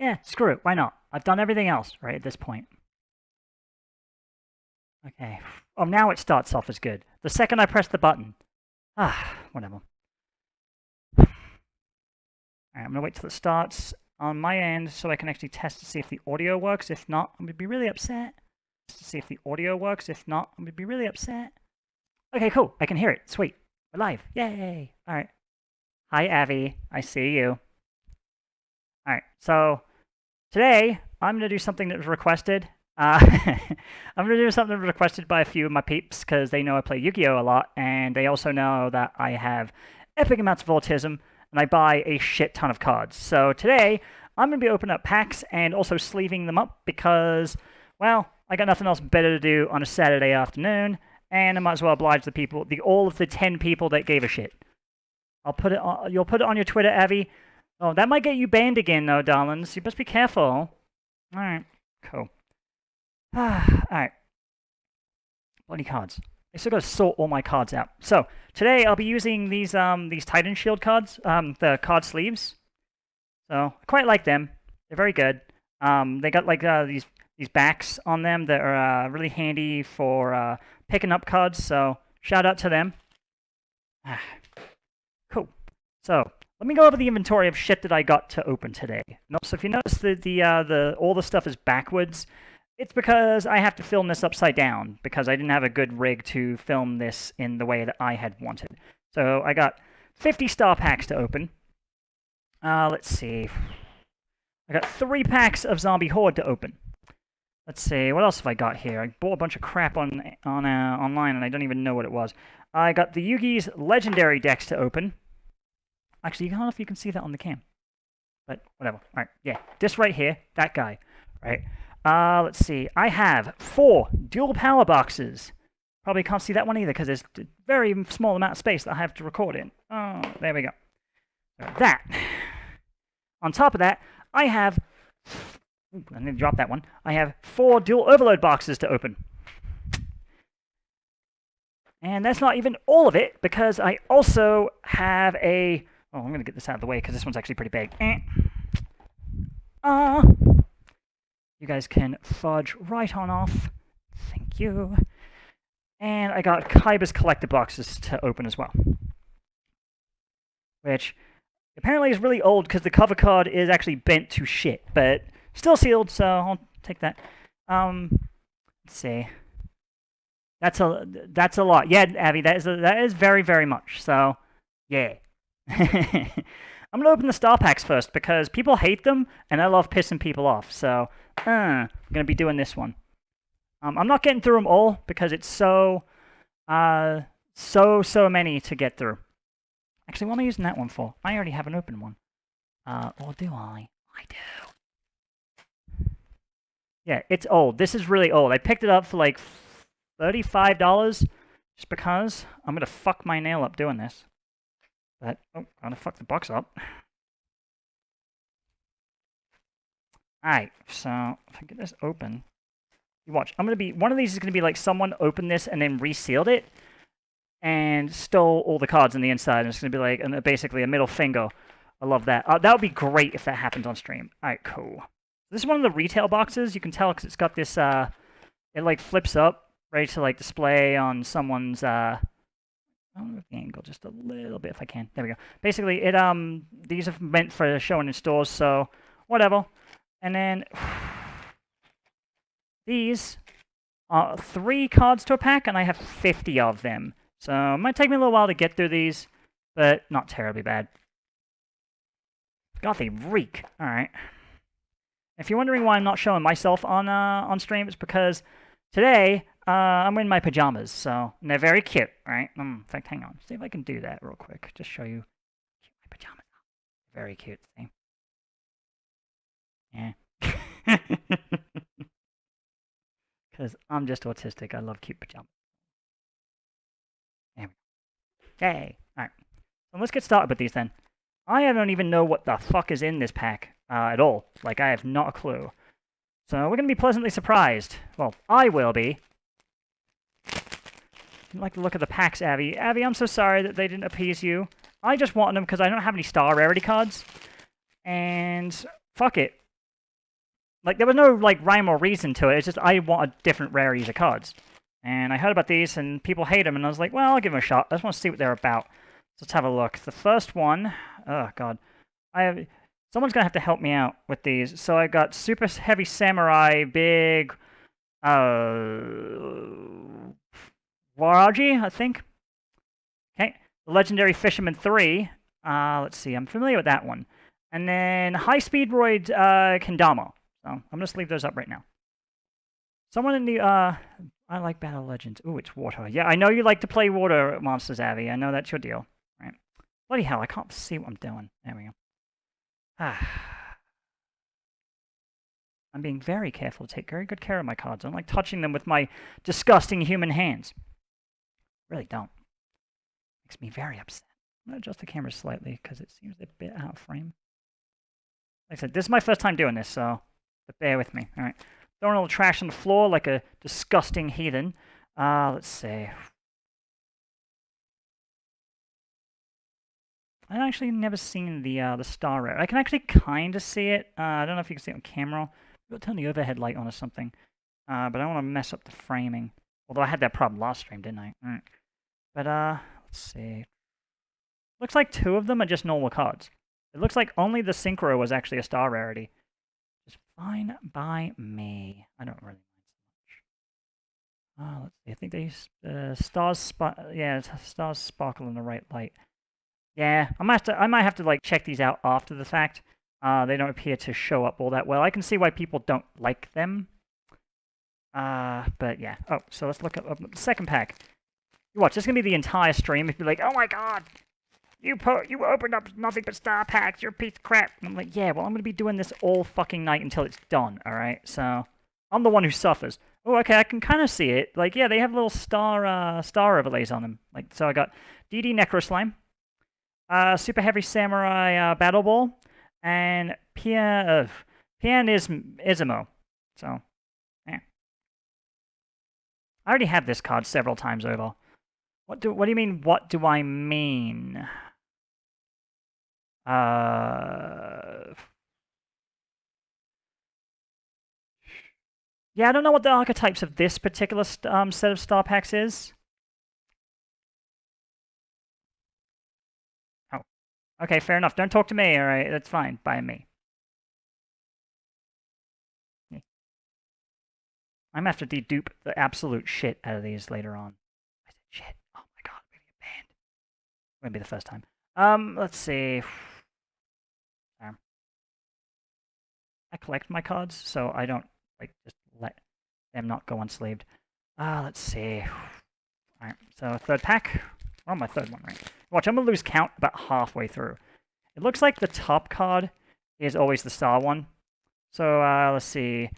Yeah, screw it. Why not? I've done everything else right at this point. Okay. Oh, now it starts off as good. The second I press the button. Ah, whatever. Alright, I'm going to wait till it starts on my end so I can actually test to see if the audio works. If not, I'm going to be really upset. To see if the audio works. If not, I'm going to be really upset. Okay, cool. I can hear it. Sweet. We're live. Yay. Alright. Hi, Avi. I see you. Alright, so today I'm going to do something that was requested. I'm going to do something requested by a few of my peeps because they know I play Yu-Gi-Oh! A lot, and they also know that I have epic amounts of autism, and I buy a shit ton of cards. So today, I'm going to be opening up packs and also sleeving them up because, well, I got nothing else better to do on a Saturday afternoon, and I might as well oblige the people, all of the 10 people that gave a shit. I'll put it on, you'll put it on your Twitter, Avi. Oh, that might get you banned again, though, darlings. You must be careful. Alright, cool. Alright. Bloody cards. I still gotta sort all my cards out. So, today I'll be using these Titan Shield cards, the card sleeves. So, I quite like them. They're very good. They got like these backs on them that are really handy for picking up cards, so shout out to them. Cool. So, let me go over the inventory of shit that I got to open today. So if you notice that all the stuff is backwards, it's because I have to film this upside down because I didn't have a good rig to film this in the way that I had wanted. So I got 50 star packs to open. Let's see. I got 3 packs of Zombie Horde to open. Let's see, what else have I got here? I bought a bunch of crap online and I don't even know what it was. I got the Yugi's Legendary decks to open. Actually, I don't know if you can see that on the cam. But whatever. Alright, yeah. This right here, that guy. Right. Let's see. I have 4 dual power boxes. Probably can't see that one either because there's a very small amount of space that I have to record in. Oh, there we go. That. On top of that, I have... Ooh, I need to drop that one. I have 4 dual overload boxes to open. And that's not even all of it because I also have a... Oh, I'm going to get this out of the way because this one's actually pretty big. You guys can fudge right on off. Thank you. And I got Kaiba's collector boxes to open as well. Which apparently is really old because the cover card is actually bent to shit. But still sealed, so I'll take that. Let's see. That's a lot. Yeah, Abby, that is very, very much. So, yeah. I'm going to open the star packs first because people hate them, and I love pissing people off. So, I'm going to be doing this one. I'm not getting through them all because it's so many to get through. Actually, what am I using that one for? I already have an open one. Or do I? I do. Yeah, it's old. This is really old. I picked it up for like $35 just because I'm going to fuck my nail up doing this. But, oh, I'm going to fuck the box up. Alright, so if I get this open, you watch. One of these is going to be like someone opened this and then resealed it and stole all the cards on the inside. And it's going to be like basically a middle finger. I love that. That would be great if that happens on stream. Alright, cool. This is one of the retail boxes. You can tell because it's got this, it like flips up, ready to like display on someone's, I'll move the angle just a little bit if I can. There we go. Basically, these are meant for showing in stores, so whatever. And then these are 3 cards to a pack, and I have 50 of them. So it might take me a little while to get through these, but not terribly bad. God, they reek. All right. If you're wondering why I'm not showing myself on stream, it's because today I'm in my pajamas, so and they're very cute, right? In fact, hang on. See if I can do that real quick. Just show you my pajamas. Very cute thing. Yeah. Because I'm just autistic. I love cute pajamas. There we go. Yay. Alright. So let's get started with these then. I don't even know what the fuck is in this pack at all. Like, I have not a clue. So we're going to be pleasantly surprised. Well, I will be. You like the look of the packs, Abby. Abby, I'm so sorry that they didn't appease you. I just want them because I don't have any star rarity cards. And fuck it. Like, there was no, like, rhyme or reason to it. It's just I wanted different rarities of cards. And I heard about these, and people hate them, and I was like, well, I'll give them a shot. I just want to see what they're about. So let's have a look. The first one... Oh, God. Someone's going to have to help me out with these. So I got Super Heavy Samurai, big... Waraji, I think. Okay. The Legendary Fisherman 3. Let's see. I'm familiar with that one. And then High Speed Roid Kendama. So I'm going to leave those up right now. Someone in the... I like Battle Legends. Ooh, it's water. Yeah, I know you like to play water monsters, Avi. I know that's your deal. Right. Bloody hell, I can't see what I'm doing. There we go. I'm being very careful to take very good care of my cards. I don't like touching them with my disgusting human hands. Really don't. Makes me very upset. I'm going to adjust the camera slightly because it seems a bit out of frame. Like I said, this is my first time doing this, so bear with me. All right. Throwing all the trash on the floor like a disgusting heathen. Let's see. I've actually never seen the star rare. I can actually kind of see it. I don't know if you can see it on camera. Maybe I'll turn the overhead light on or something. But I don't want to mess up the framing. Although I had that problem last stream, didn't I? All right. But let's see. Looks like 2 of them are just normal cards. It looks like only the Synchro was actually a star rarity. Just fine by me. I don't really mind so much. Let's see. I think they stars sparkle in the right light. Yeah, I might have to like check these out after the fact. They don't appear to show up all that well. I can see why people don't like them. But yeah. Oh, so let's look up the second pack. You watch. This is gonna be the entire stream. If you're like, oh my god, you opened up nothing but star packs. You're a piece of crap. And I'm like, yeah. Well, I'm gonna be doing this all fucking night until it's done. All right. So I'm the one who suffers. Oh, okay. I can kind of see it. Like, yeah, they have little star overlays on them. Like, so I got DD Necro Slime. Super Heavy Samurai Battle Ball, and Pianismo. So, yeah. I already have this card several times over. What do you mean, what do I mean? Yeah, I don't know what the archetypes of this particular set of star packs is. Okay, fair enough. Don't talk to me, alright? That's fine by me. Yeah. I'm gonna have to dedupe the absolute shit out of these later on. I said shit. Oh my god, I'm gonna get banned. Won't be the first time. Let's see. I collect my cards, so I don't like just let them not go unsleeved. Let's see. Alright, so third pack. We're on my third one, right? Watch, I'm gonna lose count about halfway through. It looks like the top card is always the star one. So let's see.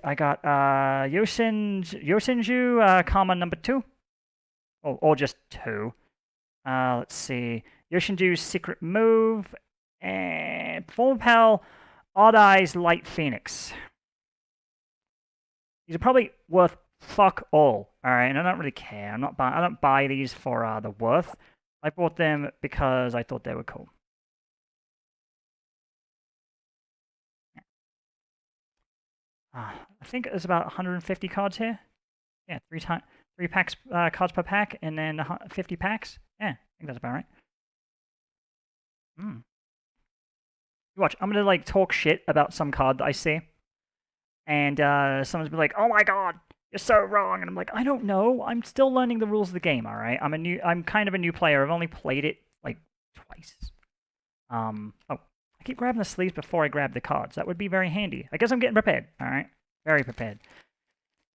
I got Yosenju, comma number 2. Oh, or just 2. Let's see. Yosenju's Secret Move and Performer Pal, Odd Eyes Light Phoenix. These are probably worth fuck all. Alright, and I don't really care. I don't buy these for the worth. I bought them because I thought they were cool. I think there's about 150 cards here. Yeah, 3 packs, cards per pack, and then 50 packs. Yeah, I think that's about right. You watch, I'm gonna like talk shit about some card that I see, and someone's be like, "Oh my god, you're so wrong," and I'm like, "I don't know. I'm still learning the rules of the game. All right, I'm kind of a new player. I've only played it like twice." Oh, I keep grabbing the sleeves before I grab the cards. That would be very handy. I guess I'm getting prepared. All right, very prepared.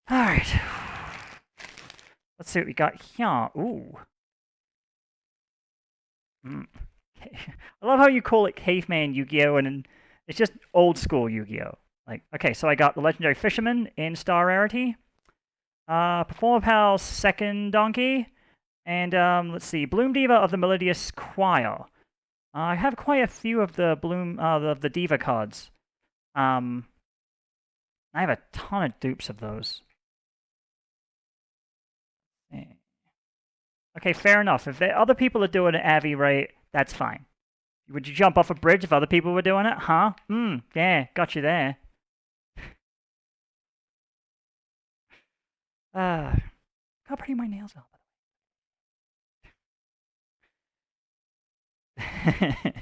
All right, let's see what we got here. Ooh. I love how you call it Caveman Yu-Gi-Oh! And it's just old school Yu-Gi-Oh! Like, okay, so I got the Legendary Fisherman in Star Rarity. Performer Pal's second Donkey. And, let's see, Bloom Diva of the Melodious Choir. I have quite a few of the the Diva cards. I have a ton of dupes of those. Okay, fair enough. If other people are doing it, Avi, right, that's fine. Would you jump off a bridge if other people were doing it? Huh? Yeah, got you there. Look how pretty my nails are, by the way.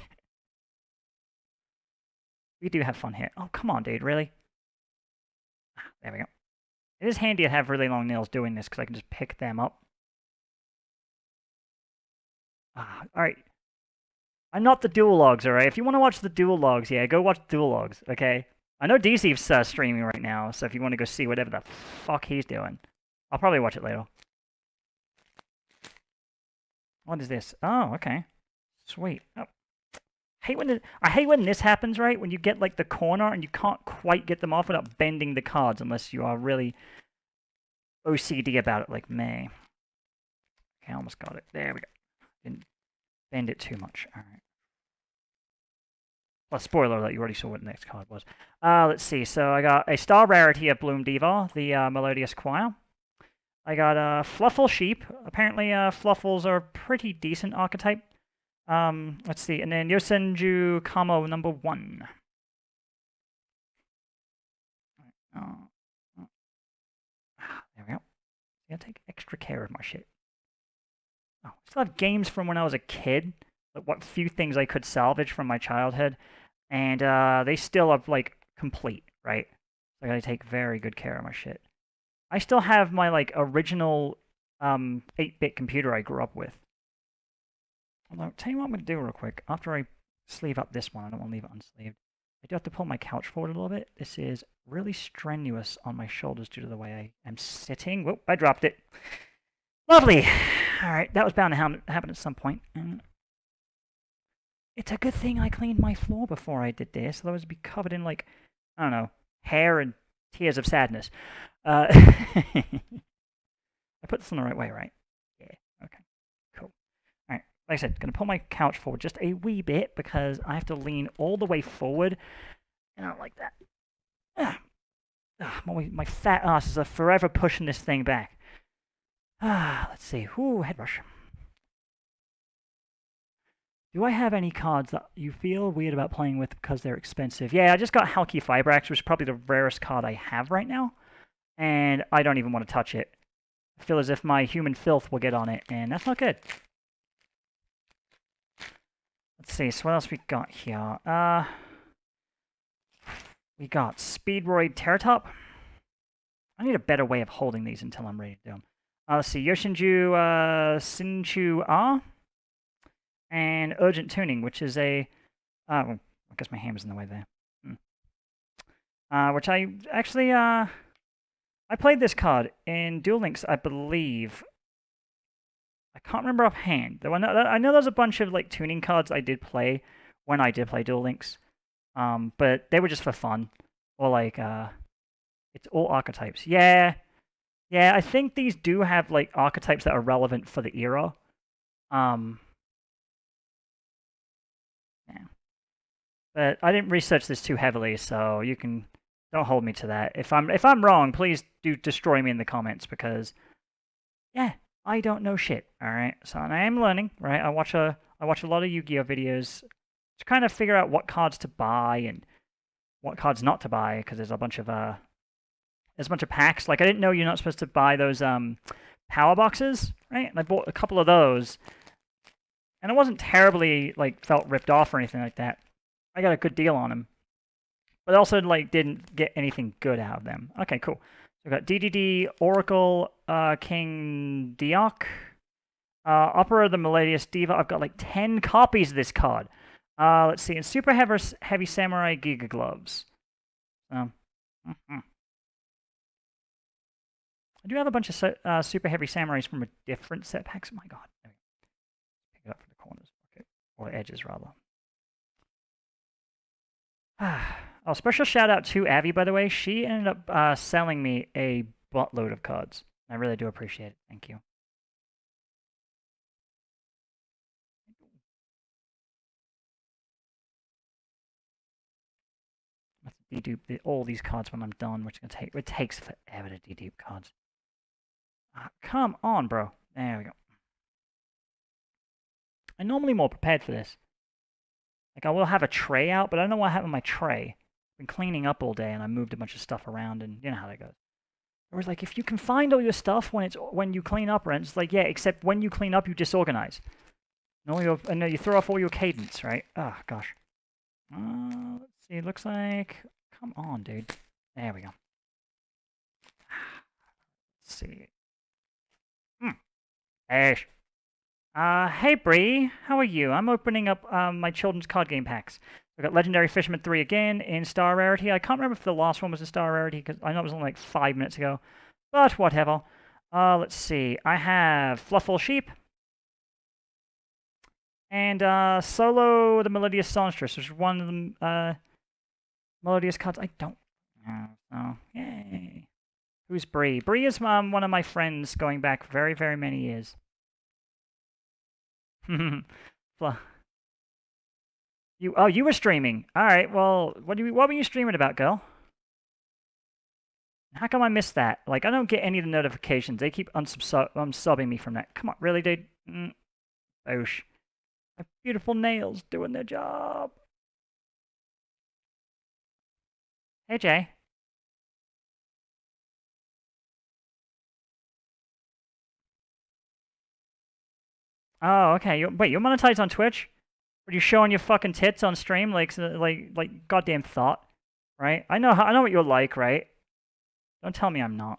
We do have fun here. Oh, come on, dude, really? There we go. It is handy to have really long nails doing this, because I can just pick them up. Alright. I'm not the dual logs, alright? If you want to watch the dual logs, yeah, go watch dual logs, okay? I know DC's streaming right now, so if you want to go see whatever the fuck he's doing, I'll probably watch it later. What is this? Oh, okay. Sweet. Oh. I hate when this happens, right? When you get like the corner and you can't quite get them off without bending the cards, unless you are really OCD about it, like me. Okay, I almost got it. There we go. Didn't bend it too much. All right. Well, spoiler alert, you already saw what the next card was. Let's see. So I got a star rarity of Bloom Diva, the Melodious Choir. I got Fluffle Sheep. Apparently, Fluffles are a pretty decent archetype. Let's see. And then Yosenju Kamo number 1. There we go. I gotta take extra care of my shit. Oh, I still have games from when I was a kid. Like what few things I could salvage from my childhood. And they still are, like, complete, right? So I gotta take very good care of my shit. I still have my, like, original 8-bit computer I grew up with. Although, tell you what I'm gonna do real quick. After I sleeve up this one, I don't want to leave it unsleeved. I do have to pull my couch forward a little bit. This is really strenuous on my shoulders due to the way I am sitting. Whoop, I dropped it. Lovely! Alright, that was bound to happen at some point. And it's a good thing I cleaned my floor before I did this, otherwise it'd be covered in, like, I don't know, hair and tears of sadness. I put this in the right way, right? Yeah, okay, cool. Alright, like I said, gonna pull my couch forward just a wee bit because I have to lean all the way forward, and I don't like that. My fat ass is forever pushing this thing back. Let's see. Ooh, head rush. Do I have any cards that you feel weird about playing with because they're expensive? Yeah, I just got Halki Fibrax, which is probably the rarest card I have right now. And I don't even want to touch it. I feel as if my human filth will get on it, and that's not good. Let's see, so what else we got here? We got Speedroid Terratop. I need a better way of holding these until I'm ready to do them. Let's see, Yoshinju Sinchu R. And Urgent Tuning, which is a... well, I guess my hand was in the way there. Which I actually... I played this card in Duel Links, I believe. I can't remember offhand. I know there's a bunch of like tuning cards I did play when I did play Duel Links. But they were just for fun. Or like, it's all archetypes. Yeah, I think these do have like archetypes that are relevant for the era. Yeah. But I didn't research this too heavily, so you can don't hold me to that. If I'm wrong, please do destroy me in the comments because yeah, I don't know shit. All right, so and I am learning. Right, I watch a lot of Yu-Gi-Oh videos to kind of figure out what cards to buy and what cards not to buy because there's a bunch of packs. Like I didn't know you're not supposed to buy those power boxes, right? And I bought a couple of those. And it wasn't terribly, like, felt ripped off or anything like that. I got a good deal on them. But I also, like, didn't get anything good out of them. Okay, cool. So we've got DDD, Oracle, King Diok, Opera, the Melodious Diva. I've got, like, 10 copies of this card. Let's see. And Super Heavy Samurai Giga Gloves. I do have a bunch of Super Heavy Samurais from a different set packs. Oh, my God. Pick it up from the corners. Okay. Or edges, rather. Oh, special shout out to Abby, by the way. She ended up selling me a buttload of cards. I really do appreciate it. Thank you. Let's dedupe all these cards when I'm done, which is gonna take. It takes forever to dedupe cards. Come on, bro. There we go. I'm normally more prepared for this. Like, I will have a tray out, but I don't know what happened to my tray. I've been cleaning up all day, and I moved a bunch of stuff around, and you know how that goes. It was like, if you can find all your stuff when you clean up, and it's like, yeah, except when you clean up, you disorganize. No, you throw off all your cadence, right? Oh gosh. Let's see. It looks like. Come on, dude. There we go. Let's see. Ash. Hey Bree, how are you? I'm opening up my children's card game packs. I got Legendary Fisherman 3 again in Star Rarity. I can't remember if the last one was a Star Rarity, because I know it was only like 5 minutes ago. But whatever. Let's see. I have Fluffle Sheep. And Solo the Melodious Songstress, which is one of the Melodious cards I don't know. So, yay. Who's Bree? Bree is one of my friends going back very, very many years. You were streaming. All right. Well, what were you streaming about, girl? How come I missed that? Like, I don't get any of the notifications. They keep unsubbing me from that. Come on, really, dude? Boosh. My beautiful nails doing their job. Hey, Jay. Oh, okay. Wait, you're monetized on Twitch? Are you showing your fucking tits on stream like goddamn thought, right? I know what you're like, right? Don't tell me I'm not.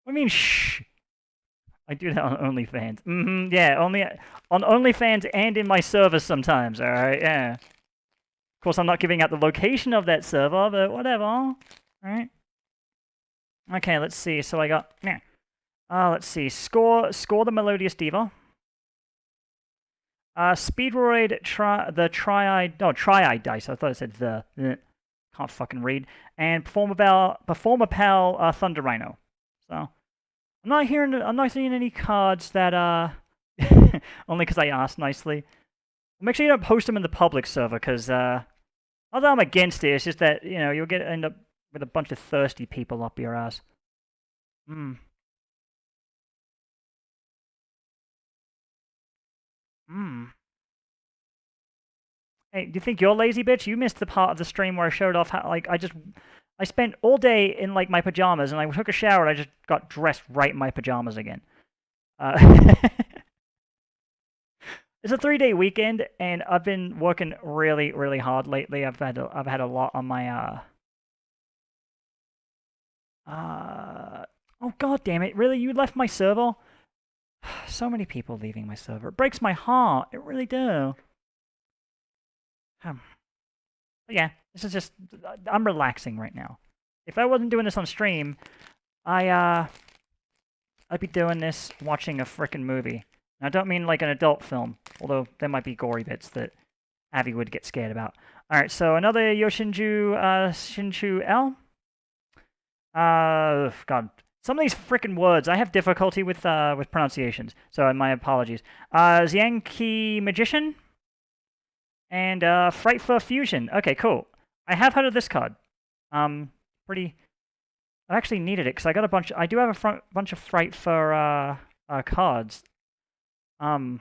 I mean, shh. I do that on OnlyFans. Yeah, only on OnlyFans and in my server sometimes. All right, yeah. Of course, I'm not giving out the location of that server, but whatever. All right. Okay, let's see. So I got let's see. Score the Melodious Diva. Speedroid Triide dice. I thought it said the. Can't fucking read. And Performer Pal Thunder Rhino. So I'm not seeing any cards that only because I asked nicely. Make sure you don't post them in the public server, because not that I'm against it. It's just that you'll end up with a bunch of thirsty people up your ass. Hey, do you think you're lazy, bitch? You missed the part of the stream where I showed off how, like, I spent all day in, like, my pajamas, and I took a shower, and I just got dressed right in my pajamas again. It's a 3-day weekend, and I've been working really, really hard lately. I've had a lot on my, oh, god damn it. Really? You left my server? So many people leaving my server. It breaks my heart. It really do. Yeah, this is just, I'm relaxing right now. If I wasn't doing this on stream, I'd be doing this watching a frickin' movie. And I don't mean like an adult film, although there might be gory bits that Abby would get scared about. Alright, so another Yoshinju Shinshu L. God. Some of these frickin' words, I have difficulty with pronunciations, so my apologies. Xianqi Magician? And Frightfur Fusion. Okay, cool. I have heard of this card. Pretty. I actually needed it because I got a bunch. I do have a bunch of Frightfur cards. Let's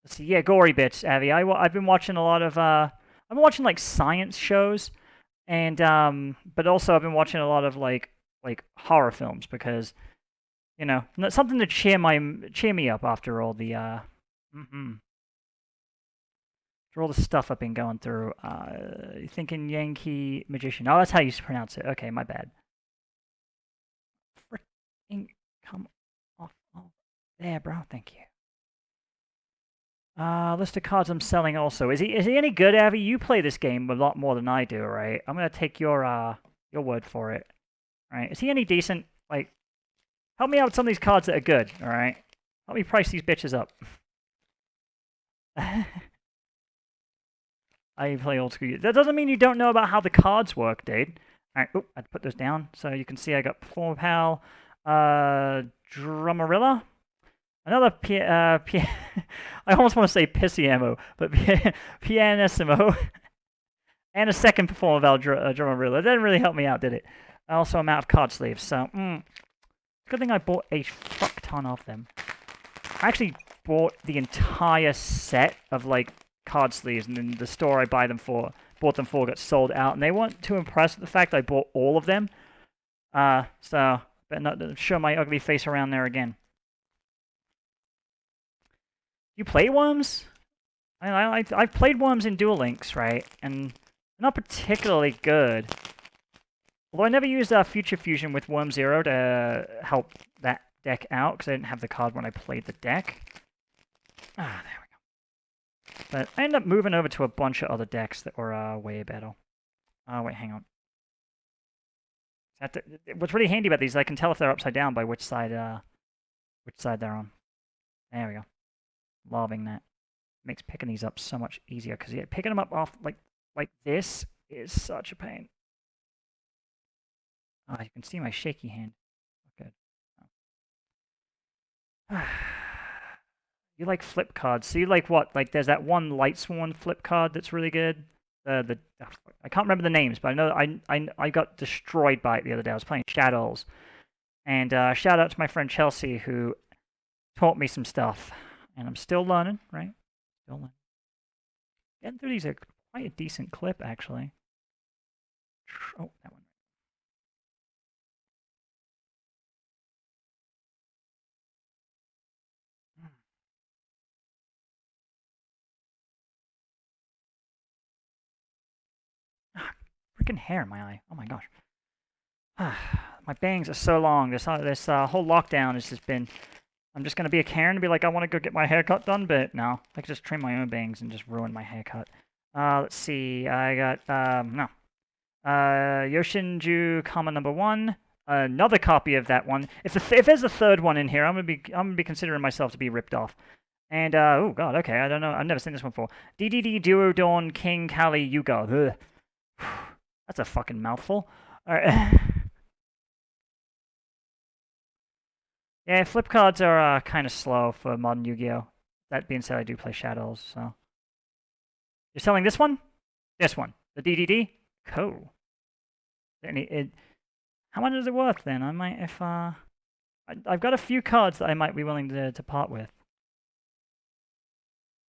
see. Yeah, gory bits, Abby. I've been watching a lot of. I've been watching like science shows, and but also I've been watching a lot of like horror films because, something to cheer me up after all the For all the stuff I've been going through. Thinking Yankee Magician. Oh, that's how you pronounce it. Okay, my bad. Fricking come off. Oh, there, bro. Thank you. List of cards I'm selling also. Is he any good, Avi? You play this game a lot more than I do, right? I'm gonna take your word for it. Alright. Is he any decent? Like, help me out with some of these cards that are good, alright? Help me price these bitches up. I play old school. That doesn't mean you don't know about how the cards work, dude. Alright, oop, I'd put those down so you can see I got Performer Pal, Drummerilla, another I almost want to say Pissy but Pianissimo, and a second Performer Pal Drummerilla. That didn't really help me out, did it? Also, I'm out of card sleeves, so good thing I bought a fuck ton of them. I actually bought the entire set of like card sleeves, and then the store I bought them for got sold out, and they weren't too impressed with the fact I bought all of them. So better not show my ugly face around there again. You play Worms? I've played Worms in Duel Links, right? And they're not particularly good. Although I never used Future Fusion with Worm Zero to help that deck out, because I didn't have the card when I played the deck. Ah, there we go. But I ended up moving over to a bunch of other decks that were way better. Oh, wait, hang on. What's really handy about these, I can tell if they're upside down by which side they're on. There we go. Loving that. Makes picking these up so much easier, because picking them up off like this is such a pain. Oh, you can see my shaky hand. Good. Oh. You like flip cards. So you like what? Like there's that one Lightsworn flip card that's really good. I can't remember the names, but I know I got destroyed by it the other day. I was playing Shadows. And shout out to my friend Chelsea, who taught me some stuff. And I'm still learning, right? Still learning. Getting through these are quite a decent clip, actually. Oh, that one. Freaking hair in my eye. Oh my gosh. My bangs are so long. This whole lockdown has just been... I'm just going to be a Karen and be like, I want to go get my haircut done, but no. I could just trim my own bangs and just ruin my haircut. Let's see. I got... no. Yoshinju Kama #1. Another copy of that one. If there's a third one in here, I'm gonna be considering myself to be ripped off. And oh god, okay, I don't know. I've never seen this one before. DDD Duodon King Kali Yuga. Ugh. That's a fucking mouthful. All right. Yeah, flip cards are kind of slow for modern Yu-Gi-Oh! That being said, I do play Shadows, so... You're selling this one? This one. The DDD? Cool. How much is it worth, then? I might, if... I've got a few cards that I might be willing to part with.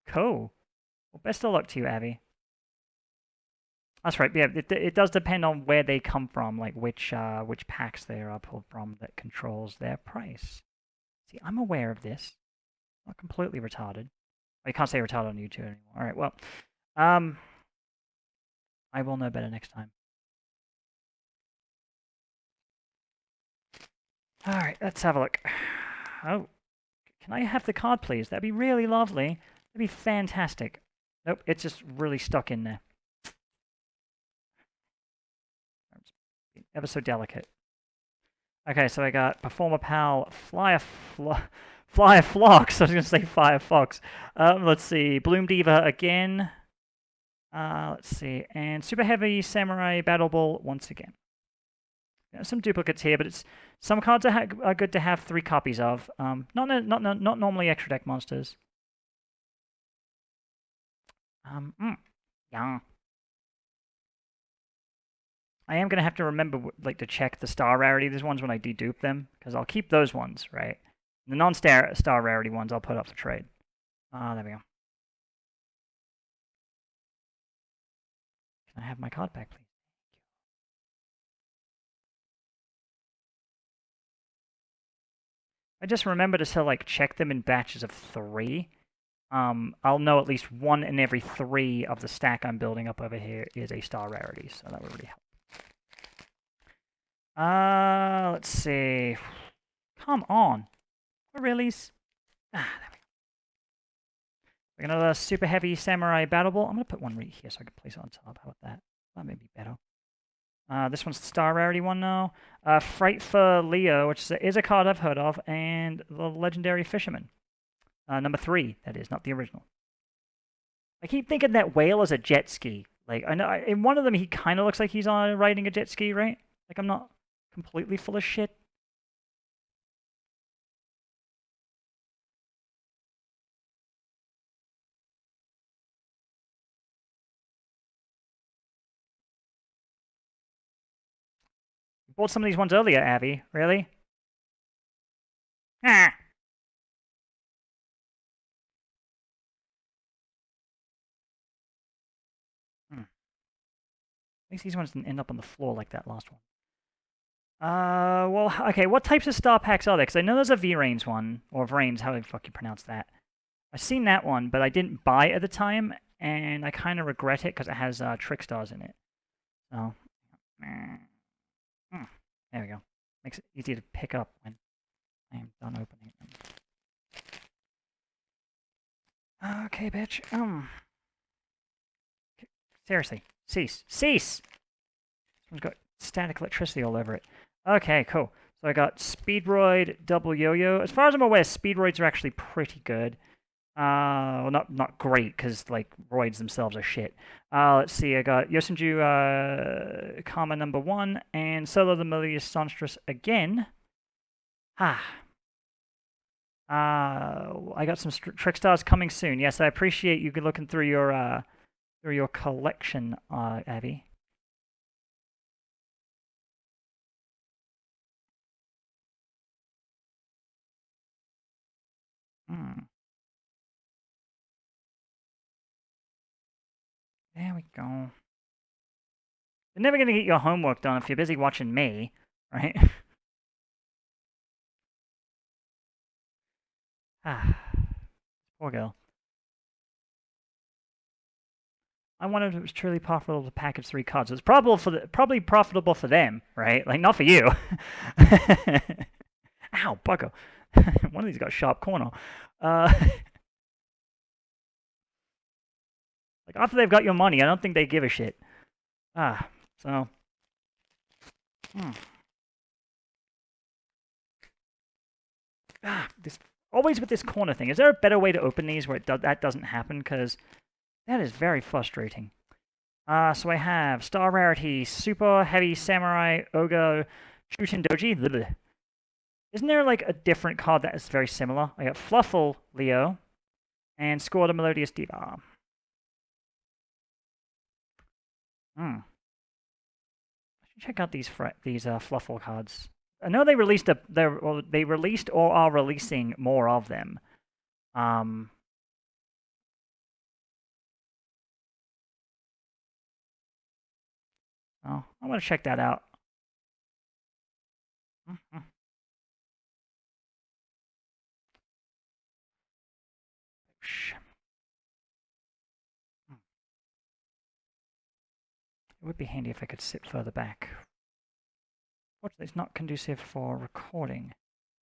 Cool. Well, best of luck to you, Abby. That's right, yeah, it does depend on where they come from, like which packs they are pulled from that controls their price. See, I'm aware of this. Not completely retarded. Oh, you can't say retarded on YouTube anymore. Alright, well, I will know better next time. Alright, let's have a look. Oh, can I have the card, please? That'd be really lovely. That'd be fantastic. Nope, it's just really stuck in there. Ever so delicate. Okay, so I got Performer Pal, Flyer Flox. I was going to say Firefox. Let's see. Bloom Diva again. Let's see. And Super Heavy Samurai Battle Ball once again. Some duplicates here, but it's some cards are good to have 3 copies of. Not normally extra deck monsters. Yeah. I am gonna have to remember like to check the star rarity of these ones when I dedupe them, because I'll keep those ones, right? The non-star rarity ones I'll put up for trade. There we go. Can I have my card back, please? I just remember to like check them in batches of 3. I'll know at least 1 in every 3 of the stack I'm building up over here is a star rarity, so that would really help. Let's see. Come on. Release. There we go. Another Super Heavy Samurai Battle Ball. I'm going to put one right here so I can place it on top. How about that? That may be better. This one's the star rarity one now. Fright for Leo, which is a card I've heard of, and the Legendary Fisherman. Number 3, that is, not the original. I keep thinking that whale is a jet ski. Like, I know in one of them he kind of looks like he's riding a jet ski, right? Like, I'm not completely full of shit. You bought some of these ones earlier, Abby. Really? Ah! least these ones didn't end up on the floor like that last one. Well, okay, what types of star packs are there? Because I know there's a V-Rains one, or Vrains, how the fuck you pronounce that. I've seen that one, but I didn't buy it at the time, and I kind of regret it because it has trick stars in it. So, there we go. Makes it easy to pick up when I am done opening them. Okay, bitch. Seriously, cease. Cease! Someone's got static electricity all over it. Okay, cool. So I got Speedroid, Double Yo-Yo. As far as I'm aware, Speedroids are actually pretty good. Well, not great, because, like, roids themselves are shit. Let's see, I got Yosenju, Karma number 1, and Solo the Melodious Songstress again. I got some trick stars coming soon. Yes, I appreciate you looking through your collection, Abby. There we go. You're never gonna get your homework done if you're busy watching me, right? Poor girl. I wondered if it was truly profitable to package 3 cards. It's probably profitable for them, right? Like, not for you. Ow, bugger. One of these got a sharp corner. Like, after they've got your money, I don't think they give a shit. So... this always with this corner thing. Is there a better way to open these where that doesn't happen? Because that is very frustrating. So I have Star Rarity, Super Heavy Samurai, Ogre, Shuten Doji. Bleh. Isn't there like a different card that is very similar? I got Fluffle Leo and Score the Melodious Diva. I should check out these Fluffle cards. I know they released they released or are releasing more of them. Oh, I want to check that out. It would be handy if I could sit further back. Fortunately, it's not conducive for recording.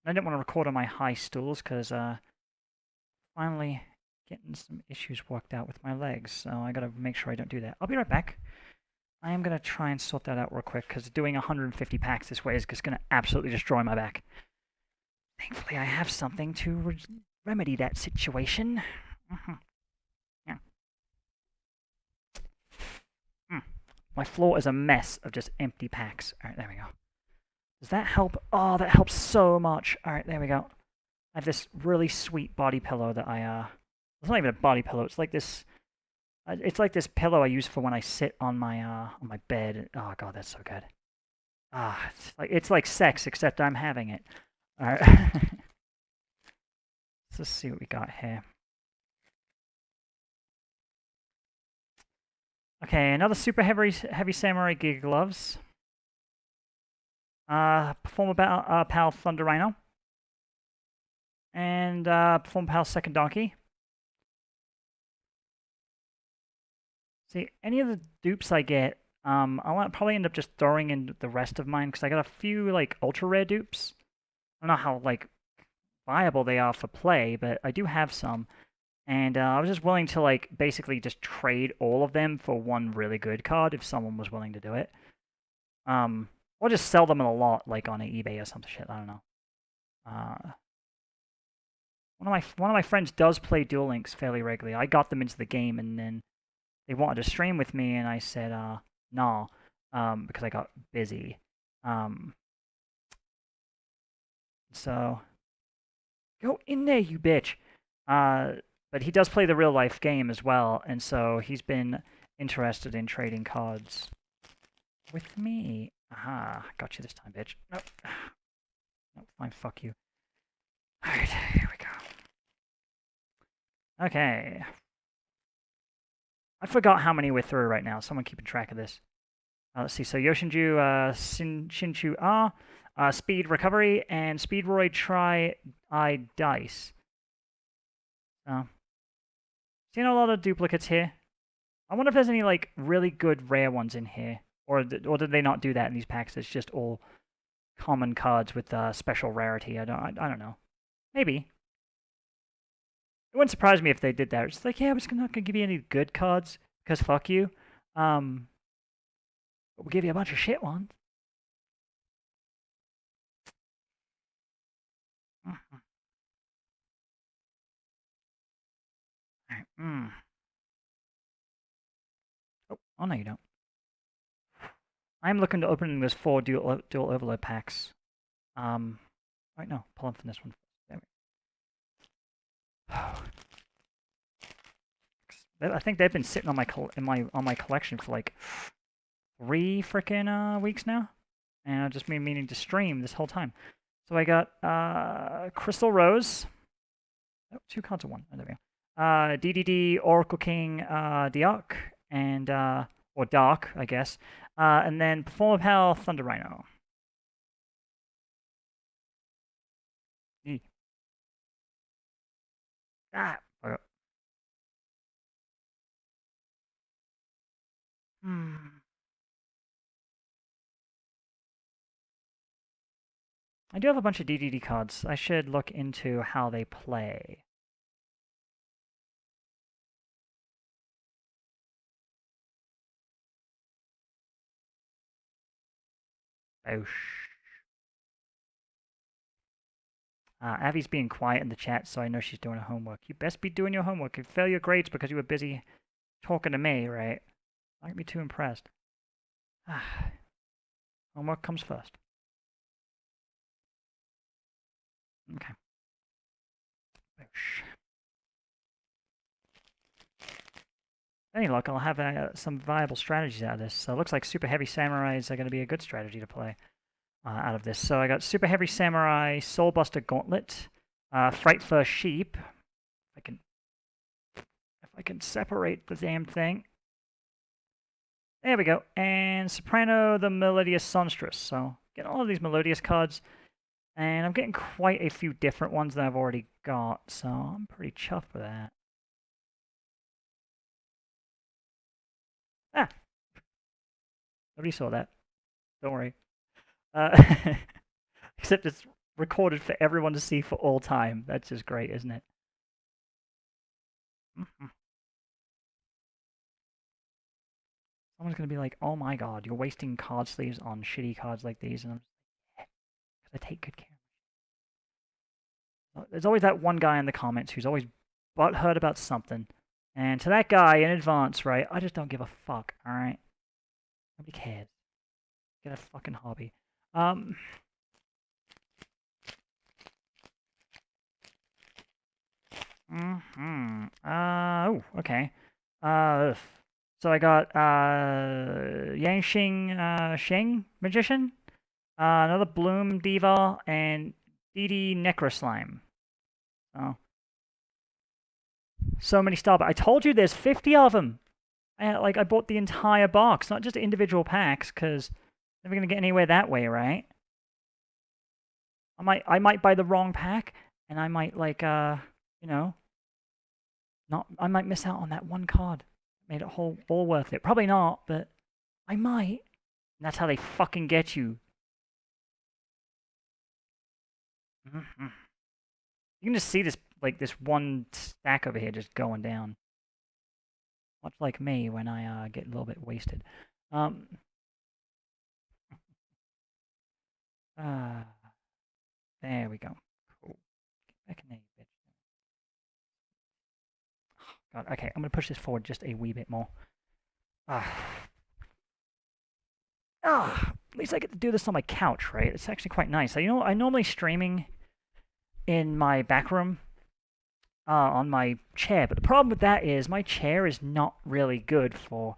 I didn't want to record on my high stools because finally getting some issues worked out with my legs, so I gotta make sure I don't do that. I'll be right back. I am gonna try and sort that out real quick because doing 150 packs this way is just gonna absolutely destroy my back. Thankfully, I have something to remedy that situation. Yeah. My floor is a mess of just empty packs. Alright, there we go. Does that help? Oh, that helps so much. Alright, there we go. I have this really sweet body pillow that it's not even a body pillow, it's like this pillow I use for when I sit on my bed. Oh god, that's so good. It's like sex, except I'm having it. Alright. Let's see what we got here. Okay, another super heavy samurai Giga Gloves. Performer Pal Thunder Rhino. And Performer Pal Second Donkey. See, any of the dupes I get, I'll probably end up just throwing in the rest of mine because I got a few like ultra rare dupes. I don't know how like viable they are for play, but I do have some. And I was just willing to like basically just trade all of them for one really good card if someone was willing to do it. Or just sell them a lot, like on eBay or some shit. I don't know. One of my friends does play Duel Links fairly regularly. I got them into the game, and then they wanted to stream with me, and I said no, because I got busy. So go in there, you bitch. But he does play the real life game as well, and so he's been interested in trading cards with me. Aha, got you this time, bitch. Nope. Nope, fine, fuck you. Alright, here we go. Okay. I forgot how many we're through right now. Someone keeping track of this. Let's see. So Yoshinju, Shinshu R, Speed Recovery, and Speedroid Try I Dice. So, seen a lot of duplicates here. I wonder if there's any like really good rare ones in here, or did they not do that in these packs? It's just all common cards with special rarity. I don't know. Maybe. It wouldn't surprise me if they did that. It's like, yeah, we're just not gonna give you any good cards because fuck you. But we'll give you a bunch of shit ones. Alright, Oh no, you don't. I'm looking to open this 4 dual overload packs. Right, no, pull them from this one. There we go. I think they've been sitting on my collection for like 3 freaking weeks now, and I've just been meaning to stream this whole time. So I got Crystal Rose. Oh, 2 cards of 1. Oh, there we go. DDD Oracle King Diark and or Dark, I guess. And then Perform of Hell Thunder Rhino. Ah. I do have a bunch of DDD cards. I should look into how they play. Oh, Avi's being quiet in the chat, so I know she's doing her homework. You best be doing your homework. You fail your grades because you were busy talking to me, right? Don't be too impressed. Homework comes first. Okay. Any luck, I'll have some viable strategies out of this. So it looks like Super Heavy Samurais are going to be a good strategy to play out of this. So I got Super Heavy Samurai, Soulbuster Gauntlet, Fright Fur Sheep. If I can separate the damn thing. There we go. And Soprano, the Melodious Songstress. So getting all of these Melodious cards. And I'm getting quite a few different ones that I've already got. So I'm pretty chuffed with that. Ah! Nobody saw that. Don't worry. Except it's recorded for everyone to see for all time. That's just great, isn't it? Someone's going to be like, oh my god, you're wasting card sleeves on shitty cards like these. And I'm like, because I take good care. There's always that one guy in the comments who's always butthurt about something. And to that guy in advance, right, I just don't give a fuck, alright? Nobody cares. Get a fucking hobby. Oh, okay. So I got Yangxing Sheng Magician, another Bloom Diva, and DD Necroslime. Oh. So many Starbucks. I told you there's 50 of them. I bought the entire box, not just individual packs, because never gonna get anywhere that way, right? I might buy the wrong pack, and I might you know, I might miss out on that one card. Made it all worth it. Probably not, but I might. And that's how they fucking get you. You can just see this this one stack over here just going down. Much like me when I get a little bit wasted. There we go. Cool. Get back in there, you bitch. Oh, God, okay, I'm gonna push this forward just a wee bit more. At least I get to do this on my couch, right? It's actually quite nice. I'm normally streaming in my back room on my chair, but the problem with that is my chair is not really good for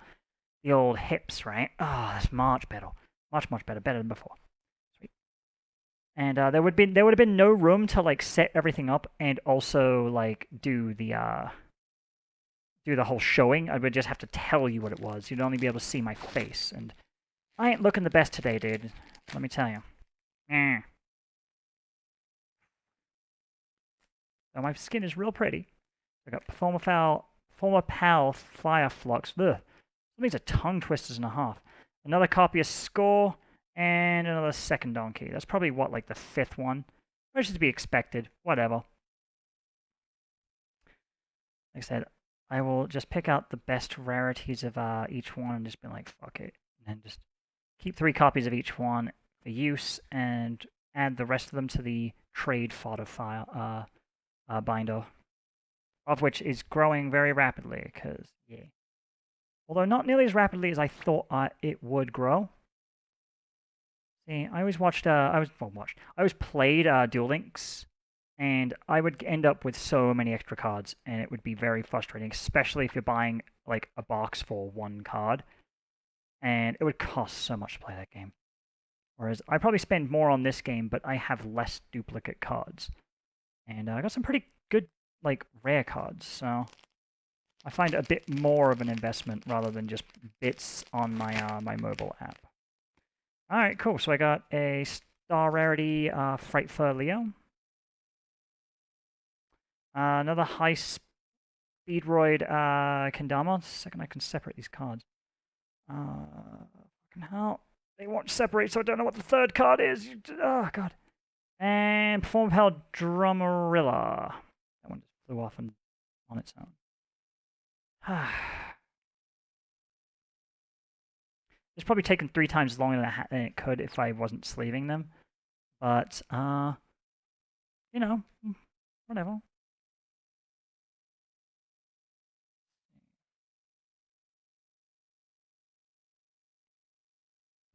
the old hips, right? That's much better. Much better. Better than before. Sweet. And there would have been no room to set everything up and also do the whole showing. I would just have to tell you what it was. You'd only be able to see my face, and I ain't looking the best today, dude. Let me tell you. So my skin is real pretty. I got former pal Fire Flux. Ugh. These are tongue twisters and a half. Another copy of Score, and another second donkey. That's probably what, like the fifth one? Which is to be expected. Whatever. Like I said, I will just pick out the best rarities of each one and just be like, fuck it. And then just keep 3 copies of each one for use and add the rest of them to the trade fodder file binder, of which is growing very rapidly, because, yeah. Although not nearly as rapidly as I thought it would grow. See, I always watched, I always played Duel Links, and I would end up with so many extra cards, and it would be very frustrating, especially if you're buying, like, a box for 1 card, and it would cost so much to play that game. Whereas I probably spend more on this game, but I have less duplicate cards. And I got some pretty good, like, rare cards, so I find it a bit more of an investment rather than just bits on my my mobile app. Alright, cool. So I got a Star Rarity Frightfur Leo. Another High Speedroid Kendama. Second I can separate these cards. Fucking hell. They won't separate, so I don't know what the third card is. Oh, God. And Perform Power Drummerilla. That one just flew off on its own. It's probably taken 3 times longer than it could if I wasn't sleeving them. But, you know, whatever.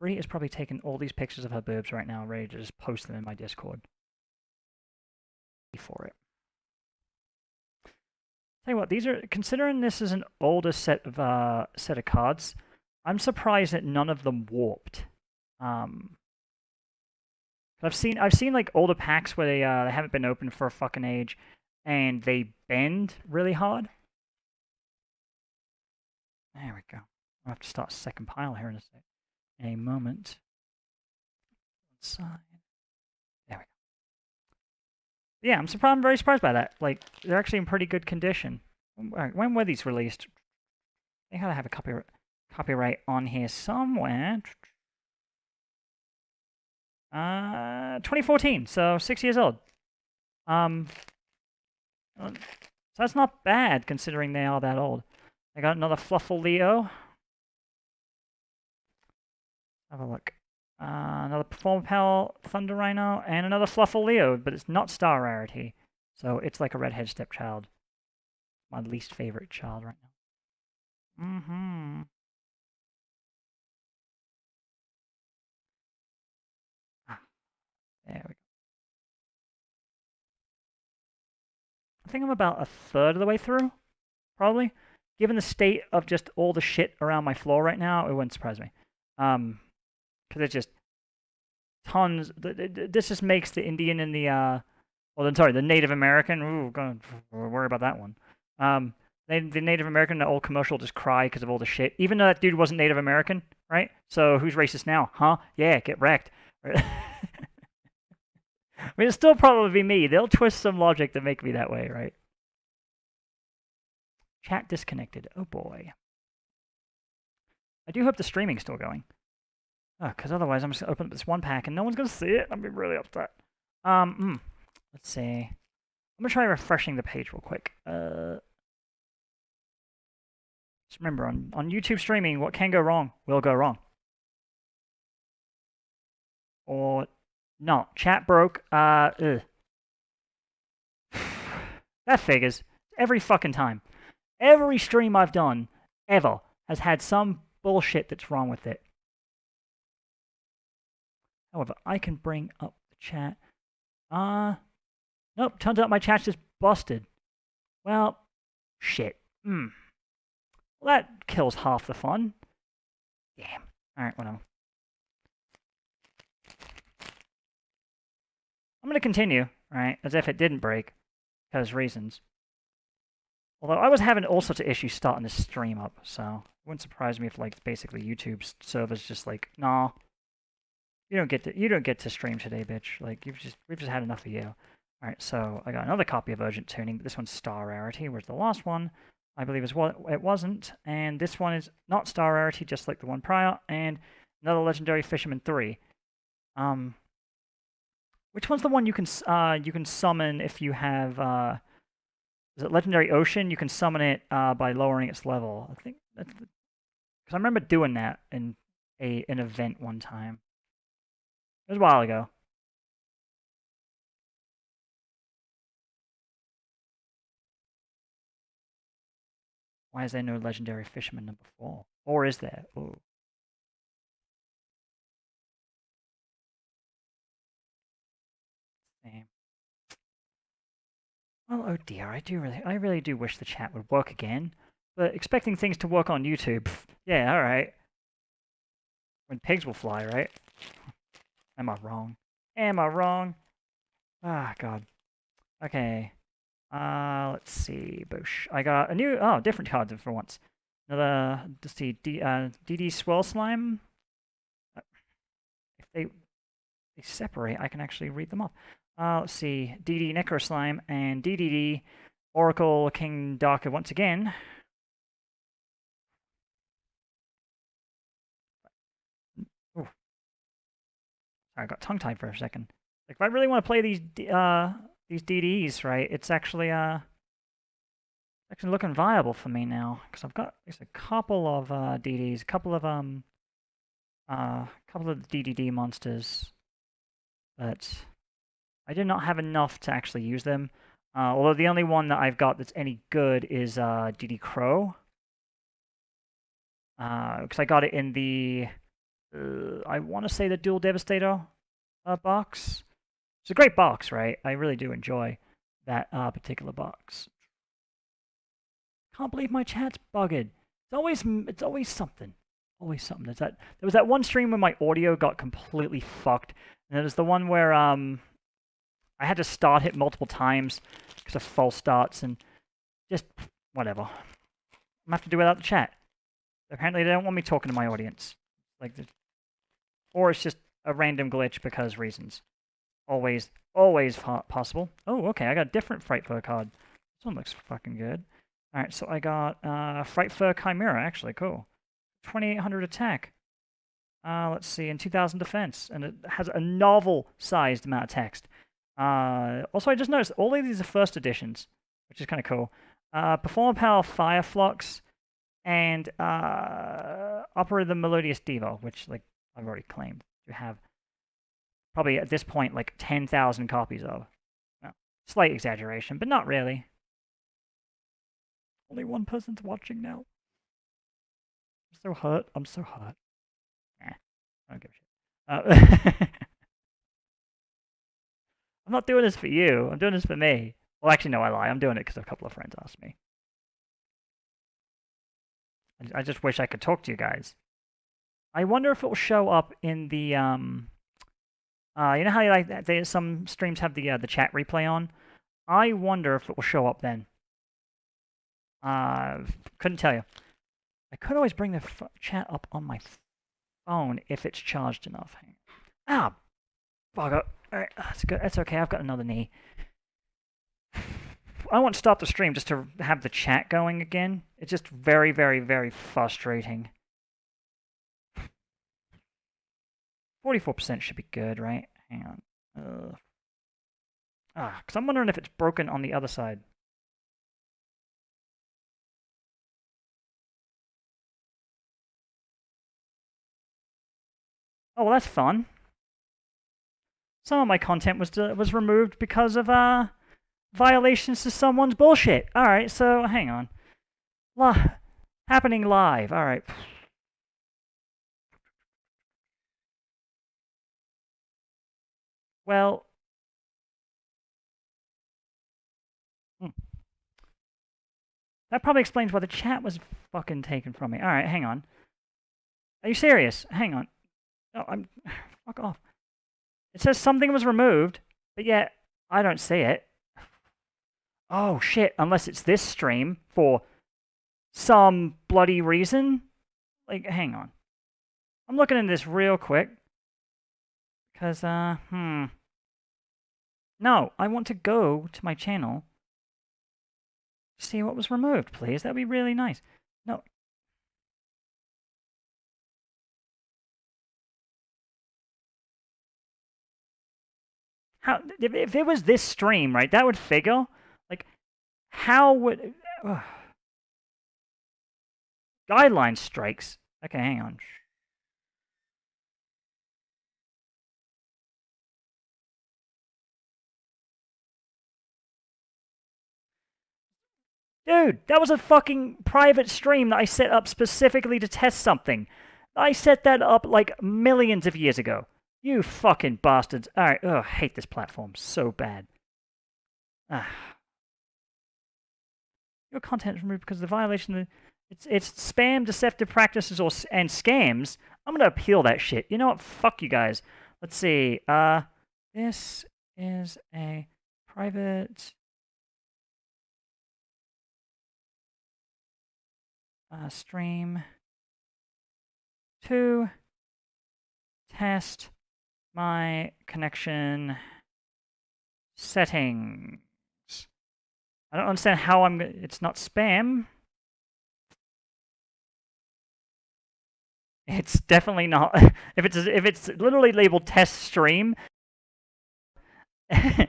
Bree is probably taking all these pictures of her boobs right now, ready to just post them in my Discord. For it. Tell you what, these are, considering this is an older set of cards, I'm surprised that none of them warped. I've seen like older packs where they haven't been opened for a fucking age, and they bend really hard. There we go. I'll have to start a second pile here in a moment. Side. There we go. Yeah, I'm very surprised by that. Like, they're actually in pretty good condition. When were these released? They gotta have a copyright on here somewhere. 2014, so 6 years old. So that's not bad considering they are that old. I got another Fluffle Leo. Have a look. Another Perform Power Thunder Rhino, and another Fluffle Leo, but it's not Star Rarity. So it's like a redhead stepchild. My least favorite child right now. Mm-hmm. There we go. I think I'm about a third of the way through, probably. Given the state of just all the shit around my floor right now, it wouldn't surprise me. Because it's just tons. This just makes the Indian and the the Native American. Ooh, God, worry about that one. The Native American, the old commercial, just cry because of all the shit. Even though that dude wasn't Native American, right? So who's racist now? Huh? Yeah, get wrecked. I mean, it'll still probably be me. They'll twist some logic to make me that way, right? Chat disconnected. Oh boy. I do hope the streaming's still going. Because otherwise I'm just going to open up this one pack and no one's going to see it. I'll be really upset. Let's see. I'm going to try refreshing the page real quick. Just remember, on YouTube streaming, what can go wrong will go wrong. Or not. Chat broke. That figures. Every fucking time. Every stream I've done, ever, has had some bullshit that's wrong with it. However, I can bring up the chat. Nope, turns out my chat's just busted. Well, shit. Well, that kills half the fun. Damn. Alright, whatever. I'm going to continue, right, as if it didn't break, because reasons. Although I was having all sorts of issues starting this stream up, so it wouldn't surprise me if like basically YouTube's servers just like, nah, you don't get to stream today, bitch. Like we've just had enough of you. Alright, so I got another copy of Urgent Tuning, but this one's Star Rarity, whereas the last one I believe is what it wasn't, and this one is not Star Rarity, just like the one prior, and another Legendary Fisherman 3. Which one's the one you can summon if you have is it Legendary Ocean? You can summon it by lowering its level. I think that's because I remember doing that in an event one time. It was a while ago. Why is there no Legendary Fisherman number 4? Or is there? Ooh. Same. Well, oh dear, I really do wish the chat would work again. But expecting things to work on YouTube, yeah, alright. When pigs will fly, right? Am I wrong? Am I wrong? Ah, God. Okay. Let's see. Boosh. I got a new, different card for once. Another, let's see, DD Swell Slime. If they separate, I can actually read them off. Let's see, DD Necro Slime and DDD Oracle King Darker once again. Ooh. Sorry, I got tongue-tied for a second. Like, if I really want to play these DDs, right, it's actually looking viable for me now because I've got a couple of DDs, a couple of DDD monsters, but I did not have enough to actually use them. Although the only one that I've got that's any good is DD Crow, because I got it in the I want to say the Dual Devastator box. It's a great box, right? I really do enjoy that particular box. Can't believe my chat's bugged. It's always something. Always something. There was that one stream where my audio got completely fucked, and there's the one where I had to start it multiple times because of false starts and just whatever. I'm gonna have to do without the chat. Apparently they don't want me talking to my audience. Or it's just a random glitch because reasons. Always possible. Oh, okay, I got a different Frightfur card. This one looks fucking good. Alright, so I got Frightfur Chimera, actually, cool. 2800 attack. Let's see, and 2000 defense. And it has a novel-sized amount of text. Also, I just noticed all of these are first editions, which is kind of cool. Performer Power Fireflux and Opera the Melodious Diva, which like I've already claimed to have probably at this point like 10,000 copies of. No, slight exaggeration, but not really. Only one person's watching now. I'm so hurt. I'm so hurt. I don't give a shit. I'm not doing this for you. I'm doing this for me. Well, actually, no, I lie. I'm doing it because a couple of friends asked me. I just wish I could talk to you guys. I wonder if it will show up in the you know how like some streams have the chat replay on. I wonder if it will show up then. Couldn't tell you. I could always bring the chat up on my phone if it's charged enough. Ah, bugger. Alright, that's good. That's okay. I've got another knee. I want to stop the stream just to have the chat going again. It's just very, very, very frustrating. 44% should be good, right? Hang on. Because I'm wondering if it's broken on the other side. Oh, well, that's fun. Some of my content was removed because of violations to someone's bullshit. All right, so hang on. Happening live. All right. Well. That probably explains why the chat was fucking taken from me. All right, hang on. Are you serious? Hang on. No, I'm... Fuck off. It says something was removed, but yet I don't see it. Oh shit, unless it's this stream for some bloody reason. Like, hang on. I'm looking into this real quick. Because, No, I want to go to my channel. See what was removed, please. That'd be really nice. No. How, if it was this stream, right, that would figure. Like, how would... Guideline strikes. Okay, hang on. Dude, that was a fucking private stream that I set up specifically to test something. I set that up like millions of years ago. You fucking bastards. Alright, ugh, I hate this platform so bad. Your content is removed because of the violation of it's spam, deceptive practices, and scams. I'm gonna appeal that shit. You know what? Fuck you guys. Let's see. This is a private stream to test my connection settings. I don't understand how it's not spam. It's definitely not. If it's literally labeled test stream, and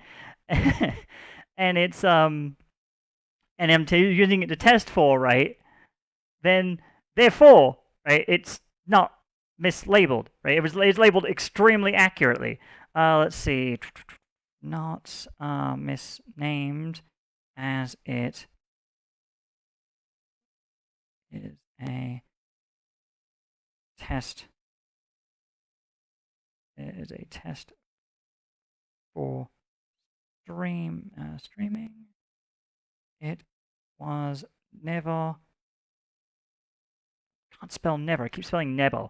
it's and I'm using it to test for, right? Then therefore, right, it's not mislabeled, right? It's labeled extremely accurately. Let's see, not misnamed, as it is a test. It is a test for streaming. It was never. Can't spell never. I keep spelling never.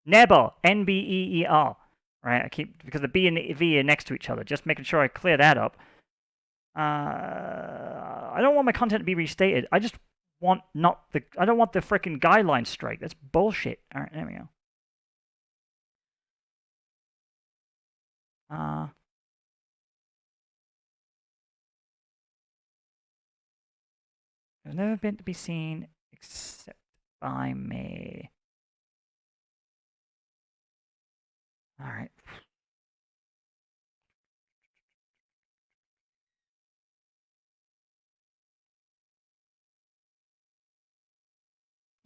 Never. N-B-E-E-R. Right? I keep because the B and the V are next to each other. Just making sure I clear that up. I don't want my content to be restated. I just want not the. I don't want the frickin' guideline strike. That's bullshit. All right, there we go. Has never been to be seen except by me. All right.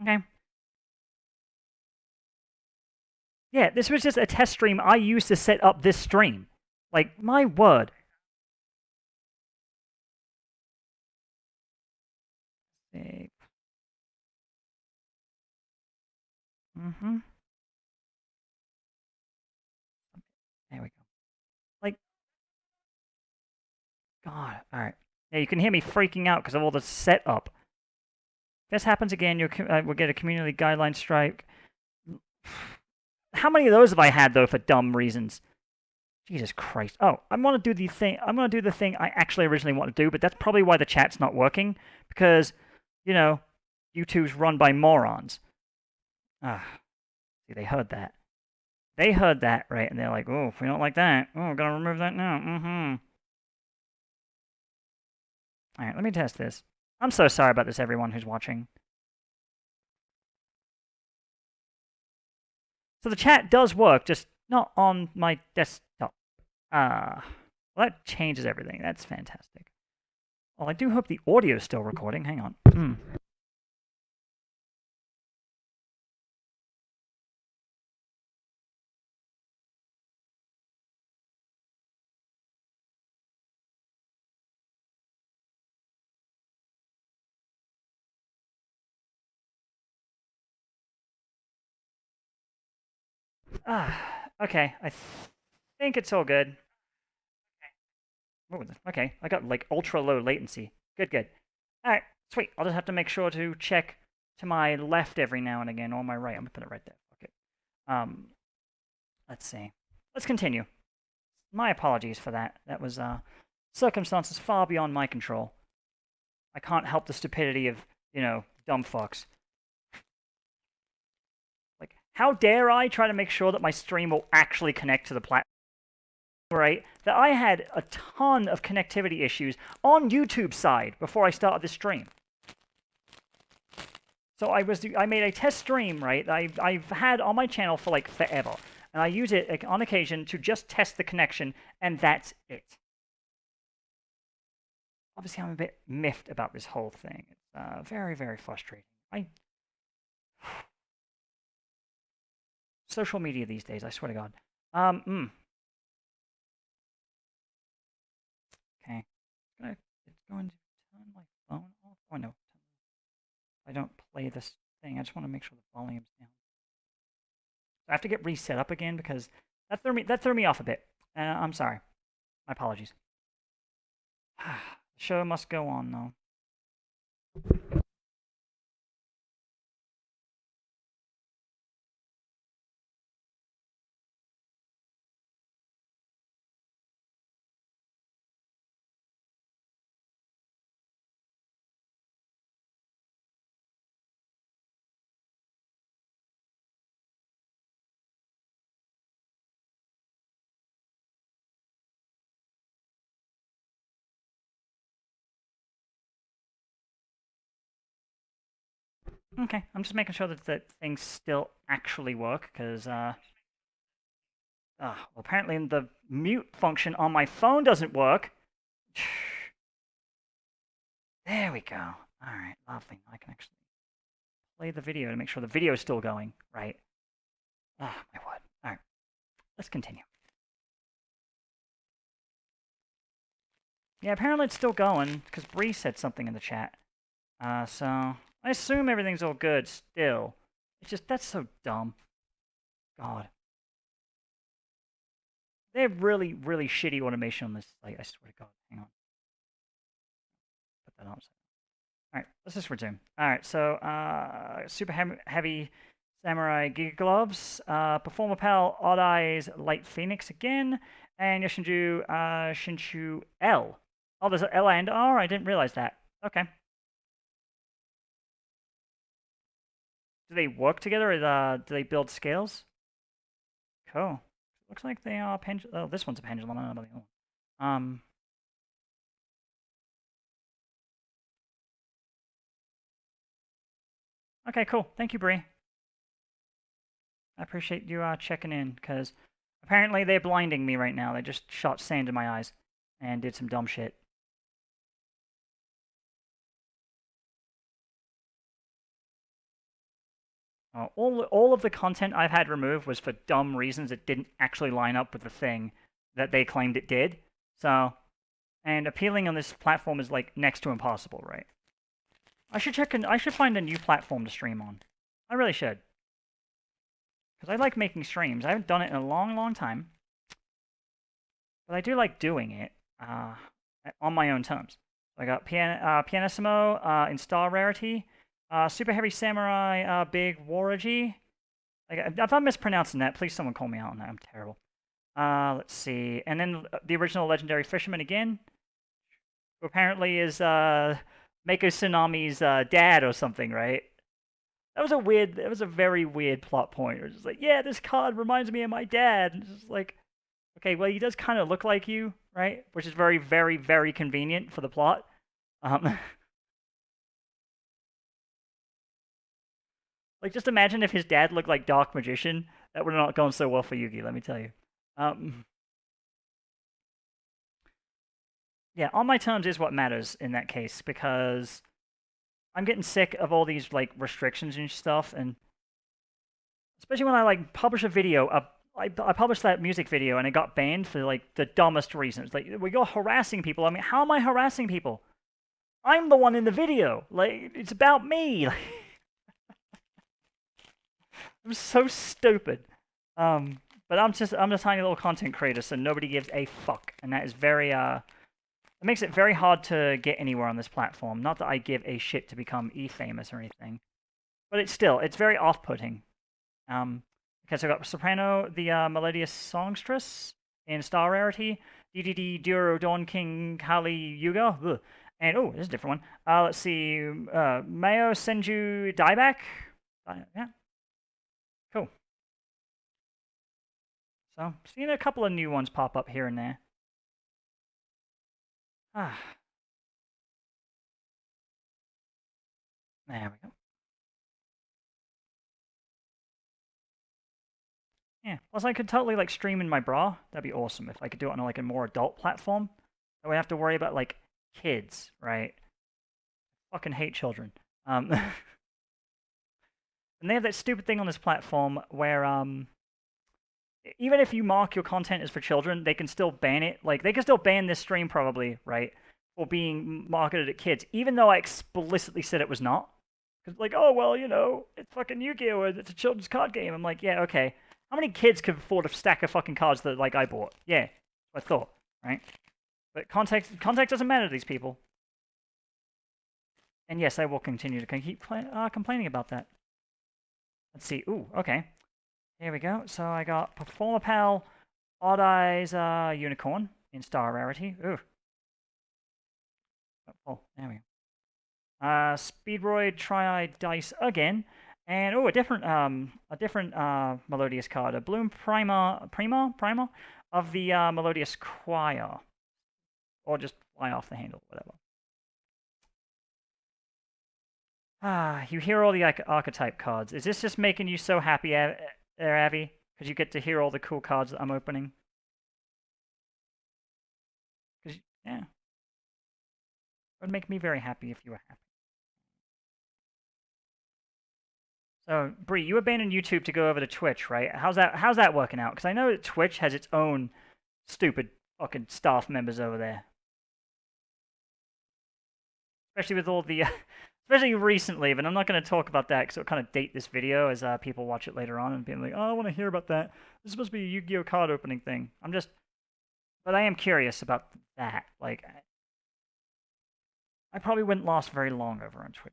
Okay. Yeah, this was just a test stream I used to set up this stream. Like, my word. Mm-hmm. There we go. Like, God. All right. Yeah, you can hear me freaking out because of all the setup. If this happens again, we'll get a community guideline strike. How many of those have I had, though, for dumb reasons? Jesus Christ. Oh, I'm going to do the thing I actually originally want to do, but that's probably why the chat's not working. Because, you know, YouTube's run by morons. See, they heard that. They heard that, right? And they're like, oh, if we don't like that, oh, we're going to remove that now. Mm-hmm. All right, let me test this. I'm so sorry about this, everyone who's watching. So the chat does work, just not on my desktop. Well, that changes everything. That's fantastic. Well, I do hope the audio is still recording. Hang on. Okay. I think it's all good. Okay, I got like ultra low latency. Good. All right, sweet. I'll just have to make sure to check to my left every now and again, or my right. I'm gonna put it right there. Okay. Let's see. Let's continue. My apologies for that. That was circumstances far beyond my control. I can't help the stupidity of, dumb fucks. Like, how dare I try to make sure that my stream will actually connect to the platform? Right? That I had a ton of connectivity issues on YouTube side before I started this stream. So I made a test stream, right, that I've had on my channel for like forever. And I use it on occasion to just test the connection, and that's it. Obviously, I'm a bit miffed about this whole thing. It's very, very frustrating. Social media these days, I swear to God. Okay. It's going to turn my phone off. Oh, no. I don't play this thing. I just want to make sure the volume's down. I have to get reset up again because that threw me off a bit. I'm sorry. My apologies. The show must go on, though. Okay, I'm just making sure that things still actually work, because, well, apparently the mute function on my phone doesn't work. There we go. Alright, lovely. I can actually play the video to make sure the video is still going, right? Ah, my word. Alright, let's continue. Yeah, apparently it's still going, because Bree said something in the chat. So, I assume everything's all good still. It's just, that's so dumb. God. They have really, really shitty automation on this site, I swear to God. Hang on. Put that on. Alright, let's just resume. Alright, so, Super Heavy Samurai Giga Gloves, Performer Pal, Odd Eyes, Light Phoenix again, and Yoshinju, Shinshu L. Oh, there's an L and R? I didn't realize that. Okay. Do they work together, or do they build scales? Cool. Looks like they are pendulum. Oh, this one's a pendulum. I don't know about the other one. Okay, cool. Thank you, Bree. I appreciate you checking in, because apparently they're blinding me right now. They just shot sand in my eyes and did some dumb shit. All of the content I've had removed was for dumb reasons that didn't actually line up with the thing that they claimed it did. So, and appealing on this platform is like next to impossible, right? I should find a new platform to stream on. I really should. Because I like making streams. I haven't done it in a long, long time. But I do like doing it on my own terms. I got Pianissimo in Star Rarity, Super Heavy Samurai Big Waraji. If I'm mispronouncing that, please someone call me out on that. I'm terrible. Let's see. And then the original Legendary Fisherman again, who apparently is Meiko Tsunami's dad or something, right? That was a very weird plot point. It was just like, yeah, this card reminds me of my dad. And it's just like, okay, well, he does kind of look like you, right? Which is very, very, very convenient for the plot. Like, just imagine if his dad looked like Dark Magician. That would have not gone so well for Yugi, let me tell you. Yeah, on my terms is what matters in that case, because I'm getting sick of all these, like, restrictions and stuff, and especially when I, like, publish a video, I published that music video, and it got banned for, like, the dumbest reasons. Like, well, you're harassing people. I mean, how am I harassing people? I'm the one in the video. Like, it's about me. I'm so stupid. But I'm a tiny little content creator, so nobody gives a fuck, and that is very it makes it very hard to get anywhere on this platform. Not that I give a shit to become famous or anything, but it's very off-putting. Okay, so I got Soprano, the Melodious Songstress, in Star Rarity. DDD Duro Dawn King Kali Yuga. Ugh. And, oh, this is a different one. Let's see. Mayo Senju Dieback. Yeah, cool. So, seeing a couple of new ones pop up here and there. Ah, there we go. Yeah, plus I could totally like stream in my bra. That'd be awesome if I could do it on like a more adult platform. I would have to worry about like kids, right? Fucking hate children. And they have that stupid thing on this platform where even if you mark your content as for children, they can still ban it. Like they can still ban this stream probably, right? For being marketed at kids, even though I explicitly said it was not. Because like, oh well, you know, it's fucking Yu-Gi-Oh! It's a children's card game. I'm like, yeah, okay. How many kids could afford a stack of fucking cards that like I bought? Yeah, I thought, right? But context doesn't matter to these people. And yes, I will continue to keep complaining about that. Let's see. Ooh, okay. Here we go. So I got Performer Pal, Odd Eyes Unicorn in Star Rarity. Ooh. Oh, there we go. Speedroid Triad Dice again. And oh, a different Melodious card, a Bloom Primer of the Melodious Choir, or just fly off the handle, whatever. Ah, you hear all the archetype cards. Is this just making you so happy, there, Avi? Because you get to hear all the cool cards that I'm opening. Because yeah, it would make me very happy if you were happy. So, Bree, you abandoned YouTube to go over to Twitch, right? How's that working out? Because I know that Twitch has its own stupid fucking staff members over there. Especially with all the, especially recently, but I'm not going to talk about that because it'll kind of date this video as people watch it later on and be like, oh, I want to hear about that. This is supposed to be a Yu-Gi-Oh card opening thing. But I am curious about that. Like, I probably wouldn't last very long over on Twitch.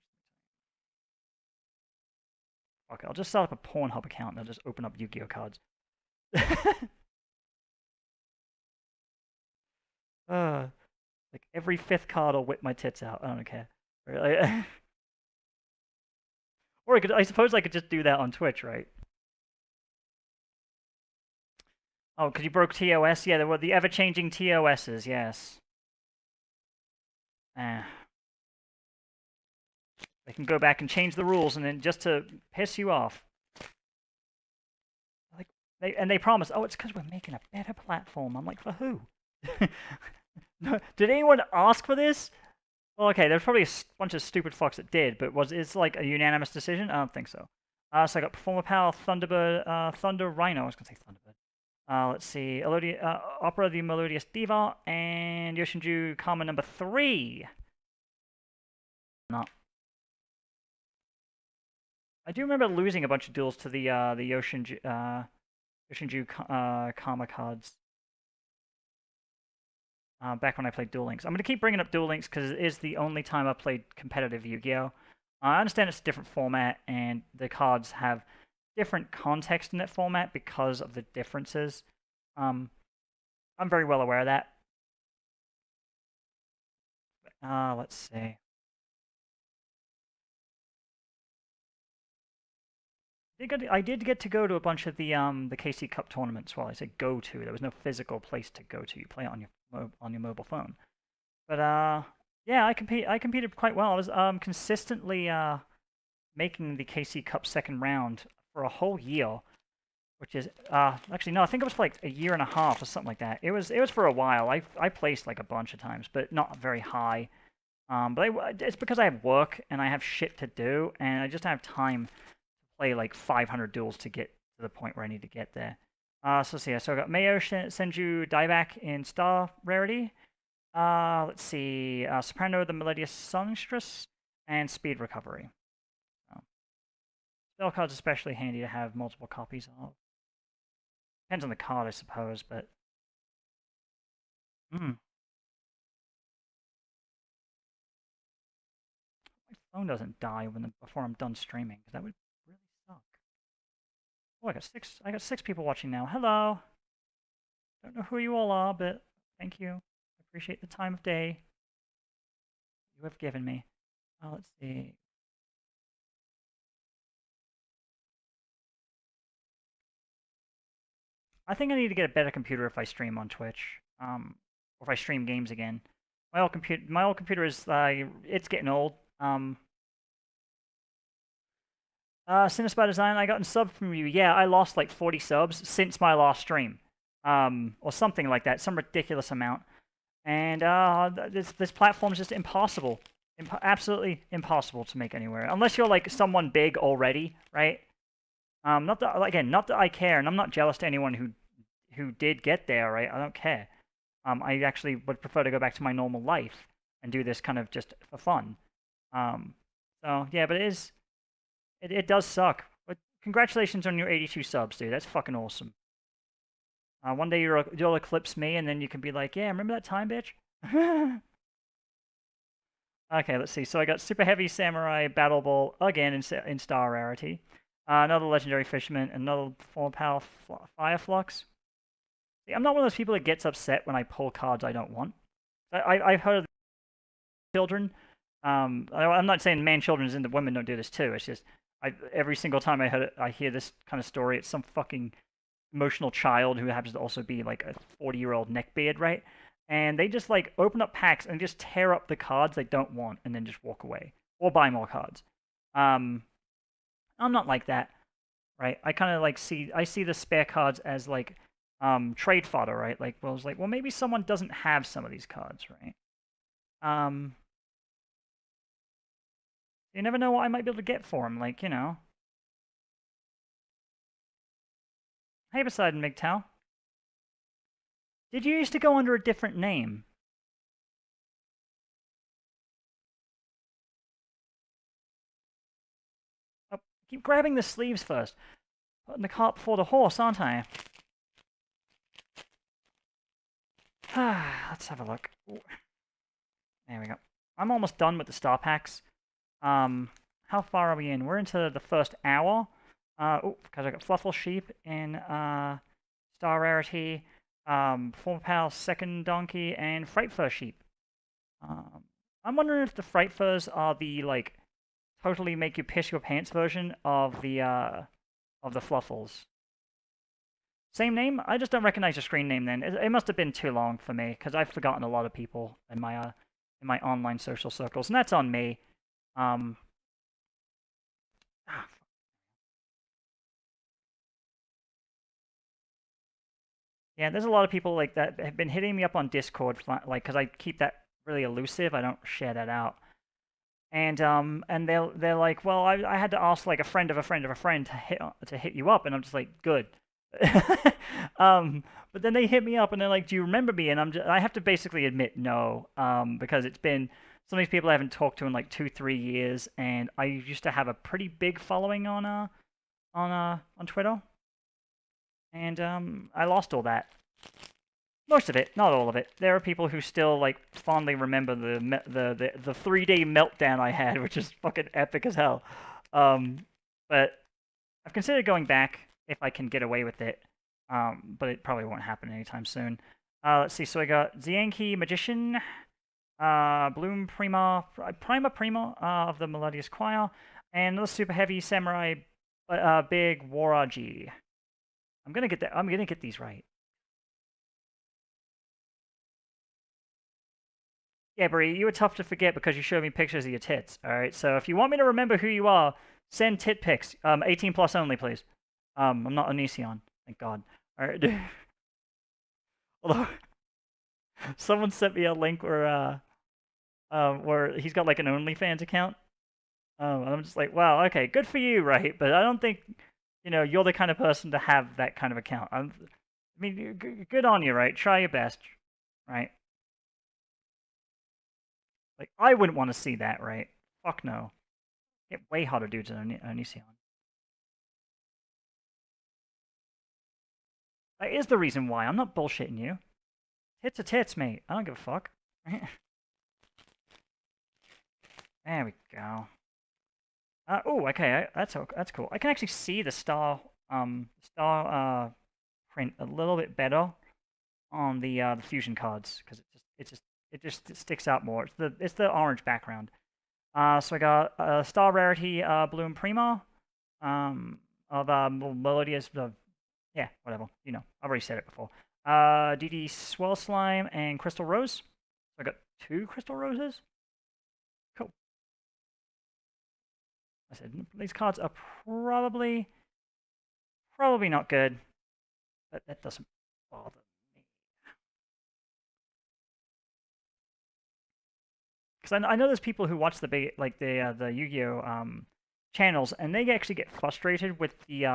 Okay, I'll just set up a Pornhub account and I'll just open up Yu-Gi-Oh cards. Like every fifth card, I'll whip my tits out. I don't care. Or I suppose I could just do that on Twitch, right? Oh, because you broke TOS? Yeah, there were the ever-changing TOSs, yes. Eh. They can go back and change the rules and then just to piss you off. Like they promise, oh, it's because we're making a better platform. I'm like, for who? Did anyone ask for this? Well, okay, there's probably a bunch of stupid fucks that did, but it's like a unanimous decision? I don't think so. So I got Performer Pal, Thunderbird, Thunder Rhino. I was gonna say Thunderbird. Let's see, Opera the Melodious Diva, and Yoshinju Karma number 3. Not. I do remember losing a bunch of duels to the Yoshinju Karma cards. Back when I played Duel Links. I'm going to keep bringing up Duel Links because it is the only time I've played competitive Yu-Gi-Oh! I understand it's a different format and the cards have different context in that format because of the differences. I'm very well aware of that. Let's see. I did get to go to a bunch of the KC Cup tournaments. Well, I said go to. There was no physical place to go to. You play it on your mobile phone. But yeah, I competed quite well. I was consistently making the KC Cup second round for a whole year, which is actually no, I think it was for like a year and a half or something like that. It was for a while. I placed like a bunch of times, but not very high. But it's because I have work and I have shit to do, and I just don't have time to play like 500 duels to get to the point where I need to get there. So let's see. So I got Mayo Senju Dieback in Star Rarity. Let's see. Soprano the Melodious Songstress and Speed Recovery. Spell cards especially handy to have multiple copies of. Depends on the card, I suppose, but. My phone doesn't die before I'm done streaming, because that would really suck. Oh, I got six people watching now. Hello. Don't know who you all are, but thank you. I appreciate the time of day you have given me. Let's see. I think I need to get a better computer if I stream on Twitch, or if I stream games again. My old computer is it's getting old. Cinespy Design, I got a sub from you. Yeah, I lost like 40 subs since my last stream, or something like that, some ridiculous amount. And this platform is just impossible, absolutely impossible to make anywhere, unless you're like someone big already, right? Not that again, not that I care, and I'm not jealous to anyone who did get there, right? I don't care. I actually would prefer to go back to my normal life and do this kind of just for fun. So yeah, but it does suck. But congratulations on your 82 subs, dude. That's fucking awesome. One day you'll eclipse me, and then you can be like, yeah, remember that time, bitch? Okay, let's see. So I got Super Heavy Samurai Battle Ball again in Star Rarity. Another Legendary Fisherman, another Full Power Fire Flux. See, I'm not one of those people that gets upset when I pull cards I don't want. I've heard of children. I'm not saying man children and women don't do this too. It's just every single time I hear this kind of story, it's some fucking emotional child who happens to also be like a 40-year-old neckbeard, right? And they just like open up packs and just tear up the cards they don't want and then just walk away or buy more cards. I'm not like that, right? I kind of like I see the spare cards as like trade fodder, right? Like, well, it's like, well, maybe someone doesn't have some of these cards, right? You never know what I might be able to get for them, like, you know. Hey, Poseidon MGTOW. Did you used to go under a different name? Oh, keep grabbing the sleeves first. Putting the cart before the horse, aren't I? Let's have a look. Ooh. There we go. I'm almost done with the star packs. How far are we in? We're into the first hour. Because I got Fluffle Sheep in Star Rarity, Former Pal Second Donkey, and Fright Fur Sheep. I'm wondering if the Fright Furs are the like totally make you piss your pants version of the Fluffles. Same name? I just don't recognize your screen name then. It must have been too long for me, because I've forgotten a lot of people in my online social circles, and that's on me. Yeah, there's a lot of people like that have been hitting me up on Discord, like, because I keep that really elusive. I don't share that out. And they're like, well, I had to ask like a friend of a friend of a friend to hit you up, and I'm just like, good. But then they hit me up and they're like, do you remember me? And I have to basically admit no, because it's been some of these people I haven't talked to in like 2-3 years, and I used to have a pretty big following on Twitter, and I lost all that. Most of it, not all of it. There are people who still like fondly remember the 3-day meltdown I had, which is fucking epic as hell. But I've considered going back if I can get away with it. But it probably won't happen anytime soon. Let's see. So I got Zianki Magician, Bloom Prima of the Melodious Choir, and another Super Heavy Samurai Big Waraji. I'm gonna get that. I'm gonna get these right. Yeah, Brie, you were tough to forget because you showed me pictures of your tits. All right, so if you want me to remember who you are, send tit pics. 18 plus only, please. I'm not Onision, thank God. All right. Although someone sent me a link where he's got like an OnlyFans account. And I'm just like, wow, okay, good for you, right? But I don't think you're the kind of person to have that kind of account. I mean, good on you, right? Try your best, right? Like, I wouldn't want to see that, right? Fuck no. Get way hotter dudes than Onision. That is the reason why. I'm not bullshitting you. Tits are tits, mate. I don't give a fuck. There we go. Oh, okay. That's cool. I can actually see the star print a little bit better the fusion cards because it just sticks out more. It's the orange background. So I got Star Rarity Bloom Prima of Melodious. Yeah, whatever. You know, I've already said it before. DD Swell Slime and Crystal Rose. So I got 2 Crystal Roses. Cool. I said these cards are probably not good, but that doesn't bother me. Because I know there's people who watch the big the Yu-Gi-Oh channels, and they actually get frustrated with these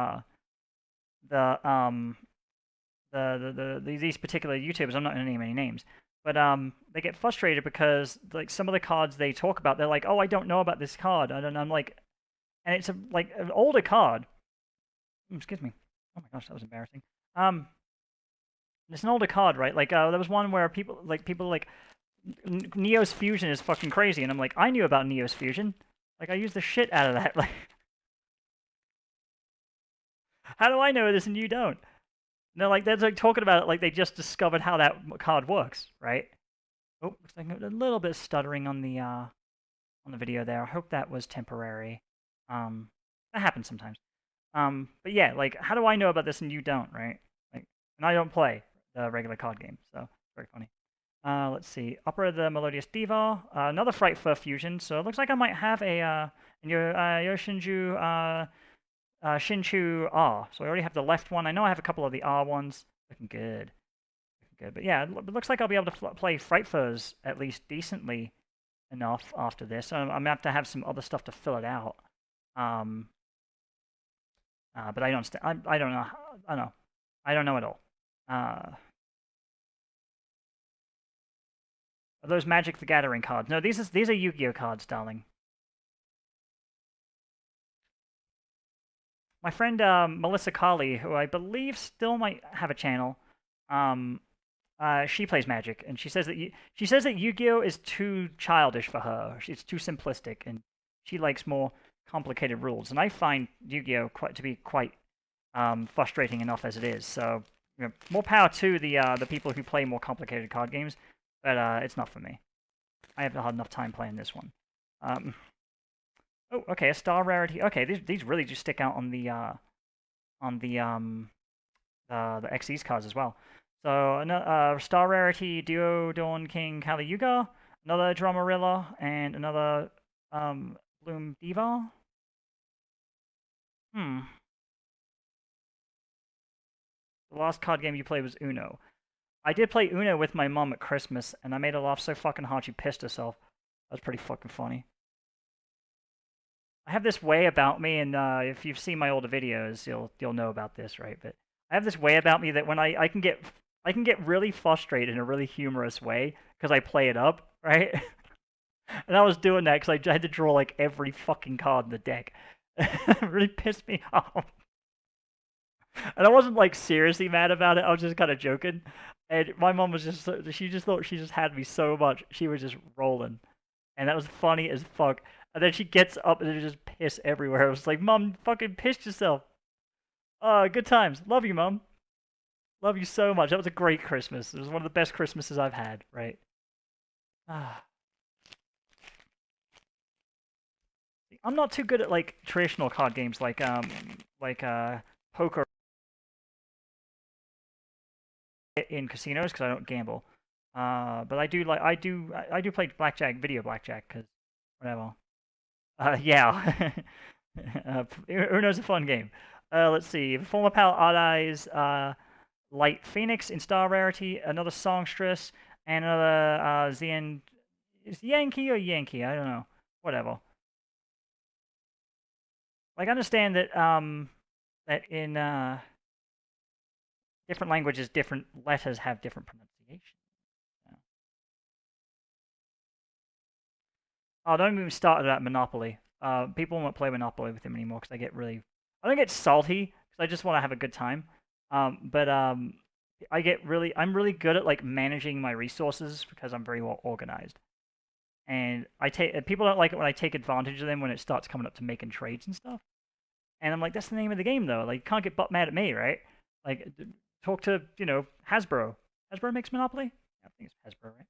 particular YouTubers. I'm not going to name any names, but they get frustrated because like some of the cards they talk about, they're like, "Oh, I don't know about this card." I'm like, and it's like an older card. Excuse me. Oh my gosh, that was embarrassing. It's an older card, right? Like there was one where people like Neo's Fusion is fucking crazy, and I'm like, I knew about Neo's Fusion. Like I used the shit out of that. Like, how do I know this and you don't? No, like they're like talking about it like they just discovered how that card works, right? Oh, looks like a little bit of stuttering on the video there. I hope that was temporary. That happens sometimes. But yeah, like how do I know about this and you don't, right? Like, and I don't play the regular card game, so it's very funny. Let's see. Opera the Melodious Diva. Another Frightfur fusion. So it looks like I might have a Yoshinju Shinchu R. So I already have the left one. I know I have a couple of the R ones. Looking good. Looking good. But yeah, it looks like I'll be able to play Frightfurs at least decently enough after this. I'm going to have some other stuff to fill it out. But I don't know. I don't know. I don't know at all. Are those Magic the Gathering cards? No, these are Yu-Gi-Oh cards, darling. My friend Melissa Colley, who I believe still might have a channel, she plays Magic, and she says that Yu-Gi-Oh is too childish for her. It's too simplistic, and she likes more complicated rules. And I find Yu-Gi-Oh to be quite frustrating enough as it is. So, you know, more power to the people who play more complicated card games, but it's not for me. I haven't had enough time playing this one. Oh, okay, a Star Rarity. Okay, these really just stick out on the XE's cards as well. So another Star Rarity Duo Dawn King Kali Yuga, another Dramarilla, and another Bloom Diva. The last card game you played was Uno. I did play Uno with my mom at Christmas, and I made her laugh so fucking hard she pissed herself. That was pretty fucking funny. I have this way about me, and if you've seen my older videos, you'll know about this, right? But I have this way about me that when I can get really frustrated in a really humorous way because I play it up, right? And I was doing that because I had to draw like every fucking card in the deck. It really pissed me off. And I wasn't like seriously mad about it. I was just kind of joking. And my mom was just she just thought she just had me so much. She was just rolling, and that was funny as fuck. And then she gets up and there's just piss everywhere. I was like, Mom, fucking pissed yourself. Good times. Love you, Mom. Love you so much. That was a great Christmas. It was one of the best Christmases I've had, right? I'm not too good at like traditional card games like poker in casinos because I don't gamble. But I do play blackjack, video blackjack, because whatever. Yeah. Uno's a fun game. Let's see. Former pal Odd Eyes, Light Phoenix in Star Rarity, another Songstress, and another Zen. Is Yankee or Yankee? I don't know. Whatever. Like, I understand that that in different languages, different letters have different pronunciation. Yeah. Oh, don't even start with that Monopoly. People won't play Monopoly with him anymore because I don't get salty because I just want to have a good time. But I'm really good at like managing my resources because I'm very well organized. And people don't like it when I take advantage of them when it starts coming up to making trades and stuff. And I'm like, that's the name of the game though. Like, you can't get butt mad at me, right? Like, talk to Hasbro. Hasbro makes Monopoly? I think it's Hasbro, right?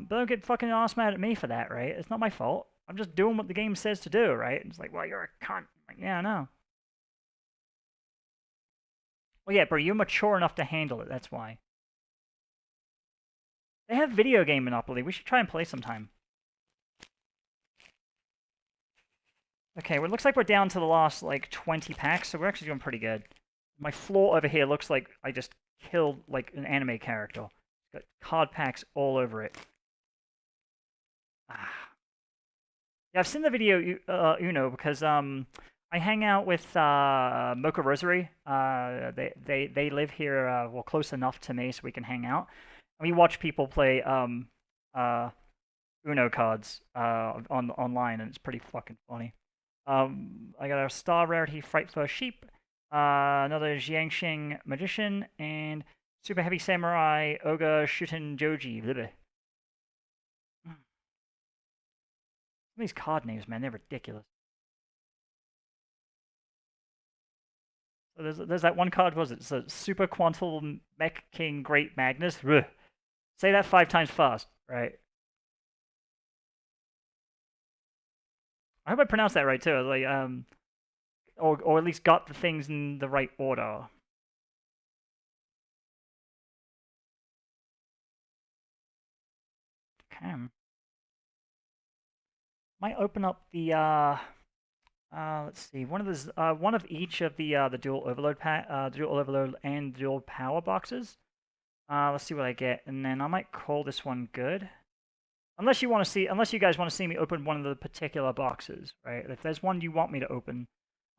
But don't get fucking ass mad at me for that, right? It's not my fault. I'm just doing what the game says to do, right? It's like, well, you're a cunt. I'm like, yeah, I know. Well, yeah, bro, you're mature enough to handle it. That's why. They have video game Monopoly. We should try and play sometime. Okay, well, it looks like we're down to the last, like, 20 packs, so we're actually doing pretty good. My floor over here looks like I just killed, like, an anime character. It's got card packs all over it. Ah. Yeah, I've seen the video, Uno, because, I hang out with, Mocha Rosary. They live here, well, close enough to me so we can hang out. And we watch people play, Uno cards, online, and it's pretty fucking funny. I got a Star Rarity Frightfur Sheep, another Jiangxing Magician, and Super Heavy Samurai Ogre Shuten Joji. Bleh. These card names, man, they're ridiculous. So there's that one card, was it? It's a Super Quantum Mech King Great Magnus. Bleh. Say that 5 times fast, right? I hope I pronounced that right too. Like, or at least got the things in the right order. Okay. Might open up the let's see, one of each of the dual overload dual overload and dual power boxes. Let's see what I get, and then I might call this one good. Unless you guys want to see me open one of the particular boxes, right? If there's one you want me to open,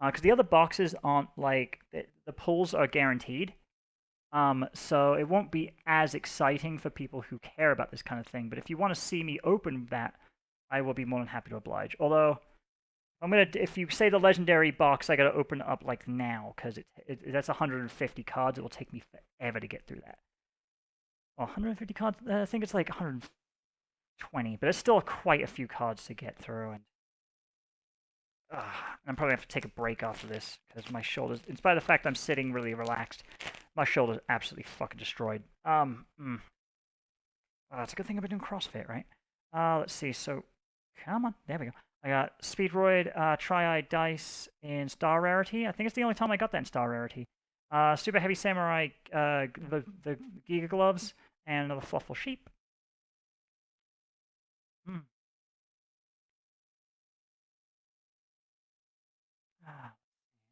because the other boxes aren't like the pulls are guaranteed. So it won't be as exciting for people who care about this kind of thing. But if you want to see me open that, I will be more than happy to oblige. Although, if you say the legendary box, I gotta open it up like now, because that's 150 cards. It will take me forever to get through that. Well, 150 cards. I think it's like 120, but it's still quite a few cards to get through, and I'm probably have to take a break after this because my shoulders, in spite of the fact I'm sitting really relaxed, my shoulder's absolutely fucking destroyed. It's a good thing I've been doing CrossFit, right? Let's see. So, come on, there we go. I got Speedroid, Tri-Eye Dice in Star Rarity. I think it's the only time I got that in Star Rarity. Super Heavy Samurai, the Giga Gloves, and another Fluffle Sheep. Hmm. I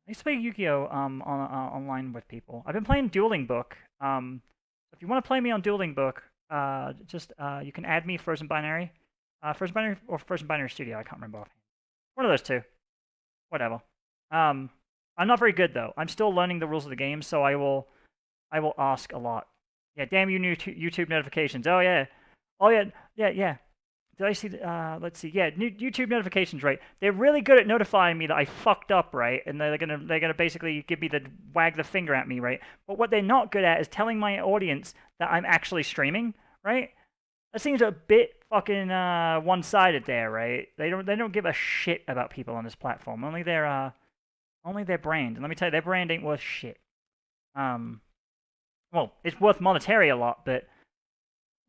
used to play Yu-Gi-Oh! Online with people. I've been playing Dueling Book. If you want to play me on Dueling Book, you can add me Frozen Binary. Frozen Binary or Frozen Binary Studio, I can't remember offhand. One of those two. Whatever. I'm not very good though. I'm still learning the rules of the game, so I will ask a lot. Yeah, damn you new YouTube notifications. Oh yeah. Oh yeah. Yeah. Did I see let's see. Yeah, new YouTube notifications, right? They're really good at notifying me that I fucked up, right? And they're gonna basically give me the wag the finger at me, right? But what they're not good at is telling my audience that I'm actually streaming, right? That seems a bit fucking one-sided there, right? They don't give a shit about people on this platform. Only their brand. And let me tell you, their brand ain't worth shit. Well, it's worth monetary a lot, but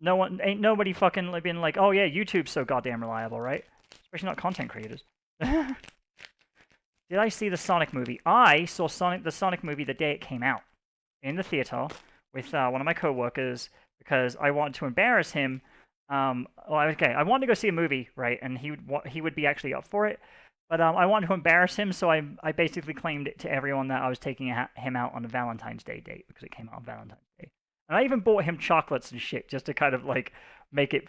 ain't nobody fucking been like, oh yeah, YouTube's so goddamn reliable, right? Especially not content creators. Did I see the Sonic movie? I saw the Sonic movie the day it came out in the theater with one of my coworkers because I wanted to embarrass him. I wanted to go see a movie, right? And he would be actually up for it. But I wanted to embarrass him, so I basically claimed it to everyone that I was taking him out on a Valentine's Day date because it came out on Valentine's Day. And I even bought him chocolates and shit just to kind of like make it,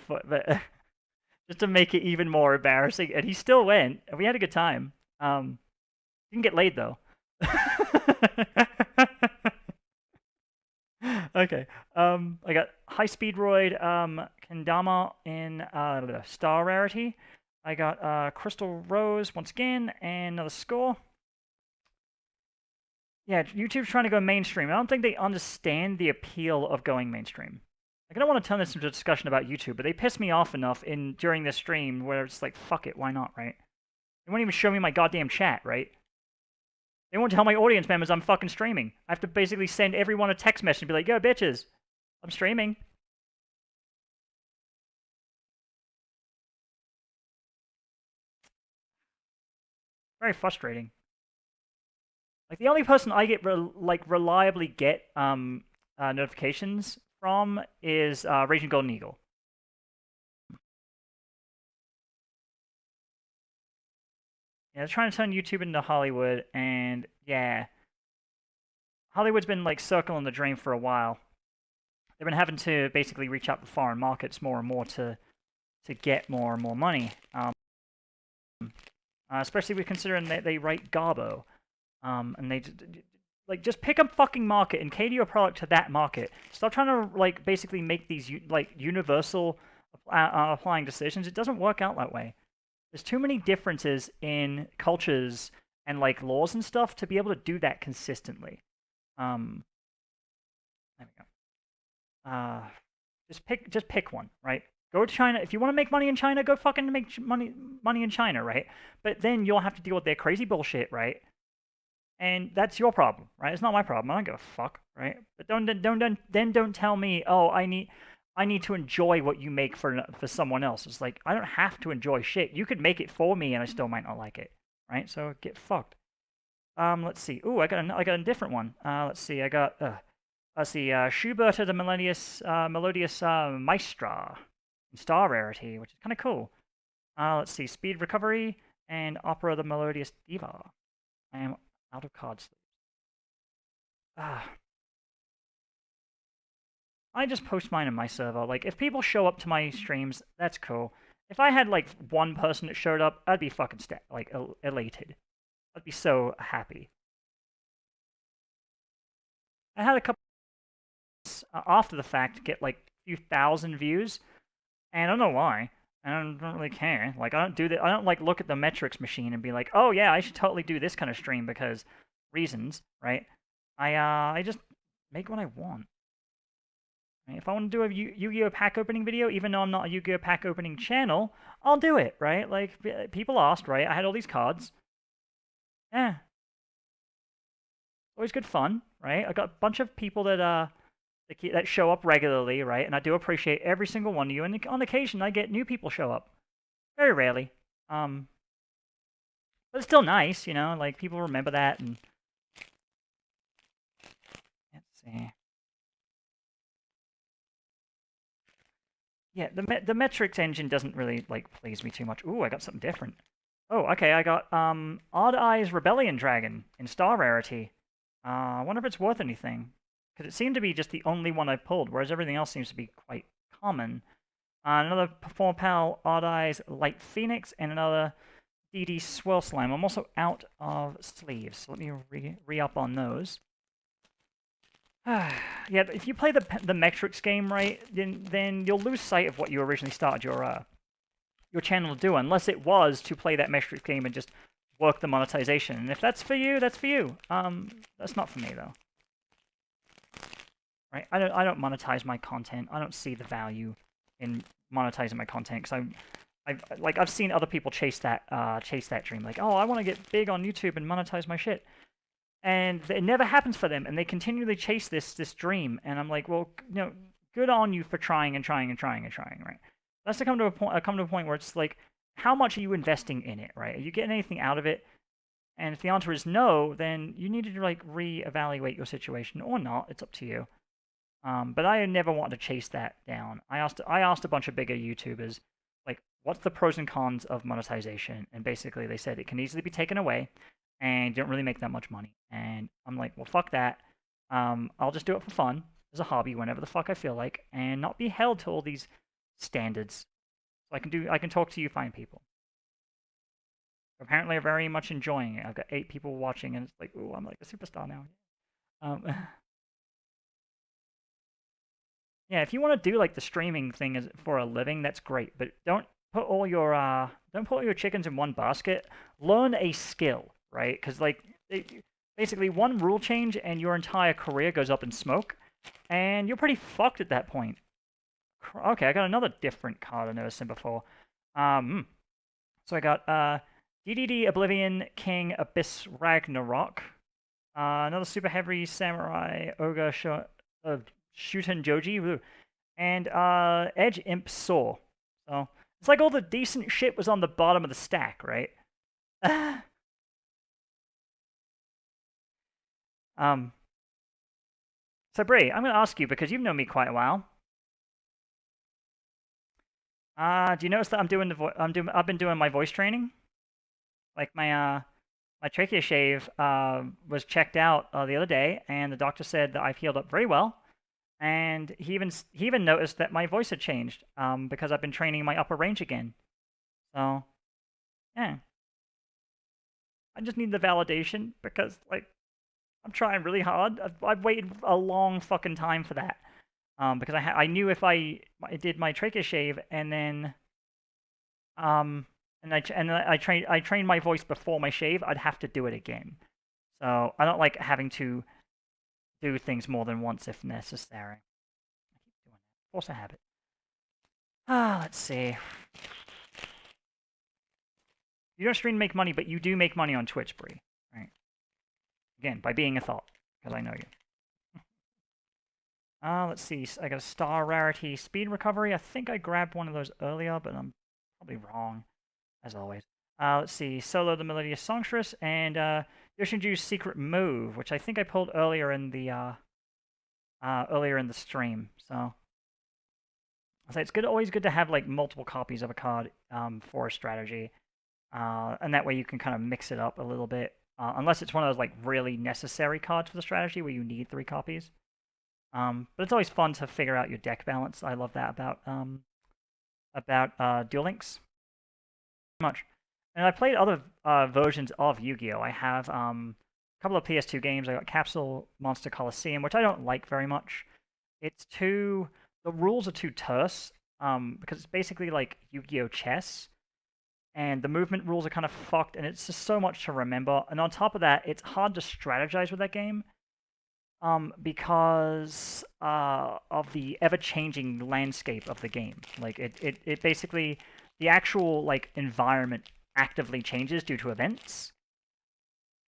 just to make it even more embarrassing. And he still went, and we had a good time. Didn't get laid though. Okay. I got High Speedroid, Kendama in Star Rarity. I got Crystal Rose once again, and another score. Yeah, YouTube's trying to go mainstream. I don't think they understand the appeal of going mainstream. Like, I don't want to turn this into a discussion about YouTube, but they piss me off enough during this stream where it's like, fuck it, why not, right? They won't even show me my goddamn chat, right? They won't tell my audience members I'm fucking streaming. I have to basically send everyone a text message and be like, yo, bitches, I'm streaming. Very frustrating. Like the only person I get reliably get notifications from is Raging Golden Eagle. Yeah, they're trying to turn YouTube into Hollywood, and yeah, Hollywood's been like circling the drain for a while. They've been having to basically reach out to foreign markets more and more to get more and more money. Especially with considering that they write Garbo, and they like just pick a fucking market and cater your product to that market. Stop trying to like basically make these like universal applying decisions. It doesn't work out that way. There's too many differences in cultures and like laws and stuff to be able to do that consistently. There we go. Just pick one, right? Go to China. If you want to make money in China, go fucking make money in China, right? But then you'll have to deal with their crazy bullshit, right? And that's your problem, right? It's not my problem. I don't give a fuck, right? But don't tell me, oh, I need to enjoy what you make for someone else. It's like I don't have to enjoy shit. You could make it for me, and I still might not like it, right? So get fucked. Let's see. Ooh, I got a different one. Let's see. Let's see. Schuberta the Melodious Maestra in Star Rarity, which is kind of cool. Let's see. Speed Recovery and Opera the Melodious Diva. I am out of card sleeves. I just post mine in my server. Like, if people show up to my streams, that's cool. If I had, like, one person that showed up, I'd be fucking, elated. I'd be so happy. I had a couple after the fact get, like, a few thousand views, and I don't know why. I don't really care. Like, I don't do that. I don't, like, look at the metrics machine and be like, oh, yeah, I should totally do this kind of stream because reasons, right? I just make what I want. Right? If I want to do a Yu-Gi-Oh pack opening video, even though I'm not a Yu-Gi-Oh pack opening channel, I'll do it, right? Like, people asked, right? I had all these cards. Yeah. Always good fun, right? I got a bunch of people that show up regularly, right? And I do appreciate every single one of you. And on occasion, I get new people show up. Very rarely. But it's still nice, you know? Like, people remember that, and... Let's see... Yeah, the metrics engine doesn't really, like, please me too much. Ooh, I got something different. Oh, okay, I got, Odd Eyes Rebellion Dragon in Star Rarity. I wonder if it's worth anything. Because it seemed to be just the only one I pulled, whereas everything else seems to be quite common. Another 4-pal Odd Eyes Light Phoenix, and another DD Swirl Slime. I'm also out of sleeves, so let me re-up on those. Yeah, if you play the metrics game right, then you'll lose sight of what you originally started your channel to do, unless it was to play that metrics game and just work the monetization. And if that's for you, that's for you. That's not for me though. Right? I don't monetize my content. I don't see the value in monetizing my content because I've seen other people chase that dream. Like, oh, I want to get big on YouTube and monetize my shit. And it never happens for them, and they continually chase this dream. And I'm like, well, you know, good on you for trying and trying and trying and trying, right? That's to come to a point where it's like, how much are you investing in it, right? Are you getting anything out of it? And if the answer is no, then you need to like reevaluate your situation or not. It's up to you. But I never wanted to chase that down. I asked a bunch of bigger YouTubers, like, what's the pros and cons of monetization? And basically, they said it can easily be taken away, and you don't really make that much money. And I'm like, well, fuck that. I'll just do it for fun, as a hobby, whenever the fuck I feel like, and not be held to all these standards. So I can talk to you fine people. Apparently, I'm very much enjoying it. I've got 8 people watching, and it's like, ooh, I'm like a superstar now. Yeah, if you want to do like the streaming thing as for a living, that's great. But don't put all your chickens in one basket. Learn a skill, right? Because like basically one rule change and your entire career goes up in smoke, and you're pretty fucked at that point. Okay, I got another different card I've never seen before. So I got DDD Oblivion King Abyss Ragnarok. Another super heavy samurai ogre Shuten Joji, woo, and Edge Imp Saw. So it's like all the decent shit was on the bottom of the stack, right? um. So Bree, I'm gonna ask you because you've known me quite a while. Do you notice that I've been doing my voice training? Like my trachea shave was checked out the other day, and the doctor said that I've healed up very well. And he even noticed that my voice had changed because I've been training my upper range again. So yeah, I just need the validation because like I'm trying really hard. I've waited a long fucking time for that because I knew if I did my trachea shave and then um I trained my voice before my shave, I'd have to do it again. So I don't like having to do things more than once if necessary. I keep doing that. Force a habit. Let's see. You don't stream to make money, but you do make money on Twitch, Bree. Right? Again, by being a thought, because I know you. Let's see. I got a star rarity speed recovery. I think I grabbed one of those earlier, but I'm probably wrong, as always. Let's see. Solo the Melodious Songstress and Yoshinju's secret move, which I think I pulled earlier in the stream. So I say it's good, always good to have like multiple copies of a card for a strategy, and that way you can kind of mix it up a little bit. Unless it's one of those like really necessary cards for the strategy where you need 3 copies. But it's always fun to figure out your deck balance. I love that about Duel Links. Much. And I played other versions of Yu-Gi-Oh! I have a couple of PS2 games. I got Capsule Monster Coliseum, which I don't like very much. The rules are too terse because it's basically like Yu-Gi-Oh! Chess, and the movement rules are kind of fucked, and it's just so much to remember. And on top of that, it's hard to strategize with that game because of the ever-changing landscape of the game. Like it basically the actual like environment actively changes due to events,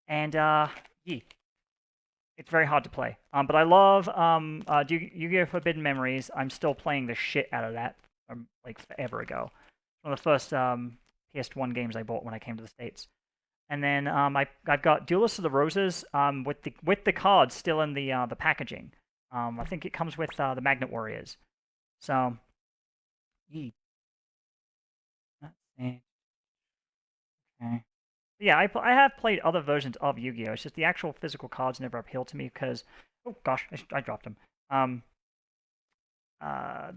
and yeah, it's very hard to play. But I love Yu-Gi-Oh! Forbidden Memories. I'm still playing the shit out of that from like forever ago. One of the first PS1 games I bought when I came to the States. And then I've got Duelist of the Roses with the cards still in the packaging. I think it comes with the Magnet Warriors. So, yeah. Okay. Yeah, I have played other versions of Yu-Gi-Oh! It's just the actual physical cards never appealed to me because, oh gosh, I dropped them.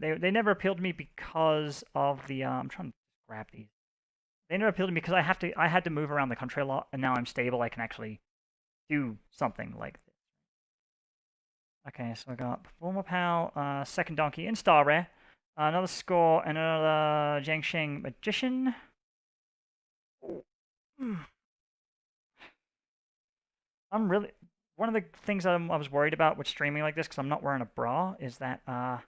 They never appealed to me because of the I'm trying to grab these. They never appealed to me because I had to move around the country a lot, and now I'm stable. I can actually do something like this. Okay, so I got Performer Pal, Second Donkey, and Star Rare. Another score, and another Jiangsheng Magician. I'm really... One of the things I was worried about with streaming like this, because I'm not wearing a bra, is that if I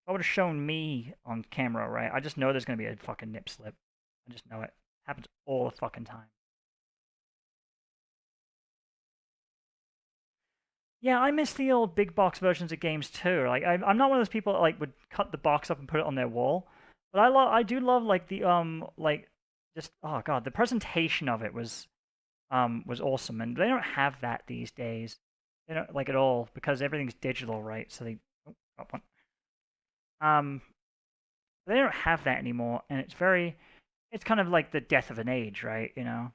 would have shown me on camera, right, I just know there's going to be a fucking nip slip. I just know it. Happens all the fucking time. Yeah, I miss the old big box versions of games too. Like I'm not one of those people that like would cut the box up and put it on their wall, but I do love like the like just oh god, the presentation of it was awesome, and they don't have that these days. They don't like at all because everything's digital, right? So they oh, got one. Um, they don't have that anymore, and it's kind of like the death of an age, right? You know.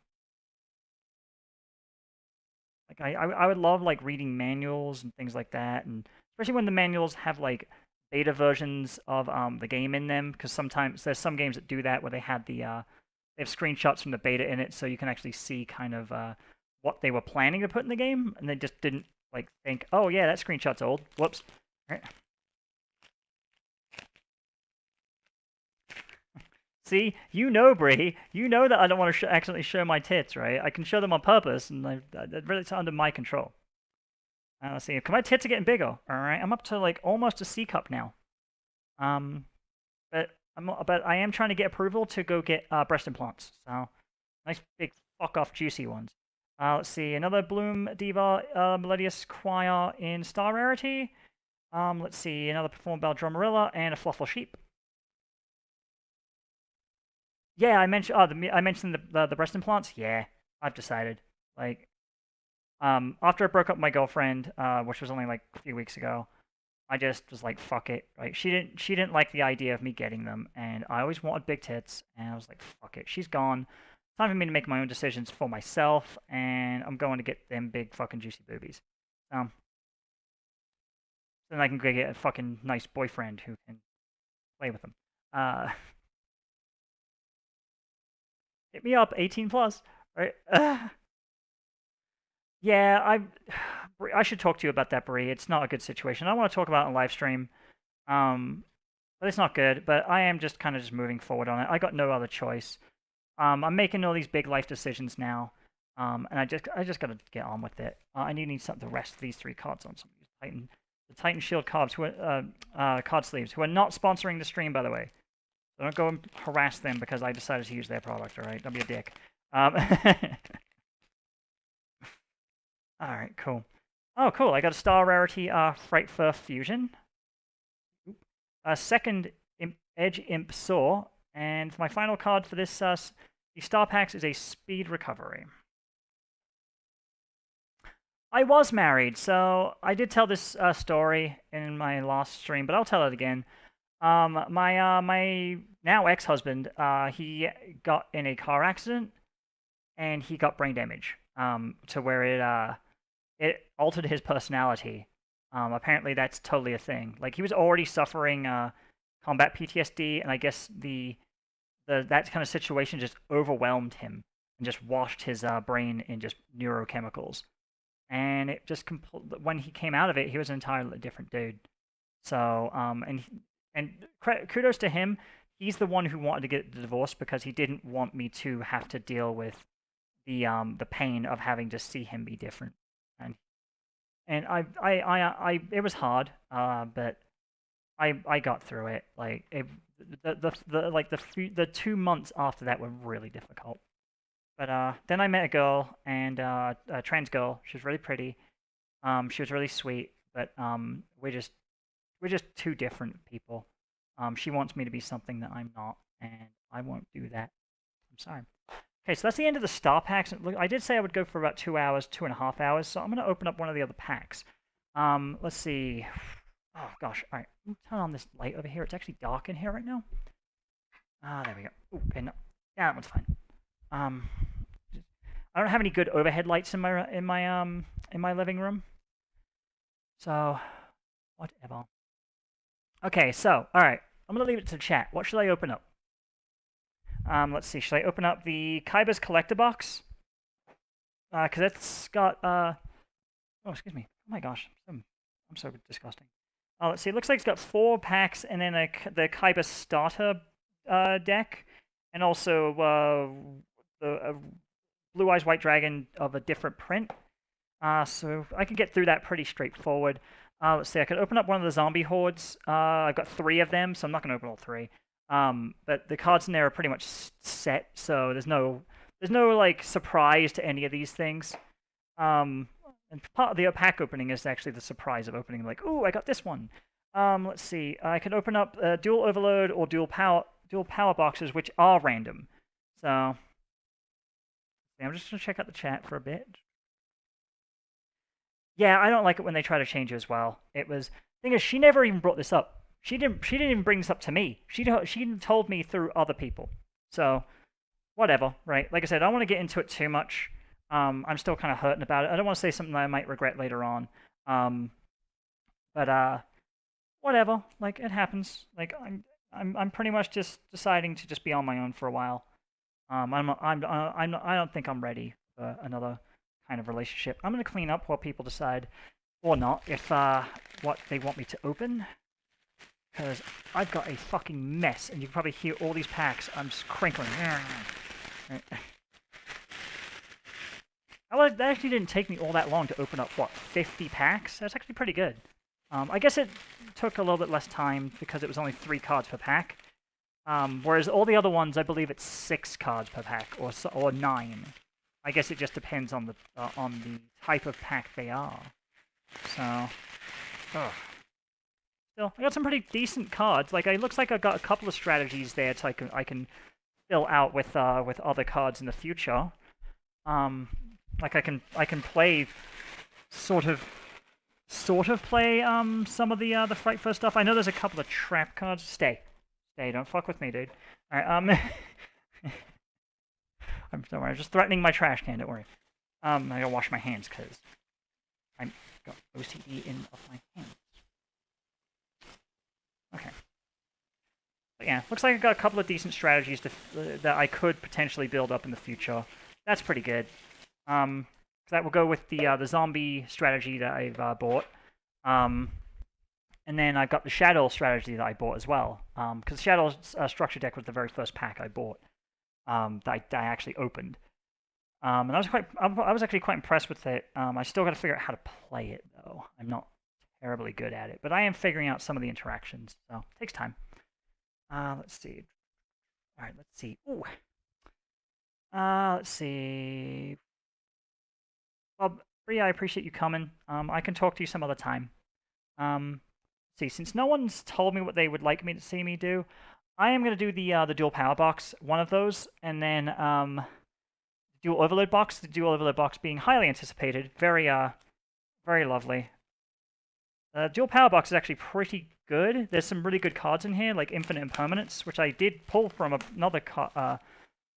Like I would love like reading manuals and things like that, and especially when the manuals have like beta versions of the game in them, because sometimes there's some games that do that where they have screenshots from the beta in it, so you can actually see kind of what they were planning to put in the game, and they just didn't like think, oh yeah, that screenshot's old. Whoops. Right. See, you know, Bree, you know that I don't want to accidentally show my tits, right? I can show them on purpose, and it's under my control. Let's see. My tits are getting bigger. All right, I'm up to like almost a C cup now. Um, but I am trying to get approval to go get breast implants. So nice big fuck off juicy ones. Let's see. Another Bloom Diva Melodious Choir in Star Rarity. Let's see, another Perform Bell Dromarilla and a Fluffle Sheep. Yeah, I mentioned. Oh, I mentioned the breast implants. Yeah, I've decided. Like, after I broke up with my girlfriend, which was only like a few weeks ago, I just was like, fuck it. Right? She didn't like the idea of me getting them, and I always wanted big tits, and I was like, fuck it. She's gone. Time for me to make my own decisions for myself, and I'm going to get them big fucking juicy boobies. Then I can go get a fucking nice boyfriend who can play with them. Uh, hit me up, 18 plus. Right? Yeah, I should talk to you about that, Brie. It's not a good situation. I want to talk about it on live stream, but it's not good. But I am just kind of just moving forward on it. I got no other choice. I'm making all these big life decisions now, and I just got to get on with it. I need some the rest of these 3 cards on some of these Titan Shield cards, who are card sleeves, who are not sponsoring the stream, by the way. So don't go and harass them because I decided to use their product. All right, don't be a dick. All right, cool. Oh, cool. I got a star rarity Fright Fur Fusion. A second Edge Imp Saw. And my final card for this the star packs is a Speed Recovery. I was married, so I did tell this story in my last stream, but I'll tell it again. My now ex-husband, he got in a car accident, and he got brain damage. To where it altered his personality. Apparently, that's totally a thing. Like, he was already suffering combat PTSD, and I guess that kind of situation just overwhelmed him and just washed his brain in just neurochemicals. And it just when he came out of it, he was an entirely different dude. So, and kudos to him. He's the one who wanted to get the divorce because he didn't want me to have to deal with the pain of having to see him be different. And it was hard, but I got through it. Like the 2 months after that were really difficult. But then I met a girl, and a trans girl. She was really pretty. She was really sweet, but we're just 2 different people. She wants me to be something that I'm not, and I won't do that. I'm sorry. Okay, so that's the end of the star packs. Look, I did say I would go for about 2 hours, 2.5 hours, so I'm going to open up one of the other packs. Let's see. Oh, gosh. All right. Turn on this light over here. It's actually dark in here right now. There we go. Ooh, and yeah, that one's fine. I don't have any good overhead lights in my living room. So, whatever. Okay, so, all right. I'm going to leave it to chat. What should I open up? Let's see. Should I open up the Kaiba's Collector Box? Because it's got, oh, excuse me. Oh my gosh. I'm so disgusting. Let's see. It looks like it's got 4 packs and then the Kaiba starter deck. And also the Blue Eyes White Dragon of a different print. So I can get through that pretty straightforward. Let's see. I could open up one of the zombie hordes. I've got 3 of them, so I'm not going to open all 3. But the cards in there are pretty much set, so there's no like surprise to any of these things. And part of the pack opening is actually the surprise of opening, like, oh, I got this one. Let's see. I can open up dual overload or dual power boxes, which are random. So I'm just gonna check out the chat for a bit. Yeah, I don't like it when they try to change it as well. Thing is, she never even brought this up. She didn't even bring this up to me. She told me through other people. So, whatever, right? Like I said, I don't want to get into it too much. I'm still kind of hurting about it. I don't want to say something that I might regret later on. But whatever. Like, it happens. Like, I'm pretty much just deciding to just be on my own for a while. I don't think I'm ready for another kind of relationship. I'm gonna clean up while people decide, or not, if what they want me to open. Because I've got a fucking mess, and you can probably hear all these packs. I'm just crinkling. That actually didn't take me all that long to open up, what, 50 packs? That's actually pretty good. I guess it took a little bit less time because it was only 3 cards per pack. Whereas all the other ones, I believe it's 6 cards per pack, or 9. I guess it just depends on the type of pack they are. So, ugh. still, I got some pretty decent cards. Like, it looks like I got a couple of strategies there, so I can fill out with other cards in the future. Like I can play sort of play some of the Fright Fur stuff. I know there's a couple of trap cards. Stay, don't fuck with me, dude. All right, don't worry, I'm just threatening my trash can. Don't worry. I gotta wash my hands because I got OCD in of my hands. Okay. But yeah, looks like I got a couple of decent strategies that I could potentially build up in the future. That's pretty good. That will go with the zombie strategy that I've bought. And then I've got the Shadow strategy that I bought as well. Because Shadow structure deck was the very first pack I bought that I actually opened. And I was actually quite impressed with it. I still got to figure out how to play it though. I'm not terribly good at it, but I am figuring out some of the interactions. So it takes time. Let's see. All right, let's see. Ooh. Let's see. Bob, Bree, I appreciate you coming. I can talk to you some other time. See, since no one's told me what they would like me to see me do, I am going to do the dual power box, one of those, and then dual overload box. The dual overload box being highly anticipated, very lovely. Dual power box is actually pretty good. There's some really good cards in here, like Infinite Impermanence, which I did pull from another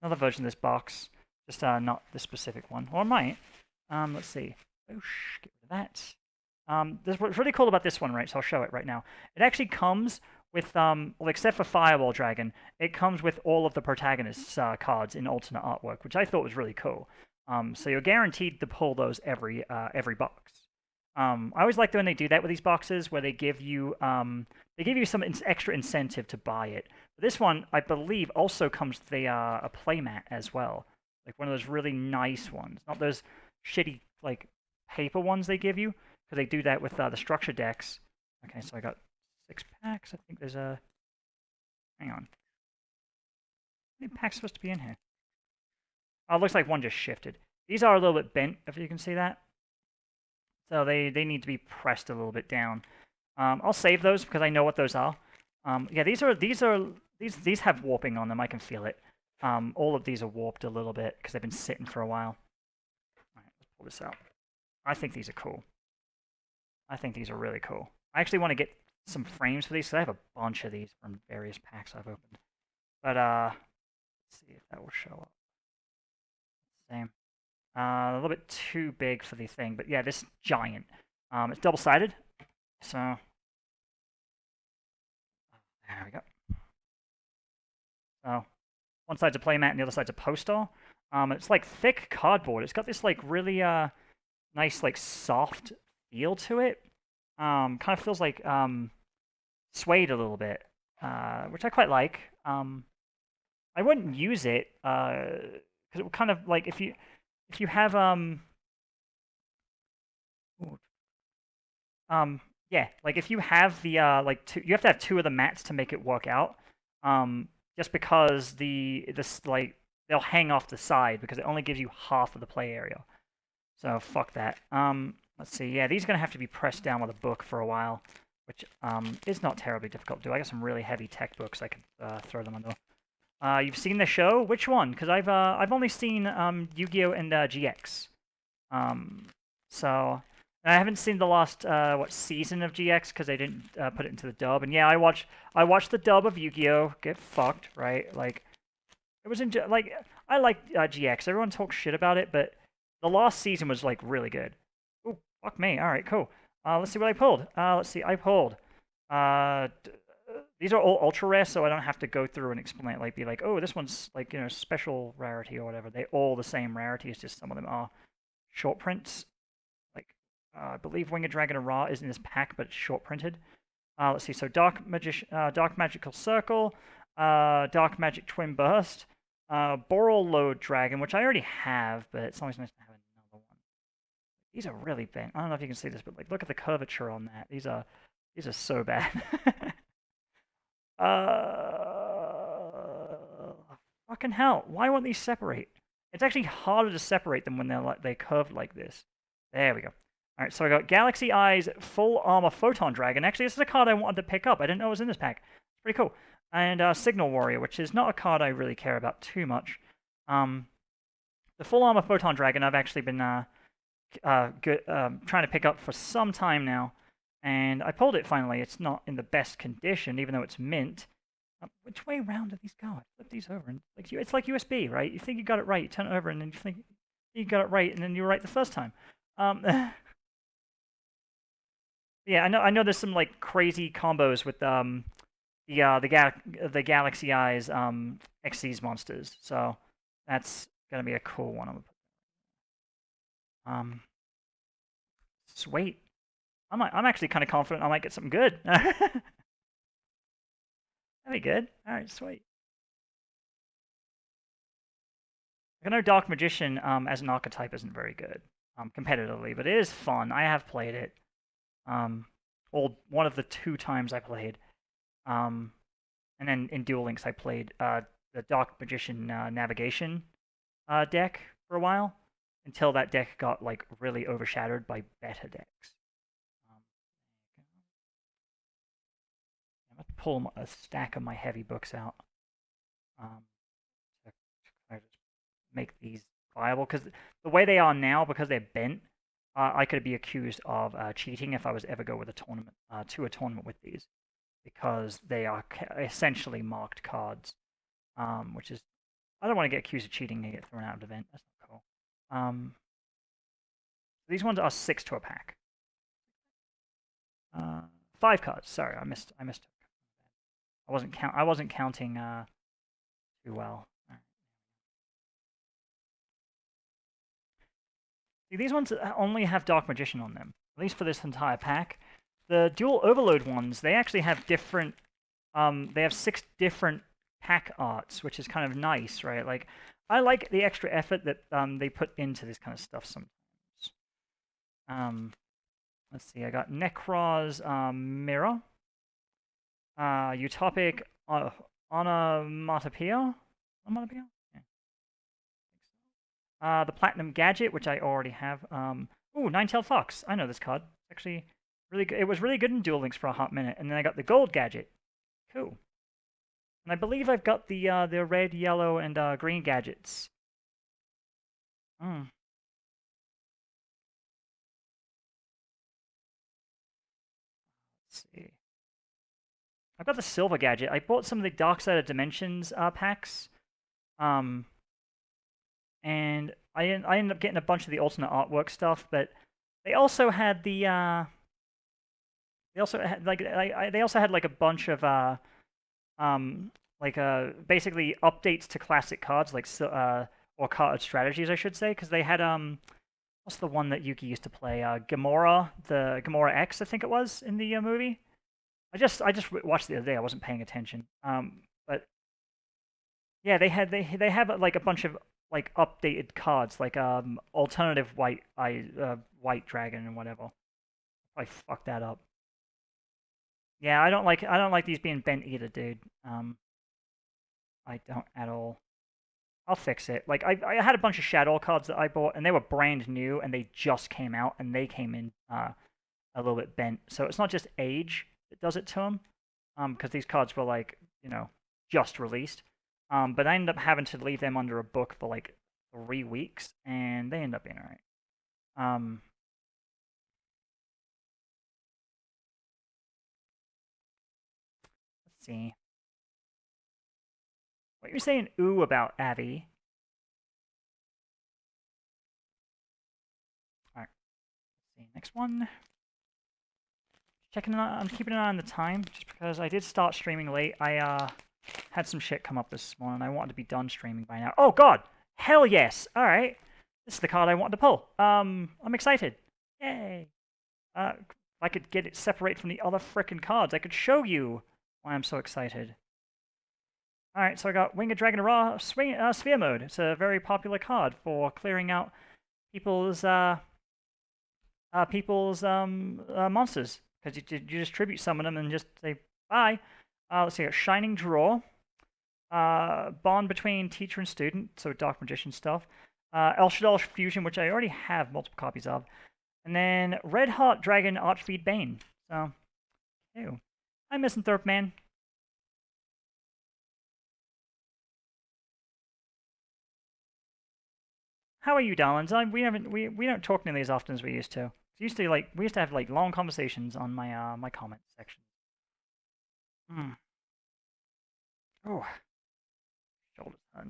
version of this box, just not this specific one. Or I might. Let's see. Get rid of that. This what's really cool about this one, right? So I'll show it right now. It actually comes with, well, except for Firewall Dragon, it comes with all of the protagonists' cards in alternate artwork, which I thought was really cool. So you're guaranteed to pull those every box. I always like when they do that with these boxes, where they give you some extra incentive to buy it. But this one, I believe, also comes with a playmat as well, like one of those really nice ones, not those shitty like paper ones they give you, because they do that with the structure decks. Okay, so I got 6 packs. I think there's a. Hang on. How many packs supposed to be in here? Oh, it looks like one just shifted. These are a little bit bent, if you can see that. So they need to be pressed a little bit down. I'll save those because I know what those are. Yeah, these have warping on them. I can feel it. All of these are warped a little bit because they've been sitting for a while. All right, let's pull this out. I think these are cool. I think these are really cool. I actually want to get some frames for these, because I have a bunch of these from various packs I've opened. But let's see if that will show up. Same. A little bit too big for the thing, but yeah, this giant. It's double-sided, so there we go. So one side's a playmat and the other side's a poster. It's like thick cardboard. It's got this like really nice like soft feel to it. Kind of feels like suede a little bit, which I quite like. I wouldn't use it because it would kind of like if you have yeah, like if you have the like you have to have 2 of the mats to make it work out. Just because this like they'll hang off the side because it only gives you half of the play area. So fuck that. Let's see. Yeah, these are gonna have to be pressed down with a book for a while, which is not terribly difficult to do. I got some really heavy tech books I could throw them under. You've seen the show? Which one? Because I've only seen Yu-Gi-Oh! And GX. So I haven't seen the last season of GX because they didn't put it into the dub. And yeah, I watched the dub of Yu-Gi-Oh! Get fucked, right? Like it was like I like GX. Everyone talks shit about it, but the last season was like really good. Oh fuck me! All right, cool. Let's see what I pulled. Let's see. I pulled. These are all ultra rare, so I don't have to go through and explain. Like, be like, oh, this one's like special rarity or whatever. They're all the same rarity. It's just some of them are short prints. Like, I believe Winged Dragon of Ra is in this pack, but it's short printed. Let's see. So Dark Magical Circle, Dark Magic Twin Burst, Boral Load Dragon, which I already have, but it's always nice to have another one. These are really bent. I don't know if you can see this, but like, look at the curvature on that. These are so bad. Fucking hell! Why won't these separate? It's actually harder to separate them when they're curved like this. There we go. Alright, so I got Galaxy Eyes Full Armor Photon Dragon. Actually, this is a card I wanted to pick up. I didn't know it was in this pack. It's pretty cool. And Signal Warrior, which is not a card I really care about too much. The Full Armor Photon Dragon I've actually been trying to pick up for some time now. And I pulled it finally. It's not in the best condition, even though it's mint. Which way round do these go? I flip these over, and it's like USB, right? You think you got it right, you turn it over, and then you think you got it right, and then you're right the first time. Yeah, I know. There's some like crazy combos with the Galaxy Eyes Xyz monsters, so that's gonna be a cool one. Sweet. I'm actually kind of confident I might get something good. That'd be good. All right, sweet. I know Dark Magician as an archetype isn't very good competitively, but it is fun. I have played it. Well, one of the 2 times I played. And then in Duel Links I played the Dark Magician navigation deck for a while, until that deck got like really overshadowed by better decks. I'm going to pull a stack of my heavy books out to kind of make these viable, because the way they are now, because they're bent, I could be accused of cheating if I was ever go with a tournament to a tournament with these, because they are essentially marked cards, which is, I don't want to get accused of cheating and get thrown out of the event. That's not cool. These ones are 6 to a pack. 5 cards. Sorry, I missed. I wasn't counting too well. Right. See, these ones only have Dark Magician on them, at least for this entire pack. The Dual Overload ones, they actually have different. They have 6 different pack arts, which is kind of nice, right? Like, I like the extra effort that they put into this kind of stuff sometimes. Let's see, I got Nekroz Mirror, Utopic Onomatopoeia? Onomatopoeia? Yeah. The Platinum Gadget, which I already have. Ooh, Nine-Tailed Fox. I know this card. Actually, really good. It was really good in Duel Links for a hot minute. And then I got the Gold Gadget. Cool. And I believe I've got the red, yellow, and green gadgets. Let's see. I've got the Silver Gadget. I bought some of the Dark Side of Dimensions packs. And I ended up getting a bunch of the alternate artwork stuff, but they also had the they also had like a bunch of basically updates to classic cards, like or card strategies, I should say, because they had what's the one that Yuki used to play? Gamora, the Gamora X, I think it was, in the movie. I just watched the other day. I wasn't paying attention. But yeah, they have like a bunch of like updated cards, like alternative white dragon and whatever. I fucked that up. Yeah, I don't like these being bent either, dude. I don't at all. I'll fix it. Like, I had a bunch of Shadow cards that I bought, and they were brand new, and they just came out, and they came in a little bit bent. So it's not just age that does it to them, because these cards were like, just released. But I ended up having to leave them under a book for like 3 weeks, and they end up being alright. Let's see. What you're saying ooh about Abby? Alright. Let's see. Next one. I'm keeping an eye on the time, just because I did start streaming late. I had some shit come up this morning. I wanted to be done streaming by now. Oh god! Hell yes! Alright. This is the card I wanted to pull. I'm excited. Yay! If I could get it separate from the other frickin' cards, I could show you why I'm so excited. Alright, so I got Winged Dragon Ra Sphere Mode. It's a very popular card for clearing out people's monsters. Because you just tribute summon them and just say bye. Let's see, Shining Draw. Bond between teacher and student, so Dark Magician stuff. El Shaddoll Fusion, which I already have multiple copies of. And then Red Heart Dragon Archfiend Bane. So, ew. Hi, Misanthrope Man. How are you, darlings? We don't talk nearly as often as we used to. We used to have like long conversations on my my comment section. Hmm. Oh, shoulders hurt.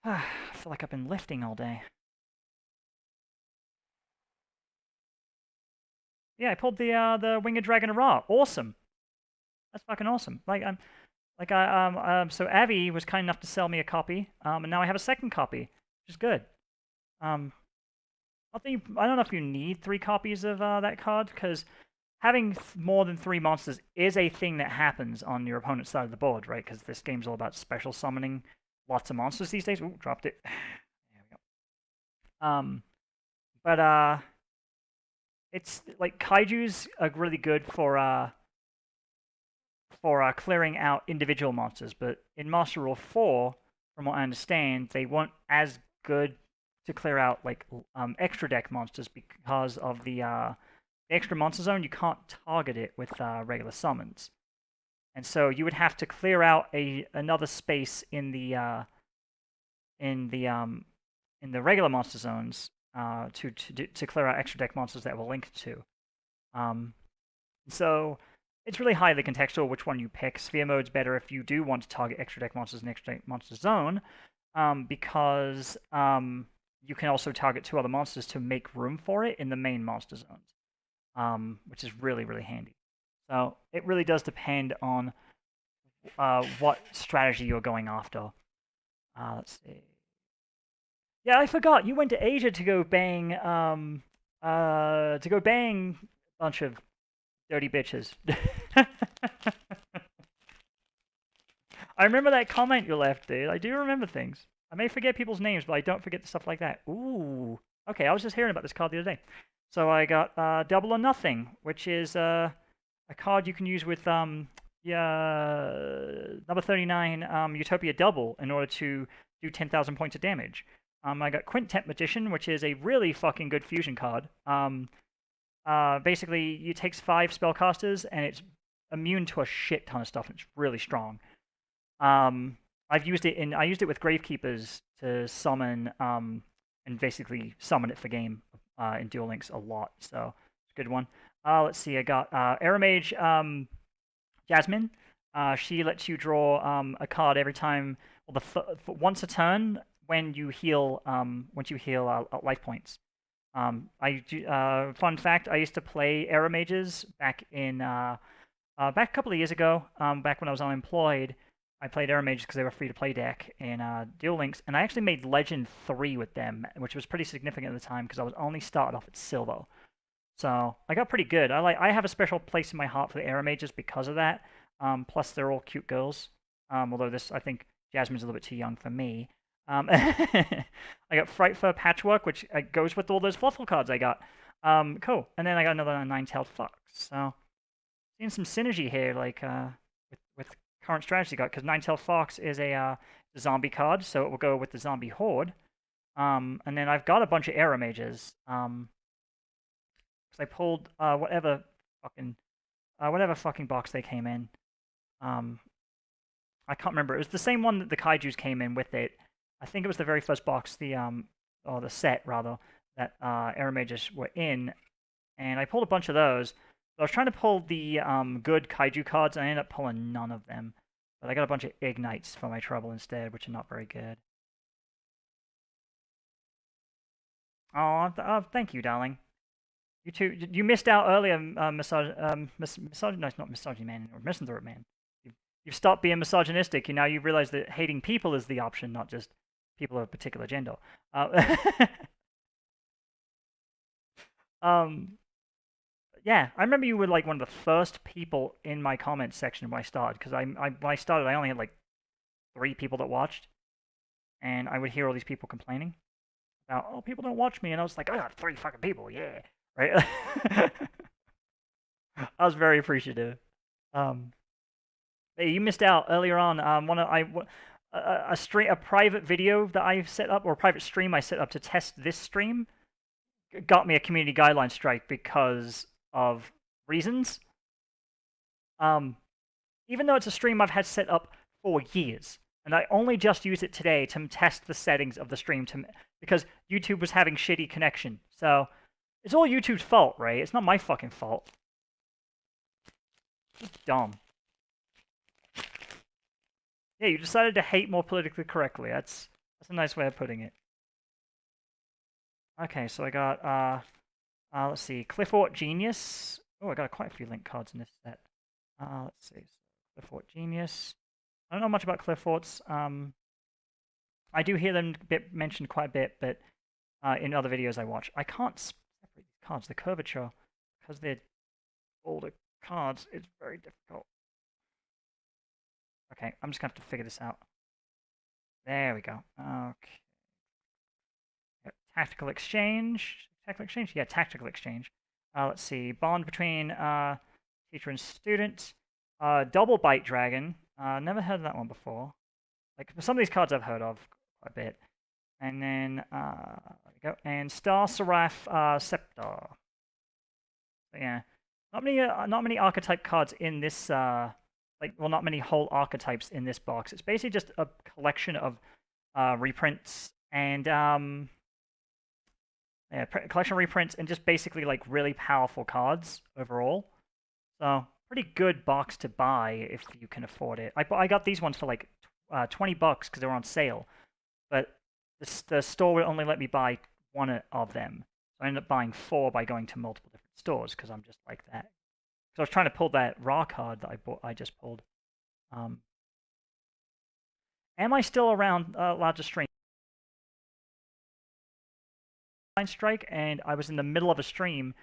I feel like I've been lifting all day. Yeah, I pulled the Winged Dragon of Ra. Awesome. That's fucking awesome. So Avi was kind enough to sell me a copy, and now I have a second copy, which is good. I don't know if you need 3 copies of that card, because having more than 3 monsters is a thing that happens on your opponent's side of the board, right? Because this game's all about special summoning lots of monsters these days. Ooh, dropped it. There we go. But it's like kaijus are really good for clearing out individual monsters, but in Master Rule 4, from what I understand, they weren't as good to clear out like extra deck monsters because of the extra monster zone. You can't target it with regular summons, and so you would have to clear out another space in the regular monster zones to clear out extra deck monsters that were linked to. So it's really highly contextual which one you pick. Sphere mode's better if you do want to target extra deck monsters in extra deck monster zone, because you can also target 2 other monsters to make room for it in the main monster zones, which is really, really handy. So it really does depend on what strategy you're going after. Let's see. Yeah, I forgot. You went to Asia to go bang a bunch of dirty bitches. I remember that comment you left, dude. I do remember things. I may forget people's names, but I don't forget stuff like that. Ooh. Okay, I was just hearing about this card the other day. So I got Double or Nothing, which is a card you can use with number 39 Utopia Double in order to do 10,000 points of damage. I got Quintet Magician, which is a really fucking good fusion card. Basically, it takes 5 spellcasters, and it's immune to a shit ton of stuff, and it's really strong. I used it with Gravekeepers to summon, and basically summon it for game in Duel Links a lot, so it's a good one. Let's see, I got Aramage Jasmine. She lets you draw a card every time, well, once a turn when you heal life points. Fun fact, I used to play Aramages back a couple of years ago, back when I was unemployed. I played Aramages because they were free to play deck in Duel Links, and I actually made Legend 3 with them, which was pretty significant at the time because I was only started off at Silver. So I got pretty good. I have a special place in my heart for the Aramages because of that. Plus they're all cute girls. Although I think Jasmine's a little bit too young for me. I got Frightfur Patchwork, which goes with all those Fluffle cards I got. Cool. And then I got another Nine-Tailed Fox. So, seeing some synergy here, like with current strategy got, because Nine-Tailed Fox is a zombie card, so it will go with the Zombie Horde. And then I've got a bunch of Aramages. Because I pulled whatever fucking box they came in. I can't remember. It was the same one that the Kaijus came in with it. I think it was the very first box, or the set rather, that Aramages were in, and I pulled a bunch of those. I was trying to pull the good Kaiju cards, and I ended up pulling none of them. But I got a bunch of Ignites for my trouble instead, which are not very good. Oh, thank you, darling. You too. You missed out earlier, no, it's not Misogyny Man, or Misanthrope Man. You've stopped being misogynistic. Now you realize that hating people is the option, not just people of a particular gender. Yeah, I remember you were like one of the first people in my comments section when I started, because when I started, I only had like 3 people that watched, and I would hear all these people complaining about, oh, people don't watch me, and I was like, I got 3 fucking people, yeah, right? I was very appreciative. Hey, you missed out earlier on. A private video that I set up, or a private stream I set up to test this stream, got me a community guideline strike because of reasons. Even though it's a stream I've had set up for years, and I only just used it today to test the settings of the stream because YouTube was having shitty connection. So it's all YouTube's fault, right? It's not my fucking fault. It's dumb. Yeah, you decided to hate more politically correctly. That's a nice way of putting it. Okay, so I got let's see, Cliffort Genius. Oh, I got quite a few link cards in this set. Let's see, Cliffort Genius. I don't know much about Clifforts. I do hear them mentioned quite a bit, but in other videos I watch, I can't separate these cards. The curvature, because they're older cards, it's very difficult. Okay, I'm just gonna have to figure this out. There we go. Okay. Tactical exchange. Tactical exchange? Yeah, tactical exchange. Let's see. Bond between teacher and student. Double Bite Dragon. Never heard of that one before. Like, some of these cards I've heard of quite a bit. And then, there we go. And Star Seraph Scepter. So, yeah. Not many archetype cards in this, not many whole archetypes in this box. It's basically just a collection of reprints and, yeah, collection of reprints and just basically, like, really powerful cards overall. So, pretty good box to buy if you can afford it. I got these ones for, like, $20 because they were on sale. But the store would only let me buy one of them. So I ended up buying 4 by going to multiple different stores because I'm just like that. So I was trying to pull that raw card that I just pulled. Am I still around allowed to stream? Strike, and I was in the middle of a stream,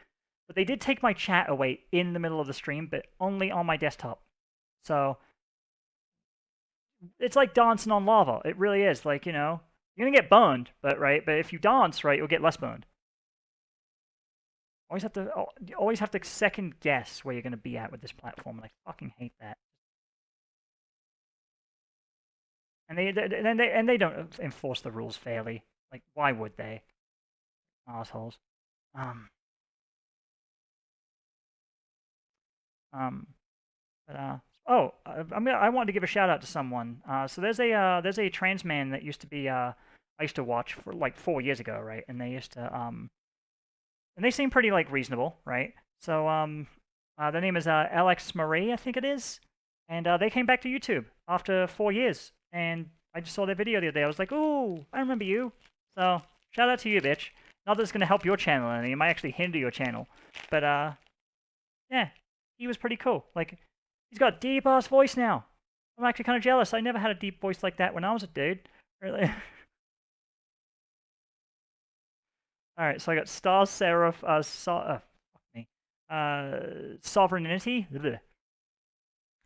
but they did take my chat away in the middle of the stream, but only on my desktop. So it's like dancing on lava. It really is. Like, you know, you're gonna get burned, but if you dance right, you'll get less burned. Always have to second guess where you're gonna be at with this platform, and I fucking hate that. And they don't enforce the rules fairly. Like, why would they? Assholes. I wanted to give a shout out to someone. So there's a trans man that used to be I used to watch for like 4 years ago, right? And they used to and they seem pretty like reasonable, right? So their name is Alex Marie, I think it is, and they came back to YouTube after 4 years, and I just saw their video the other day. I was like, ooh, I remember you. So shout out to you, bitch. Not that it's gonna help your channel, and it might actually hinder your channel, but yeah, he was pretty cool. Like, he's got a deep ass voice now. I'm actually kind of jealous. I never had a deep voice like that when I was a dude. Really. All right, so I got Star Seraph, Sovereignty. Ugh.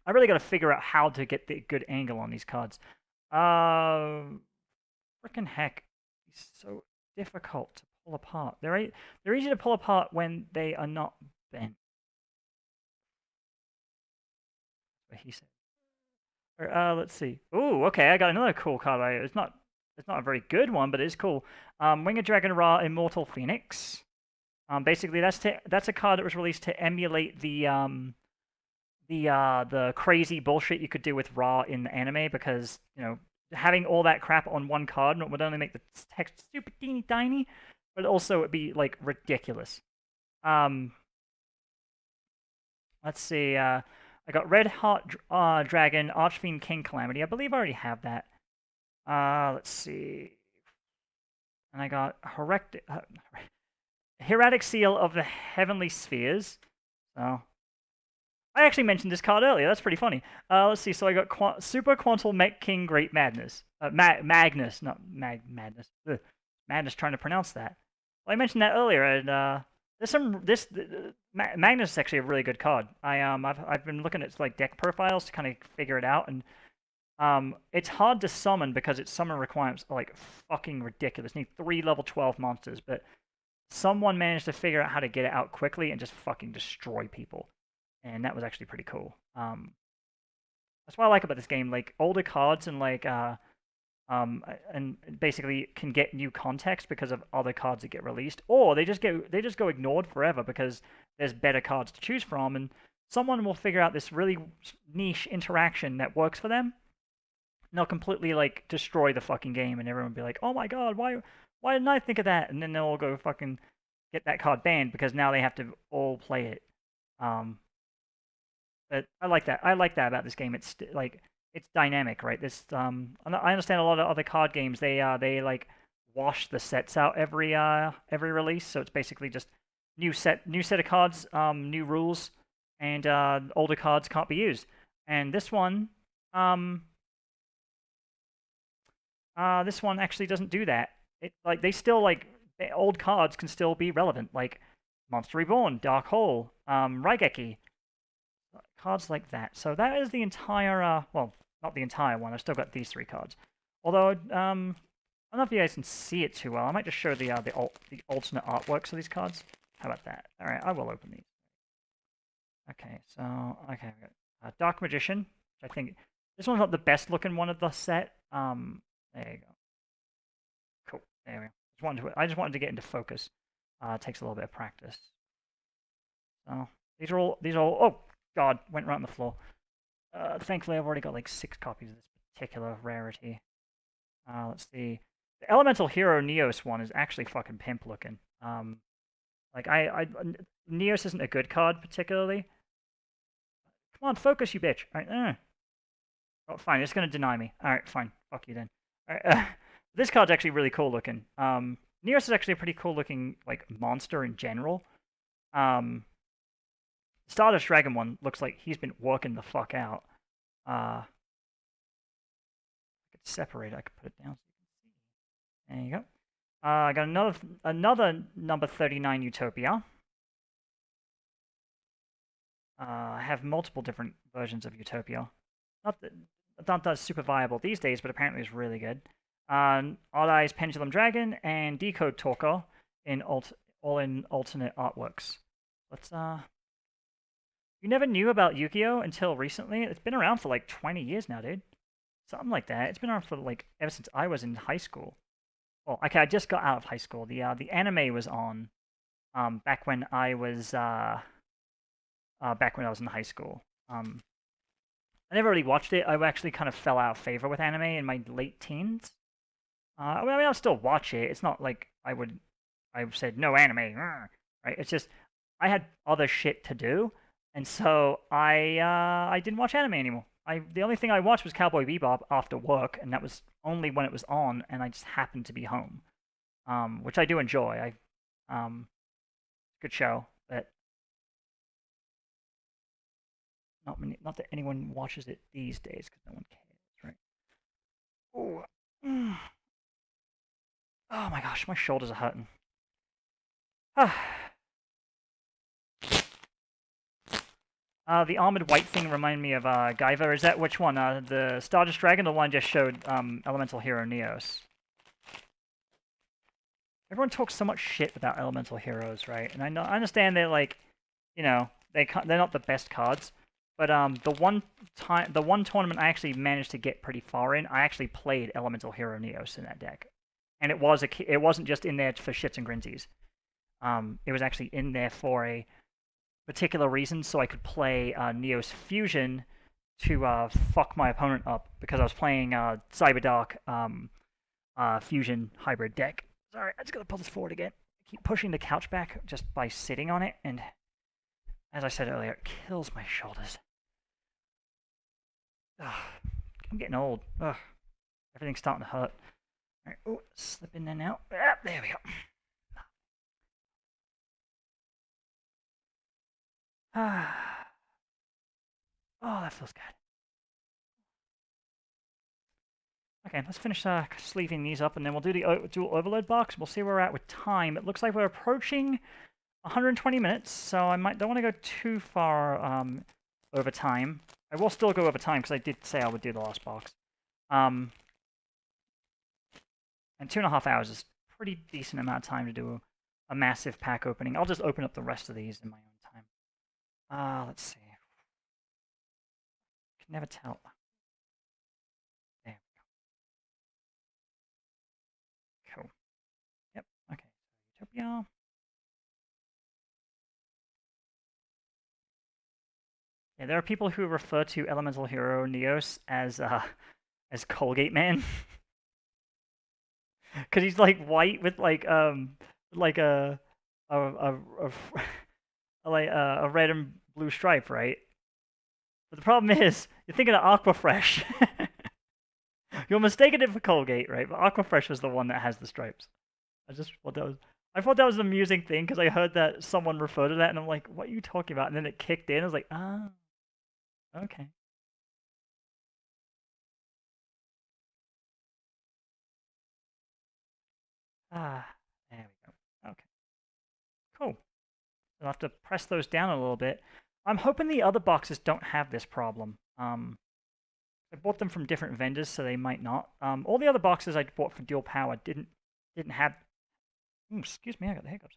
I really got to figure out how to get the good angle on these cards. Freaking heck, it's so difficult to pull apart. They're easy to pull apart when they are not bent. What he said. Let's see. Ooh, okay, I got another cool card. It's not a very good one, but it is cool. Winged Dragon Ra Immortal Phoenix. Basically, that's a card that was released to emulate the crazy bullshit you could do with Ra in the anime, because, you know, having all that crap on one card would only make the text super teeny tiny, but also it'd be like ridiculous. Let's see. I got Red Hot Dragon Archfiend King Calamity. I believe I already have that. Let's see. And I got Hieratic Seal of the Heavenly Spheres. So I actually mentioned this card earlier. That's pretty funny. Let's see. So I got Super Quantal Mech King Great Madness. Magnus, not Madness. Ugh. Madness trying to pronounce that. Well, I mentioned that earlier, and Magnus is actually a really good card. I've been looking at like deck profiles to kind of figure it out, and it's hard to summon because its summon requirements are like fucking ridiculous. You need 3 level 12 monsters, but someone managed to figure out how to get it out quickly and just fucking destroy people, and that was actually pretty cool. That's what I like about this game. Like, older cards and like and basically can get new context because of other cards that get released, or they just go ignored forever because there's better cards to choose from, and someone will figure out this really niche interaction that works for them. And they'll completely like destroy the fucking game, and everyone will be like, "Oh my god, why didn't I think of that?" And then they'll all go fucking get that card banned because now they have to all play it. Um, but I like that. I like that about this game. Like it's dynamic, right? I understand a lot of other card games. They like wash the sets out every release, so it's basically just new set of cards, new rules, and older cards can't be used. And um, this one actually doesn't do that. It like they still like the old cards can still be relevant, like Monster Reborn, Dark Hole, Raigeki, cards like that. So that is the entire, well, not the entire one. I've still got these three cards. Although, I don't know if you guys can see it too well. I might just show the alternate artworks of these cards. How about that? All right, I will open these. Okay, so okay, we got Dark Magician, which I think this one's not the best looking one of the set. There you go. Cool. There we go. I just wanted to get into focus. It takes a little bit of practice. So these are all. Oh God, went right on the floor. Thankfully, I've already got like 6 copies of this particular rarity. Let's see. The Elemental Hero Neos one is actually fucking pimp looking. Like Neos isn't a good card particularly. Come on, focus, you bitch. All right. Oh, fine. It's gonna deny me. All right, fine. Fuck you then. All right. This card's actually really cool looking. Neos is actually a pretty cool looking like monster in general. Um, Stardust Dragon one looks like he's been working the fuck out. I could separate. I could put it down so you can see. There you go. I got another number 39 Utopia. I have multiple different versions of Utopia. Not that super viable these days, but apparently it's really good. Odd Eyes Pendulum Dragon and Decode Talker all in alternate artworks. Let's You never knew about Yu-Gi-Oh until recently? It's been around for like 20 years now, dude. Something like that. It's been around for like ever since I was in high school. Well, okay, I just got out of high school. The anime was on back when I was in high school. I never really watched it. I actually kind of fell out of favor with anime in my late teens. I mean, I'll still watch it. It's not like I said no anime, right? It's just I had other shit to do, and so I didn't watch anime anymore. The only thing I watched was Cowboy Bebop after work, and that was only when it was on, and I just happened to be home, which I do enjoy. Good show, but not that anyone watches it these days because no one cares, right? Ooh. Oh my gosh, my shoulders are hurting. The armored white thing reminded me of Gaiva. Is that which one? The Stardust Dragon, the one just showed Elemental Hero Neos. Everyone talks so much shit about Elemental Heroes, right? And I understand they're like, they're not the best cards, but the one tournament I actually managed to get pretty far in, I actually played Elemental Hero Neos in that deck, and it wasn't just in there for shits and grinsies. It was actually in there for a particular reason, so I could play Neos Fusion to fuck my opponent up because I was playing Cyberdark Fusion hybrid deck. Sorry, I just gotta pull this forward again. I keep pushing the couch back just by sitting on it, and as I said earlier, it kills my shoulders. Ugh, I'm getting old. Ugh, everything's starting to hurt. All right, oh, slip in there now. Ah, there we go. Ah. Oh, that feels good. Okay, let's finish sleeving these up, and then we'll do the dual overload box. We'll see where we're at with time. It looks like we're approaching 120 minutes, so I don't want to go too far over time. I will still go over time because I did say I would do the last box. And 2.5 hours is a pretty decent amount of time to do a massive pack opening. I'll just open up the rest of these in my own time. Let's see. Can never tell. Yeah, there are people who refer to Elemental Hero Neos as Colgate Man because he's like white with like a like a red and blue stripe, right? But the problem is you're thinking of Aquafresh. You're mistaking it for Colgate, right? But Aquafresh was the one that has the stripes. I thought that was an amusing thing because I heard that someone referred to that, and I'm like, what are you talking about? And then it kicked in. I was like, ah, okay. Ah, there we go. Okay, cool. I'll have to press those down a little bit. I'm hoping the other boxes don't have this problem. I bought them from different vendors, so they might not. All the other boxes I bought for dual power didn't have. Excuse me, I got the hiccups.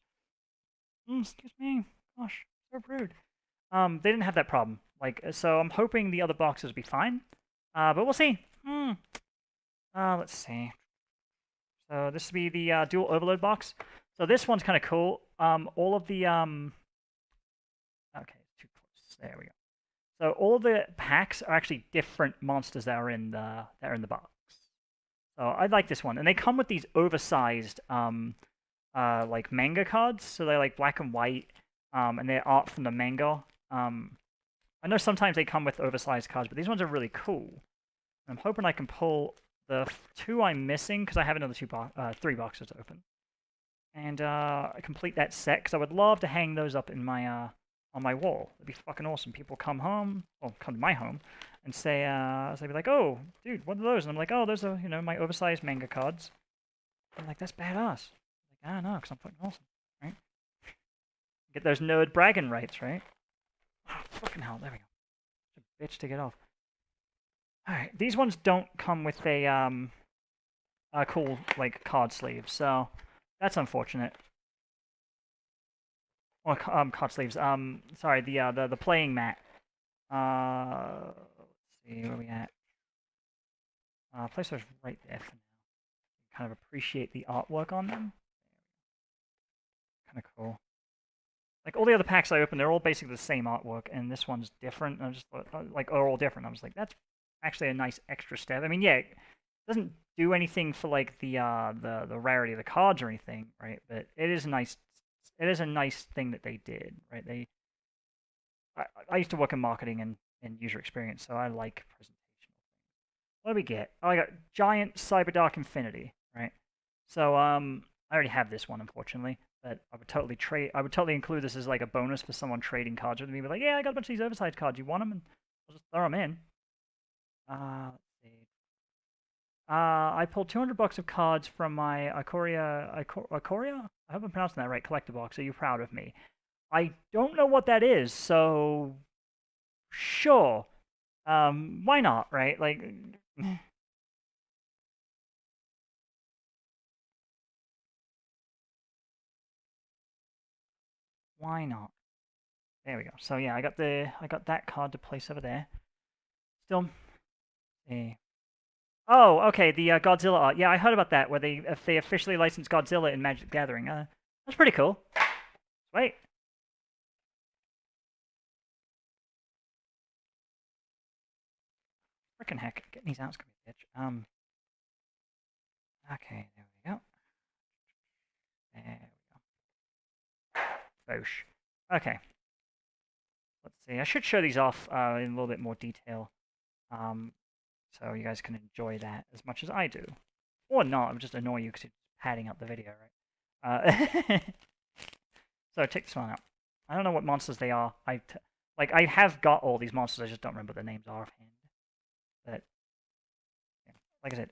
Excuse me. Gosh, so rude. They didn't have that problem. Like, so I'm hoping the other boxes will be fine. But we'll see. Let's see. So this will be the dual overload box. So this one's kind of cool. All of the okay, too close. There we go. So all the packs are actually different monsters that are in the box. So I like this one, and they come with these oversized like manga cards. So they're like black and white, and they're art from the manga. I know sometimes they come with oversized cards, but these ones are really cool. I'm hoping I can pull the two I'm missing because I have another three boxes to open, and complete that set because I would love to hang those up in my on my wall. It'd be fucking awesome. People come home, or come to my home, and say, so they'd be like, "Oh, dude, what are those?" And I'm like, "Oh, those are my oversized manga cards." I'm like, "That's badass." Like, I don't know, because I'm fucking awesome, right? Get those nerd bragging rights, right? Oh, fucking hell, there we go. It's a bitch to get off. Alright, these ones don't come with a cool, like, card sleeve, so that's unfortunate. Or, card sleeves, sorry, the playing mat. Let's see, where are we at? Place those right there for now. Kind of appreciate the artwork on them. Kind of cool. Like, all the other packs I opened, they're all basically the same artwork, and this one's different. I'm just, like, are all different. I was like, that's actually a nice extra step. I mean, yeah, it doesn't do anything for, like, the rarity of the cards or anything, right? But it is a nice thing that they did, right? I used to work in marketing and user experience, so I like presentational things. What do we get? Oh, I got Giant Cyberdark Infinity, right? So, I already have this one, unfortunately. But I would totally include this as like a bonus for someone trading cards with me. Be like, yeah, I got a bunch of these oversized cards. You want them? And I'll just throw them in. Let's see. I pulled $200 of cards from my Ikoria. I hope I'm pronouncing that right. Collector box. Are you proud of me? I don't know what that is, so sure. Why not? Right? Like. Why not? There we go. So yeah, I got that card to place over there. Still, oh, okay, the Godzilla art. Yeah, I heard about that, where they officially licensed Godzilla in Magic the Gathering. That's pretty cool. Wait. Frickin' heck, getting these out's gonna be a bitch. Okay, there we go. There we go. Boosh. Okay. Let's see. I should show these off in a little bit more detail, so you guys can enjoy that as much as I do, or not. I'm just annoy you because it's padding up the video, right? So take this one out. I don't know what monsters they are. Like I have got all these monsters. I just don't remember what the names are offhand. But yeah, like I said,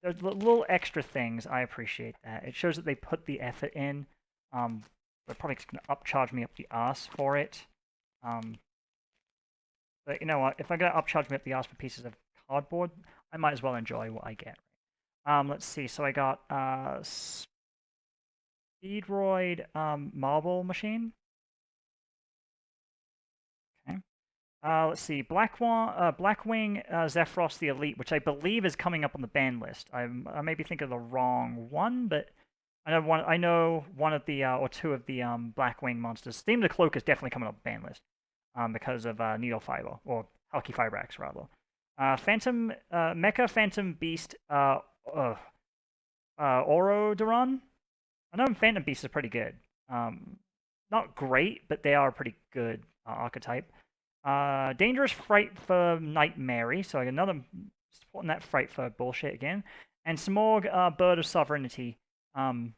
there's little extra things. I appreciate that. It shows that they put the effort in. They're probably just gonna upcharge me up the ass for it. But you know what? If I'm gonna upcharge me up the ass for pieces of cardboard, I might as well enjoy what I get. Let's see. So I got Speedroid marble machine. Okay. Let's see. Blackwing Zephyros the Elite, which I believe is coming up on the ban list. I may be thinking of the wrong one, but I know one of the or two of the Blackwing monsters. Theme of the Cloak is definitely coming up on the ban list. because of Needle Fiber, or Hulky Fibrax, rather. Phantom, Mecha Phantom Beast, Oroduron? I know Phantom Beast is pretty good. Not great, but they are pretty good archetype. Dangerous Fright for Nightmare, so another supporting that Fright for bullshit again. And Smorg, Bird of Sovereignty. I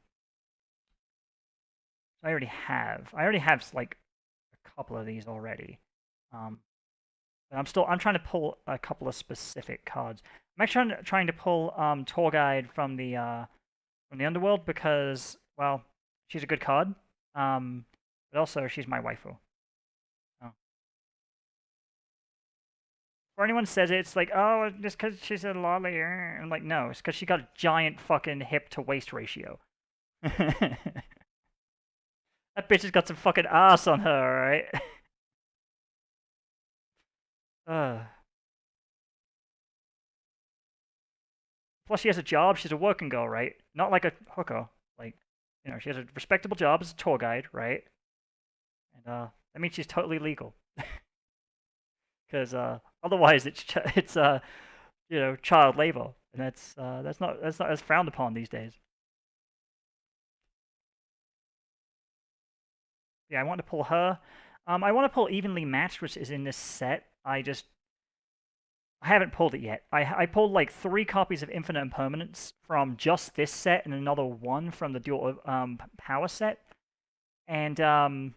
already have. Like a couple of these already. But I'm trying to pull a couple of specific cards. I'm actually trying to pull Tour Guide from the Underworld because, well, she's a good card. But also she's my waifu. Oh. Or anyone says it, it's like, oh, just because she's a lolly. I'm like, no, it's because she got a giant fucking hip to waist ratio. That bitch has got some fucking ass on her, alright? Plus, she has a job. She's a working girl, right? Not like a hooker. Like, you know, she has a respectable job as a tour guide, right? And that means she's totally legal. Because otherwise, it's you know, child labor, and that's not as frowned upon these days. Yeah, I want to pull her. I want to pull Evenly Matched, which is in this set. I haven't pulled it yet. I pulled like 3 copies of Infinite Impermanence from just this set and another 1 from the Dual Power set. And I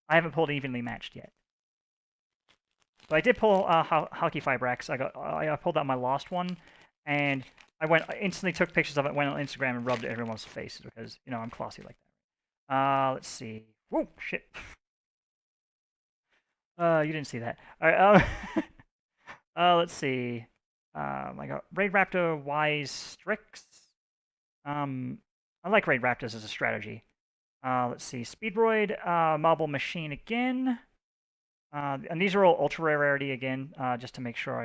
haven't pulled Evenly Matched yet. But I did pull Hulky Fibrax. I pulled that on my last one, and I instantly took pictures of it, went on Instagram, and rubbed it in everyone's face because, you know, I'm classy like that. Let's see. Whoa, shit. You didn't see that. All right. Let's see. I got Raid Raptor, Wise, Strix. I like Raid Raptors as a strategy. Let's see. Speedroid, Marble Machine again. And these are all ultra rare rarity again, just to make sure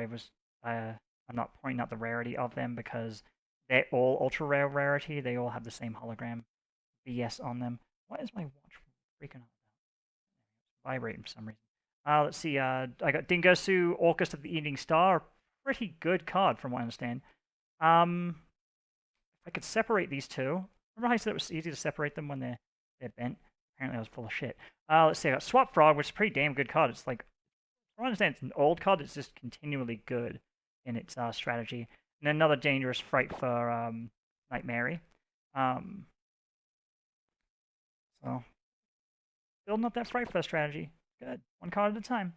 I'm not pointing out the rarity of them because they're all ultra rare rarity. They all have the same hologram BS on them. Why is my watch freaking out? Vibrating for some reason. Let's see. I got Dingosu, Orcus of the Evening Star. Pretty good card from what I understand. I could separate these two. Remember how I said it was easy to separate them when they're bent? Apparently I was full of shit. Let's see. I got Swap Frog, which is a pretty damn good card. It's like, I don't understand. It's an old card. It's just continually good in its strategy. And then another Dangerous Fright for Nightmare. So building up that Fright for strategy. Good. One card at a time.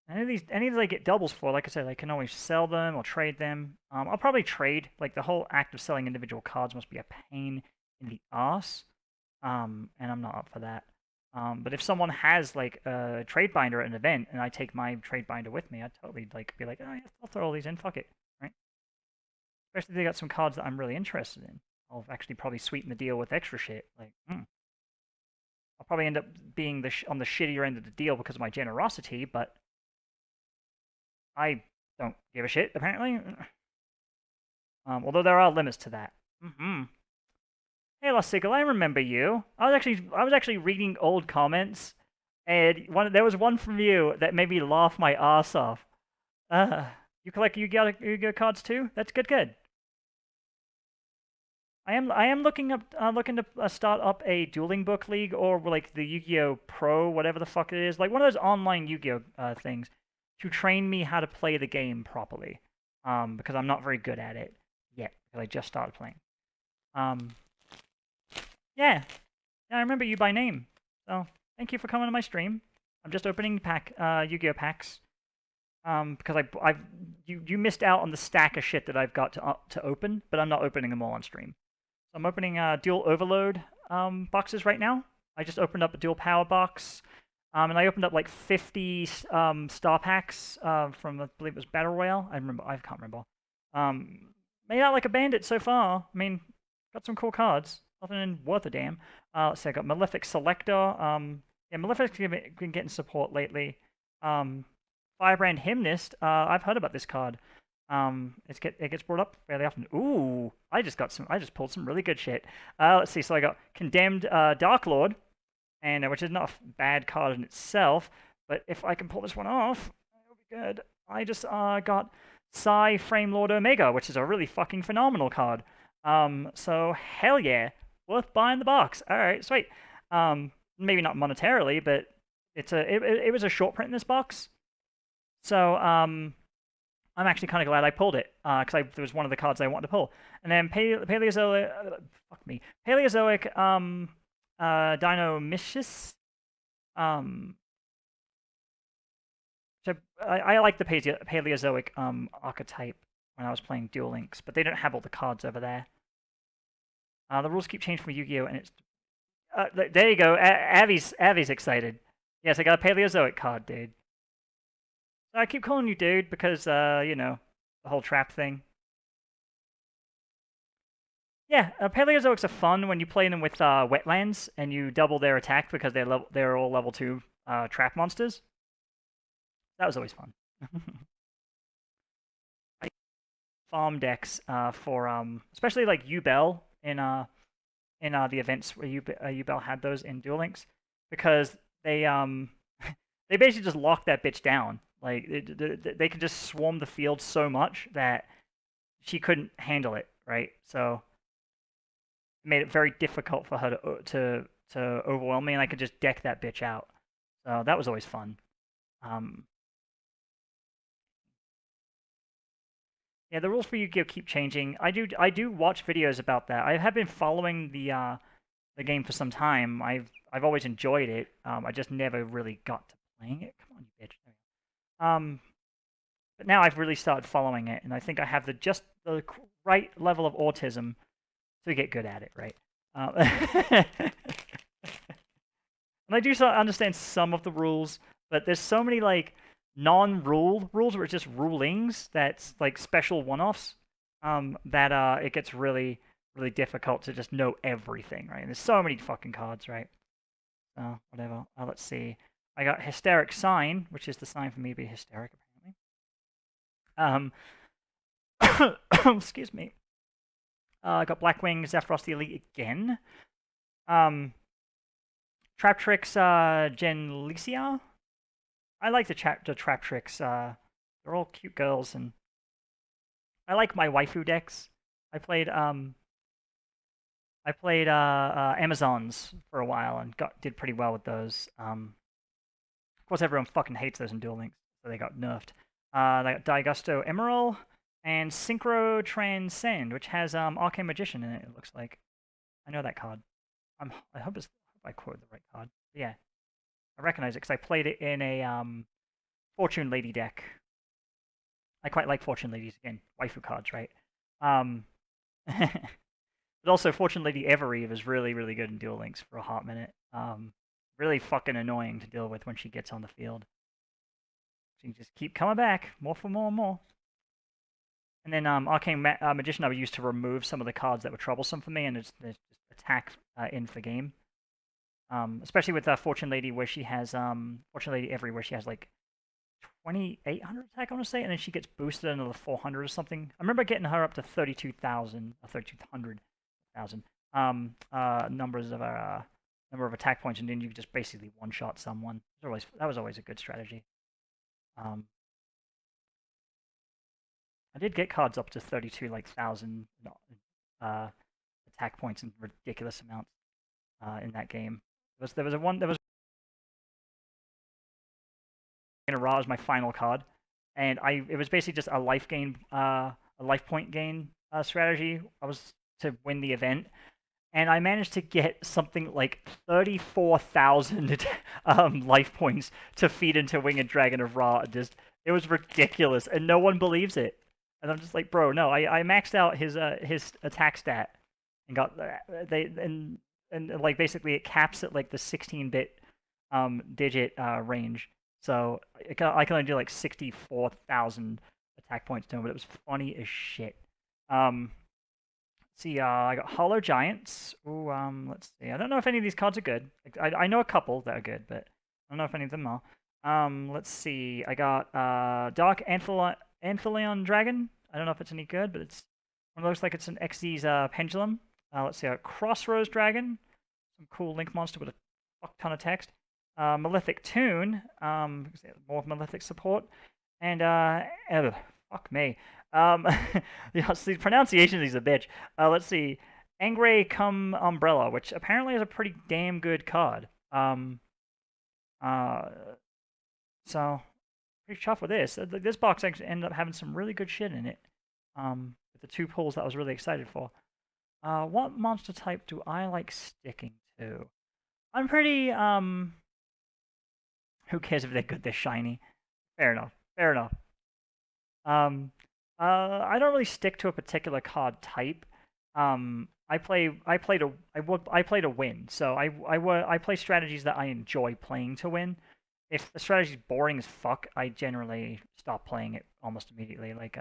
Any of these I get doubles for, like I said, I can always sell them or trade them. I'll probably trade. Like, the whole act of selling individual cards must be a pain in the ass. And I'm not up for that. But if someone has, like, a trade binder at an event, and I take my trade binder with me, I'd totally, like, be like, oh, yeah, I'll throw all these in, fuck it, right? Especially if they got some cards that I'm really interested in. I'll actually probably sweeten the deal with extra shit. Like, I'll probably end up being on the shittier end of the deal because of my generosity, but I don't give a shit, apparently. Although there are limits to that. Hey, Lost Sigil, I remember you. I was actually reading old comments, and there was one from you that made me laugh my ass off. You collect Yu-Gi-Oh cards too? That's good. I am looking to start up a dueling book league or like the Yu-Gi-Oh Pro, whatever the fuck it is, like one of those online Yu-Gi-Oh things, to train me how to play the game properly. Because I'm not very good at it yet, because I just started playing. Yeah, I remember you by name. So thank you for coming to my stream. I'm just opening Yu-Gi-Oh packs. Because you missed out on the stack of shit that I've got to open, but I'm not opening them all on stream. So I'm opening Dual Overload boxes right now. I just opened up a Dual Power box, and I opened up like 50 star packs from, I believe it was Battle Royale. I can't remember. Made out like a bandit so far. I mean, got some cool cards. Nothing worth a damn. Let's see, I got Malefic Selector. Yeah, Malefic's been getting support lately. Firebrand Hymnist. I've heard about this card. It gets brought up fairly often. Ooh, I just pulled some really good shit. Let's see. So I got Condemned Dark Lord, and which is not a bad card in itself, But if I can pull this one off, it'll be good. I just got Psy Framelord Omega, which is a really fucking phenomenal card. So hell yeah, worth buying the box. All right, sweet. Maybe not monetarily, but it was a short print in this box. So I'm actually kind of glad I pulled it because it was one of the cards I wanted to pull. And then Paleozoic, fuck me, Paleozoic Dinomysis. So I like the Paleozoic archetype when I was playing Duel Links, but they don't have all the cards over there. The rules keep changing for Yu-Gi-Oh, and it's there you go. Avi's excited. Yes, I got a Paleozoic card, dude. I keep calling you dude because you know, the whole trap thing. Yeah, Paleozoics are fun when you play them with wetlands and you double their attack because they're all level 2 trap monsters. That was always fun. Farm decks for especially like Yubel in the events where Yubel had those in Duel Links because they they basically just locked that bitch down. Like they could just swarm the field so much that she couldn't handle it, right? So it made it very difficult for her to overwhelm me, and I could just deck that bitch out. So that was always fun. Yeah, the rules for Yu-Gi-Oh keep changing. I do watch videos about that. I have been following the game for some time. I've always enjoyed it. I just never really got to playing it. Come on, you bitch. But now I've really started following it, and I think I have just the right level of autism to get good at it, right? And I do understand some of the rules, but there's so many like non-rule rules where it's just rulings that's like special one-offs that it gets really difficult to just know everything, right? And there's so many fucking cards, right? So whatever. Let's see. I got Hysteric Sign, which is the sign for me to be hysteric, apparently. Excuse me. I got Blackwing Zephyros the Elite again. Traptrix Genlicia. I like the Traptrix. They're all cute girls, and I like my waifu decks. I played Amazons for a while and did pretty well with those. Of course, everyone fucking hates those in Duel Links, so they got nerfed. They got Daigusto Emerald and Synchro Transcend, which has Arcane Magician in it. It looks like. I know that card. I hope I quoted the right card. But yeah, I recognize it because I played it in a Fortune Lady deck. I quite like Fortune Ladies again, waifu cards, right? But also Fortune Lady Evereve is really good in Duel Links for a hot minute. Really fucking annoying to deal with when she gets on the field. She just keep coming back, more for more and more. And then Arcane Magician I would use to remove some of the cards that were troublesome for me, and it's just attack in for game. Especially with Fortune Lady, where she has Fortune Lady Every, where she has like 2,800 attack, I want to say, and then she gets boosted another 400 or something. I remember getting her up to 32,000 or 3,200,000 numbers of number of attack points, and then you just basically one-shot someone. That was always a good strategy. I did get cards up to 32,000 attack points in ridiculous amounts in that game. There was Ra was my final card, and it was basically just a life point gain strategy. I was to win the event, and I managed to get something like 34,000 life points to feed into Winged Dragon of Ra. It was ridiculous, and no one believes it. And I'm just like, bro, no, I maxed out his attack stat and got and like basically it caps at like the 16-bit digit range. So I can only do like 64,000 attack points to him, but it was funny as shit. Let's see, I got Hollow Giants. Ooh, let's see. I don't know if any of these cards are good. I know a couple that are good, but I don't know if any of them are. Let's see. I got Dark Anthelion Dragon. I don't know if it's any good, but it looks like it's an Xyz Pendulum. Let's see, a Crossroads Dragon. Some cool Link monster with a fuck ton of text. Malefic Toon, more Malefic support, and fuck me. Yeah, see, pronunciation is a bitch. Let's see, Angray Come Umbrella, which apparently is a pretty damn good card. Uh, so pretty chuffed with this. This box actually ended up having some really good shit in it. With the two pulls that I was really excited for. What monster type do I like sticking to? I'm pretty who cares if they're good? They're shiny. Fair enough. Fair enough. Um, I don't really stick to a particular card type. I play to win. So I play strategies that I enjoy playing to win. If the strategy's boring as fuck, I generally stop playing it almost immediately. Like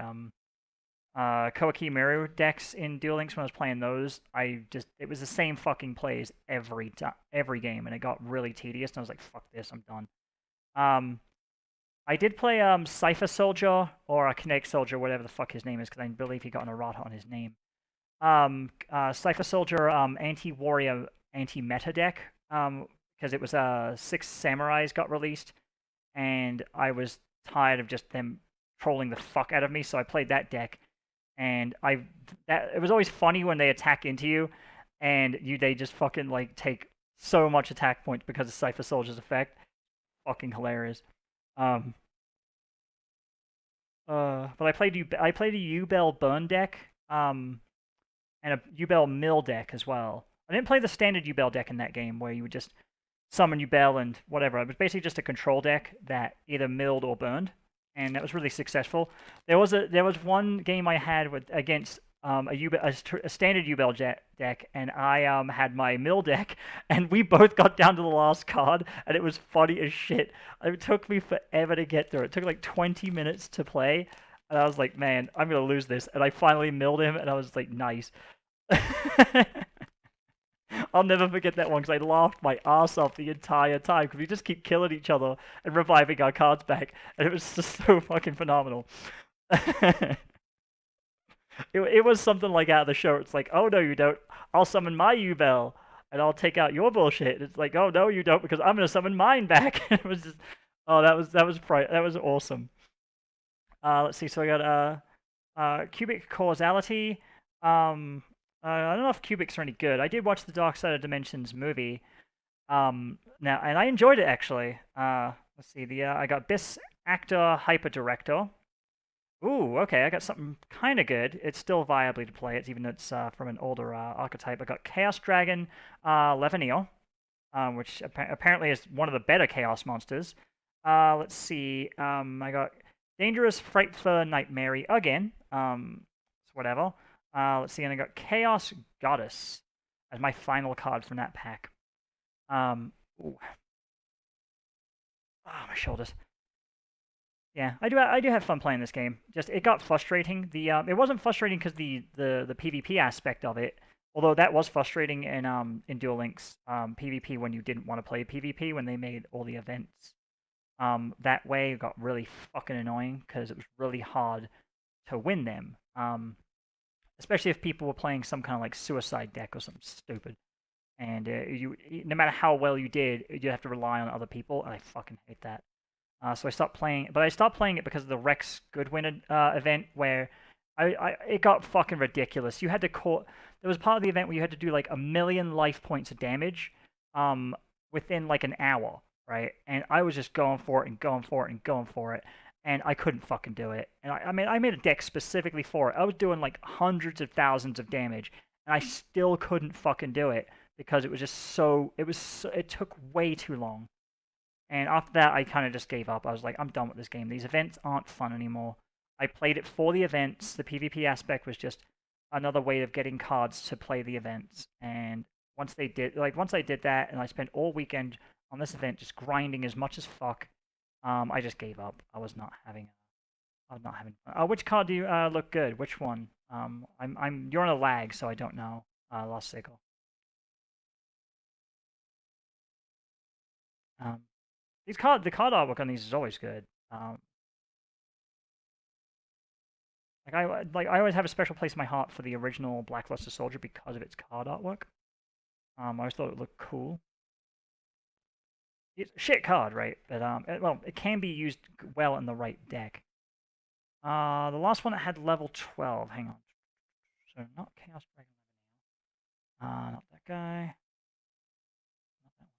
Koaki Miru decks in Duel Links, when I was playing those, it was the same fucking plays every game, and it got really tedious. And I was like, fuck this, I'm done. I did play Cypher Soldier or a Kinetic Soldier, whatever the fuck his name is, because I believe he got an errata on his name. Cypher Soldier anti-warrior, anti-meta deck, because it was 6 Samurais got released, and I was tired of just them trolling the fuck out of me, so I played that deck. And it was always funny when they attack into you, and they just fucking like take so much attack points because of Cypher Soldier's effect. Fucking hilarious. But I played a Yubel Burn deck, and a Yubel Mill deck as well. I didn't play the standard Yubel deck in that game where you would just summon Yubel and whatever. It was basically just a control deck that either milled or burned, and that was really successful. There was one game I had against a standard Yubel deck, and I had my mill deck, and we both got down to the last card, and it was funny as shit. It took me forever to get through. It took like 20 minutes to play, and I was like, man, I'm gonna lose this. And I finally milled him, and I was like, nice. I'll never forget that one because I laughed my ass off the entire time because we just keep killing each other and reviving our cards back, and it was just so fucking phenomenal. It was something like out of the show. It's like, oh no, you don't. I'll summon my Yubel and I'll take out your bullshit. It's like, oh no, you don't, because I'm gonna summon mine back. It was just, oh, that was awesome. Let's see. So I got cubic causality. I don't know if cubics are any good. I did watch the Dark Side of Dimensions movie. Now, and I enjoyed it actually. Let's see. I got Bis Actor Hyper Director. Ooh, okay, I got something kind of good. It's still viably to play. It's even though it's from an older archetype. I got Chaos Dragon Levanil, which apparently is one of the better Chaos monsters. Let's see. I got Dangerous Frightful Nightmare again. Whatever. Let's see, and I got Chaos Goddess as my final card from that pack. Ooh. Oh, my shoulders. Yeah, I do have fun playing this game. Just it got frustrating. It wasn't frustrating because the PvP aspect of it, although that was frustrating in Duel Links PvP when you didn't want to play PvP when they made all the events that way. It got really fucking annoying because it was really hard to win them. Especially if people were playing some kind of like suicide deck or something stupid, and no matter how well you did, you have to rely on other people, and I fucking hate that. So I stopped playing, but I stopped playing it because of the Rex Goodwin event where it got fucking ridiculous. You had to there was part of the event where you had to do like 1,000,000 life points of damage within like an hour, right? And I was just going for it and going for it and going for it, and I couldn't fucking do it. And I mean, I made a deck specifically for it. I was doing like hundreds of thousands of damage, and I still couldn't fucking do it because it was just it took way too long. And after that, I kind of just gave up. I was like, I'm done with this game. These events aren't fun anymore. I played it for the events. The PvP aspect was just another way of getting cards to play the events. And once I did that, and I spent all weekend on this event just grinding as much as fuck, I just gave up. I was not having fun. Which card do you look good? Which one? You're on a lag, so I don't know. Lost Sickle. The card artwork on these is always good. I always have a special place in my heart for the original Blackluster Soldier because of its card artwork. I always thought it looked cool. it's a shit card, right? But well, it can be used well in the right deck. The last one that had level 12. Hang on. So not Chaos Dragon. Not that guy. Not that one.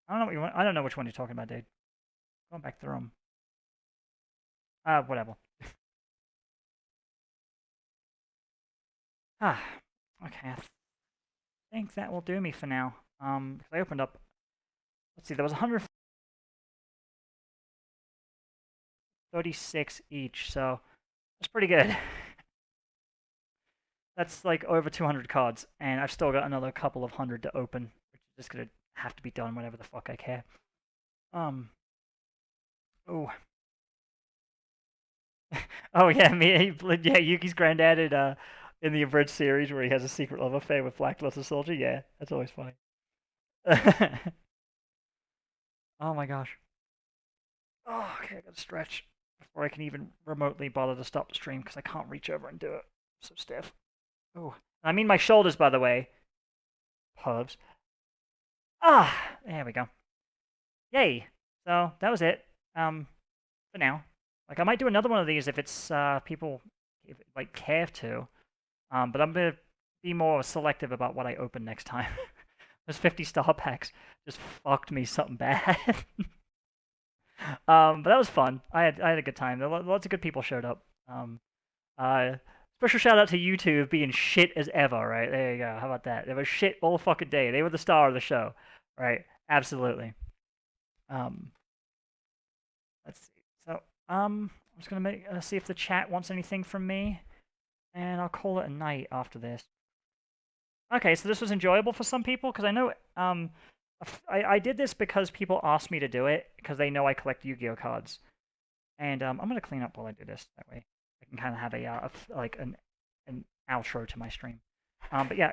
I don't know what you want. I don't know which one you're talking about, dude. Going back through them. Whatever. Okay. I think that will do me for now. I opened up. Let's see. There was 136 each, so that's pretty good. That's like over 200 cards, and I've still got another couple of hundred to open, which is just gonna have to be done whenever the fuck I care. Oh. Oh yeah, yeah, Yuki's granddad in the Abridged series where he has a secret love affair with Black Luster Soldier. Yeah, that's always funny. Oh my gosh. Oh, okay, I gotta stretch before I can even remotely bother to stop the stream because I can't reach over and do it. I'm so stiff. Oh, I mean my shoulders, by the way. Pubs. There we go. Yay. So that was it. For now. Like I might do another one of these if it's people like care to. But I'm gonna be more selective about what I open next time. Those 50 star packs just fucked me something bad. But that was fun. I had a good time. Lots of good people showed up. Special shout out to YouTube being shit as ever, right? There you go. How about that? They were shit all fucking day. They were the star of the show, right? Absolutely. Let's see. So, I'm just gonna see if the chat wants anything from me, and I'll call it a night after this. Okay, so this was enjoyable for some people because I know I did this because people asked me to do it because they know I collect Yu-Gi-Oh cards, and I'm gonna clean up while I do this. That way, I can kind of have like an outro to my stream. But yeah,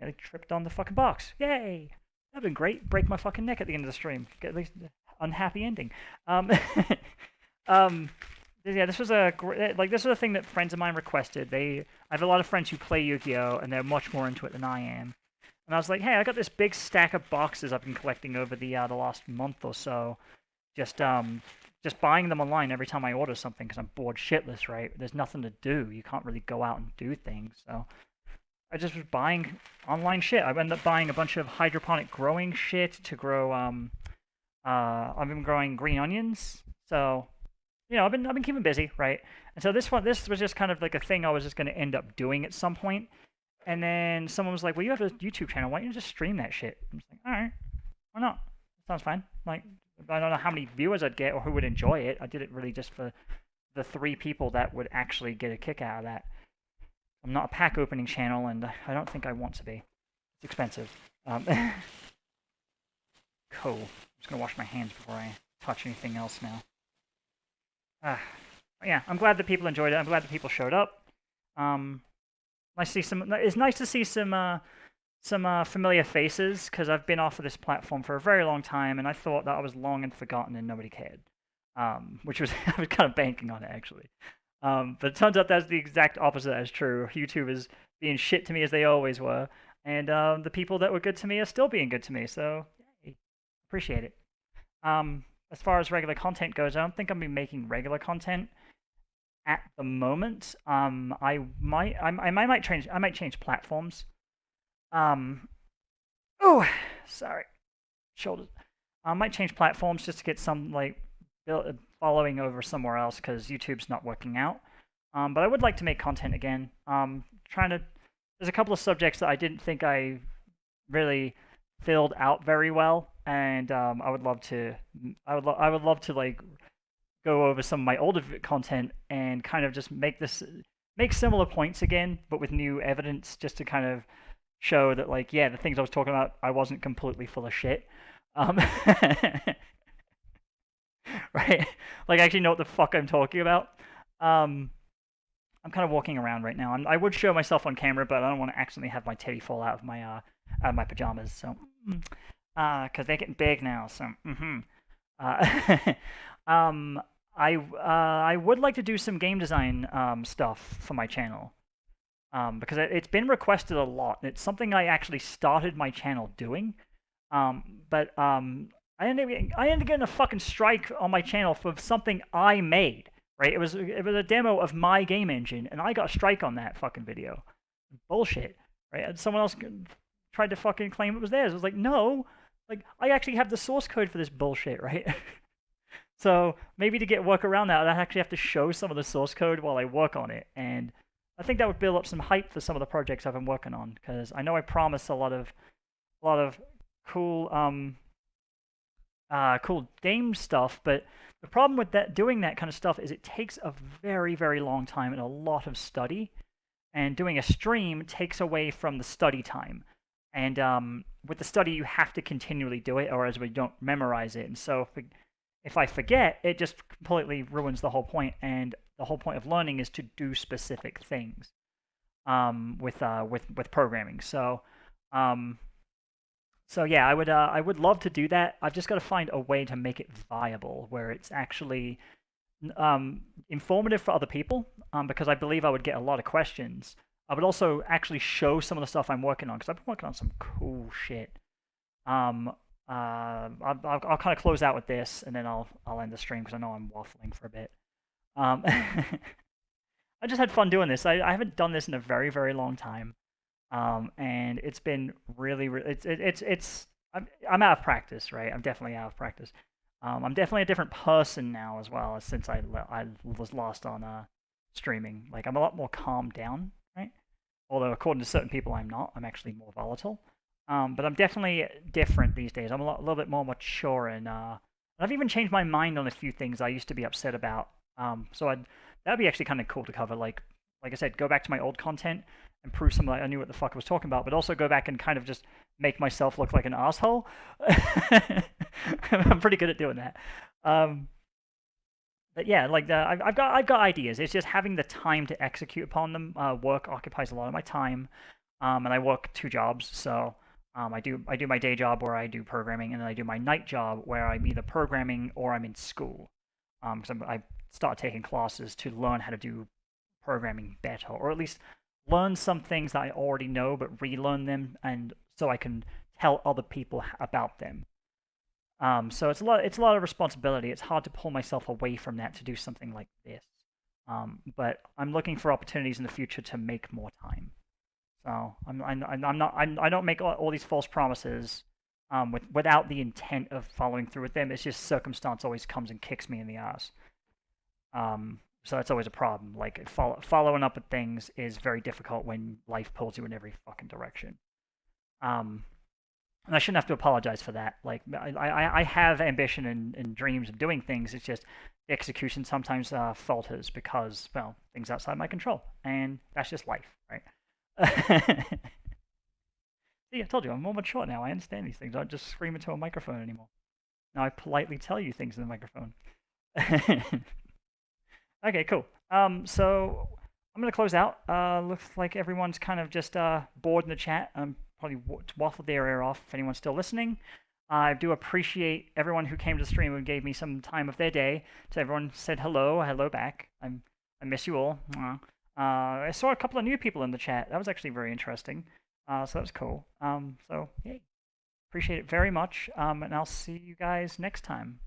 I tripped on the fucking box. Yay! That'd been great. Break my fucking neck at the end of the stream. Get at least unhappy ending. Yeah, this was this was a thing that friends of mine requested. I have a lot of friends who play Yu-Gi-Oh, and they're much more into it than I am. And I was like, hey, I got this big stack of boxes I've been collecting over the last month or so. Just buying them online every time I order something because I'm bored shitless, right? There's nothing to do. You can't really go out and do things, so I just was buying online shit. I ended up buying a bunch of hydroponic growing shit to grow. I've been growing green onions, so I've been keeping busy, right? And so this was just kind of like a thing I was just going to end up doing at some point. And then someone was like, "Well, you have a YouTube channel. Why don't you just stream that shit?" I'm just like, "All right, why not? Sounds fine." Like, I don't know how many viewers I'd get or who would enjoy it. I did it really just for the 3 people that would actually get a kick out of that. I'm not a pack opening channel, and I don't think I want to be. It's expensive. Cool. I'm just gonna wash my hands before I touch anything else now. Yeah, I'm glad that people enjoyed it. I'm glad that people showed up. It's nice to see some familiar faces because I've been off of this platform for a very long time, and I thought that I was long and forgotten and nobody cared. Which was I was kind of banking on it actually. But it turns out that's the exact opposite as true. YouTube is being shit to me as they always were, and the people that were good to me are still being good to me. So, yay. Appreciate it. As far as regular content goes, I don't think I'm be making regular content at the moment. I might change platforms. Oh, sorry, shoulders. I might change platforms just to get some like following over somewhere else because YouTube's not working out. But I would like to make content again. There's a couple of subjects that I didn't think I really filled out very well, and I would love to like go over some of my older content and kind of just make similar points again, but with new evidence, just to kind of show that like, yeah, the things I was talking about, I wasn't completely full of shit. Right? Like, I actually know what the fuck I'm talking about. I'm kind of walking around right now. I would show myself on camera, but I don't want to accidentally have my titty fall out of my pajamas. So, because they're getting big now. So, I would like to do some game design stuff for my channel. Because it's been requested a lot. It's something I actually started my channel doing. But I ended up getting a fucking strike on my channel for something I made. Right? It was a demo of my game engine, and I got a strike on that fucking video. Bullshit. Right? And someone else tried to fucking claim it was theirs. I was like, no. Like, I actually have the source code for this bullshit, right? So maybe to get work around that, I actually have to show some of the source code while I work on it, and I think that would build up some hype for some of the projects I've been working on, because I know I promised a lot of cool cool game stuff, but the problem with doing that kind of stuff is it takes a very, very long time and a lot of study, and doing a stream takes away from the study time. And with the study, you have to continually do it, or as we don't memorize it. And so if I forget, it just completely ruins the whole point. And the whole point of learning is to do specific things with programming. Um, so yeah, I would love to do that. I've just got to find a way to make it viable, where it's actually informative for other people, because I believe I would get a lot of questions. I would also actually show some of the stuff I'm working on, because I've been working on some cool shit. Um, I'll kind of close out with this, and then I'll end the stream because I know I'm waffling for a bit. I just had fun doing this. I haven't done this in a very, very long time, and it's been really, it's I'm out of practice, right? I'm definitely out of practice. I'm definitely a different person now as well since I was lost on streaming. Like, I'm a lot more calmed down, right? Although according to certain people, I'm not. I'm actually more volatile. But I'm definitely different these days. I'm a little bit more mature, and I've even changed my mind on a few things I used to be upset about. So that'd be actually kind of cool to cover. Like I said, go back to my old content and prove something like I knew what the fuck I was talking about, but also go back and kind of just make myself look like an asshole. I'm pretty good at doing that. Um, but yeah, like I've got ideas. It's just having the time to execute upon them. Work occupies a lot of my time, and I work two jobs. So I do my day job where I do programming, and then I do my night job where I'm either programming or I'm in school. Because I started taking classes to learn how to do programming better, or at least learn some things that I already know, but relearn them, and so I can tell other people about them. So it's a lot of responsibility. It's hard to pull myself away from that to do something like this. But I'm looking for opportunities in the future to make more time. So I don't make all these false promises without the intent of following through with them. It's just circumstance always comes and kicks me in the ass. So that's always a problem. Like, following up with things is very difficult when life pulls you in every fucking direction. Um, and I shouldn't have to apologize for that. Like, I have ambition and dreams of doing things. It's just the execution sometimes falters because, well, things outside my control, and that's just life, right? See, I told you I'm more mature now. I understand these things. I don't just scream into a microphone anymore. Now I politely tell you things in the microphone. Okay, cool. So I'm gonna close out. Looks like everyone's kind of just bored in the chat. Probably waffled their ear off if anyone's still listening. I do appreciate everyone who came to the stream and gave me some time of their day. To everyone said hello back. I miss you all. I saw a couple of new people in the chat. That was actually very interesting. So that was cool. So yeah, appreciate it very much. And I'll see you guys next time.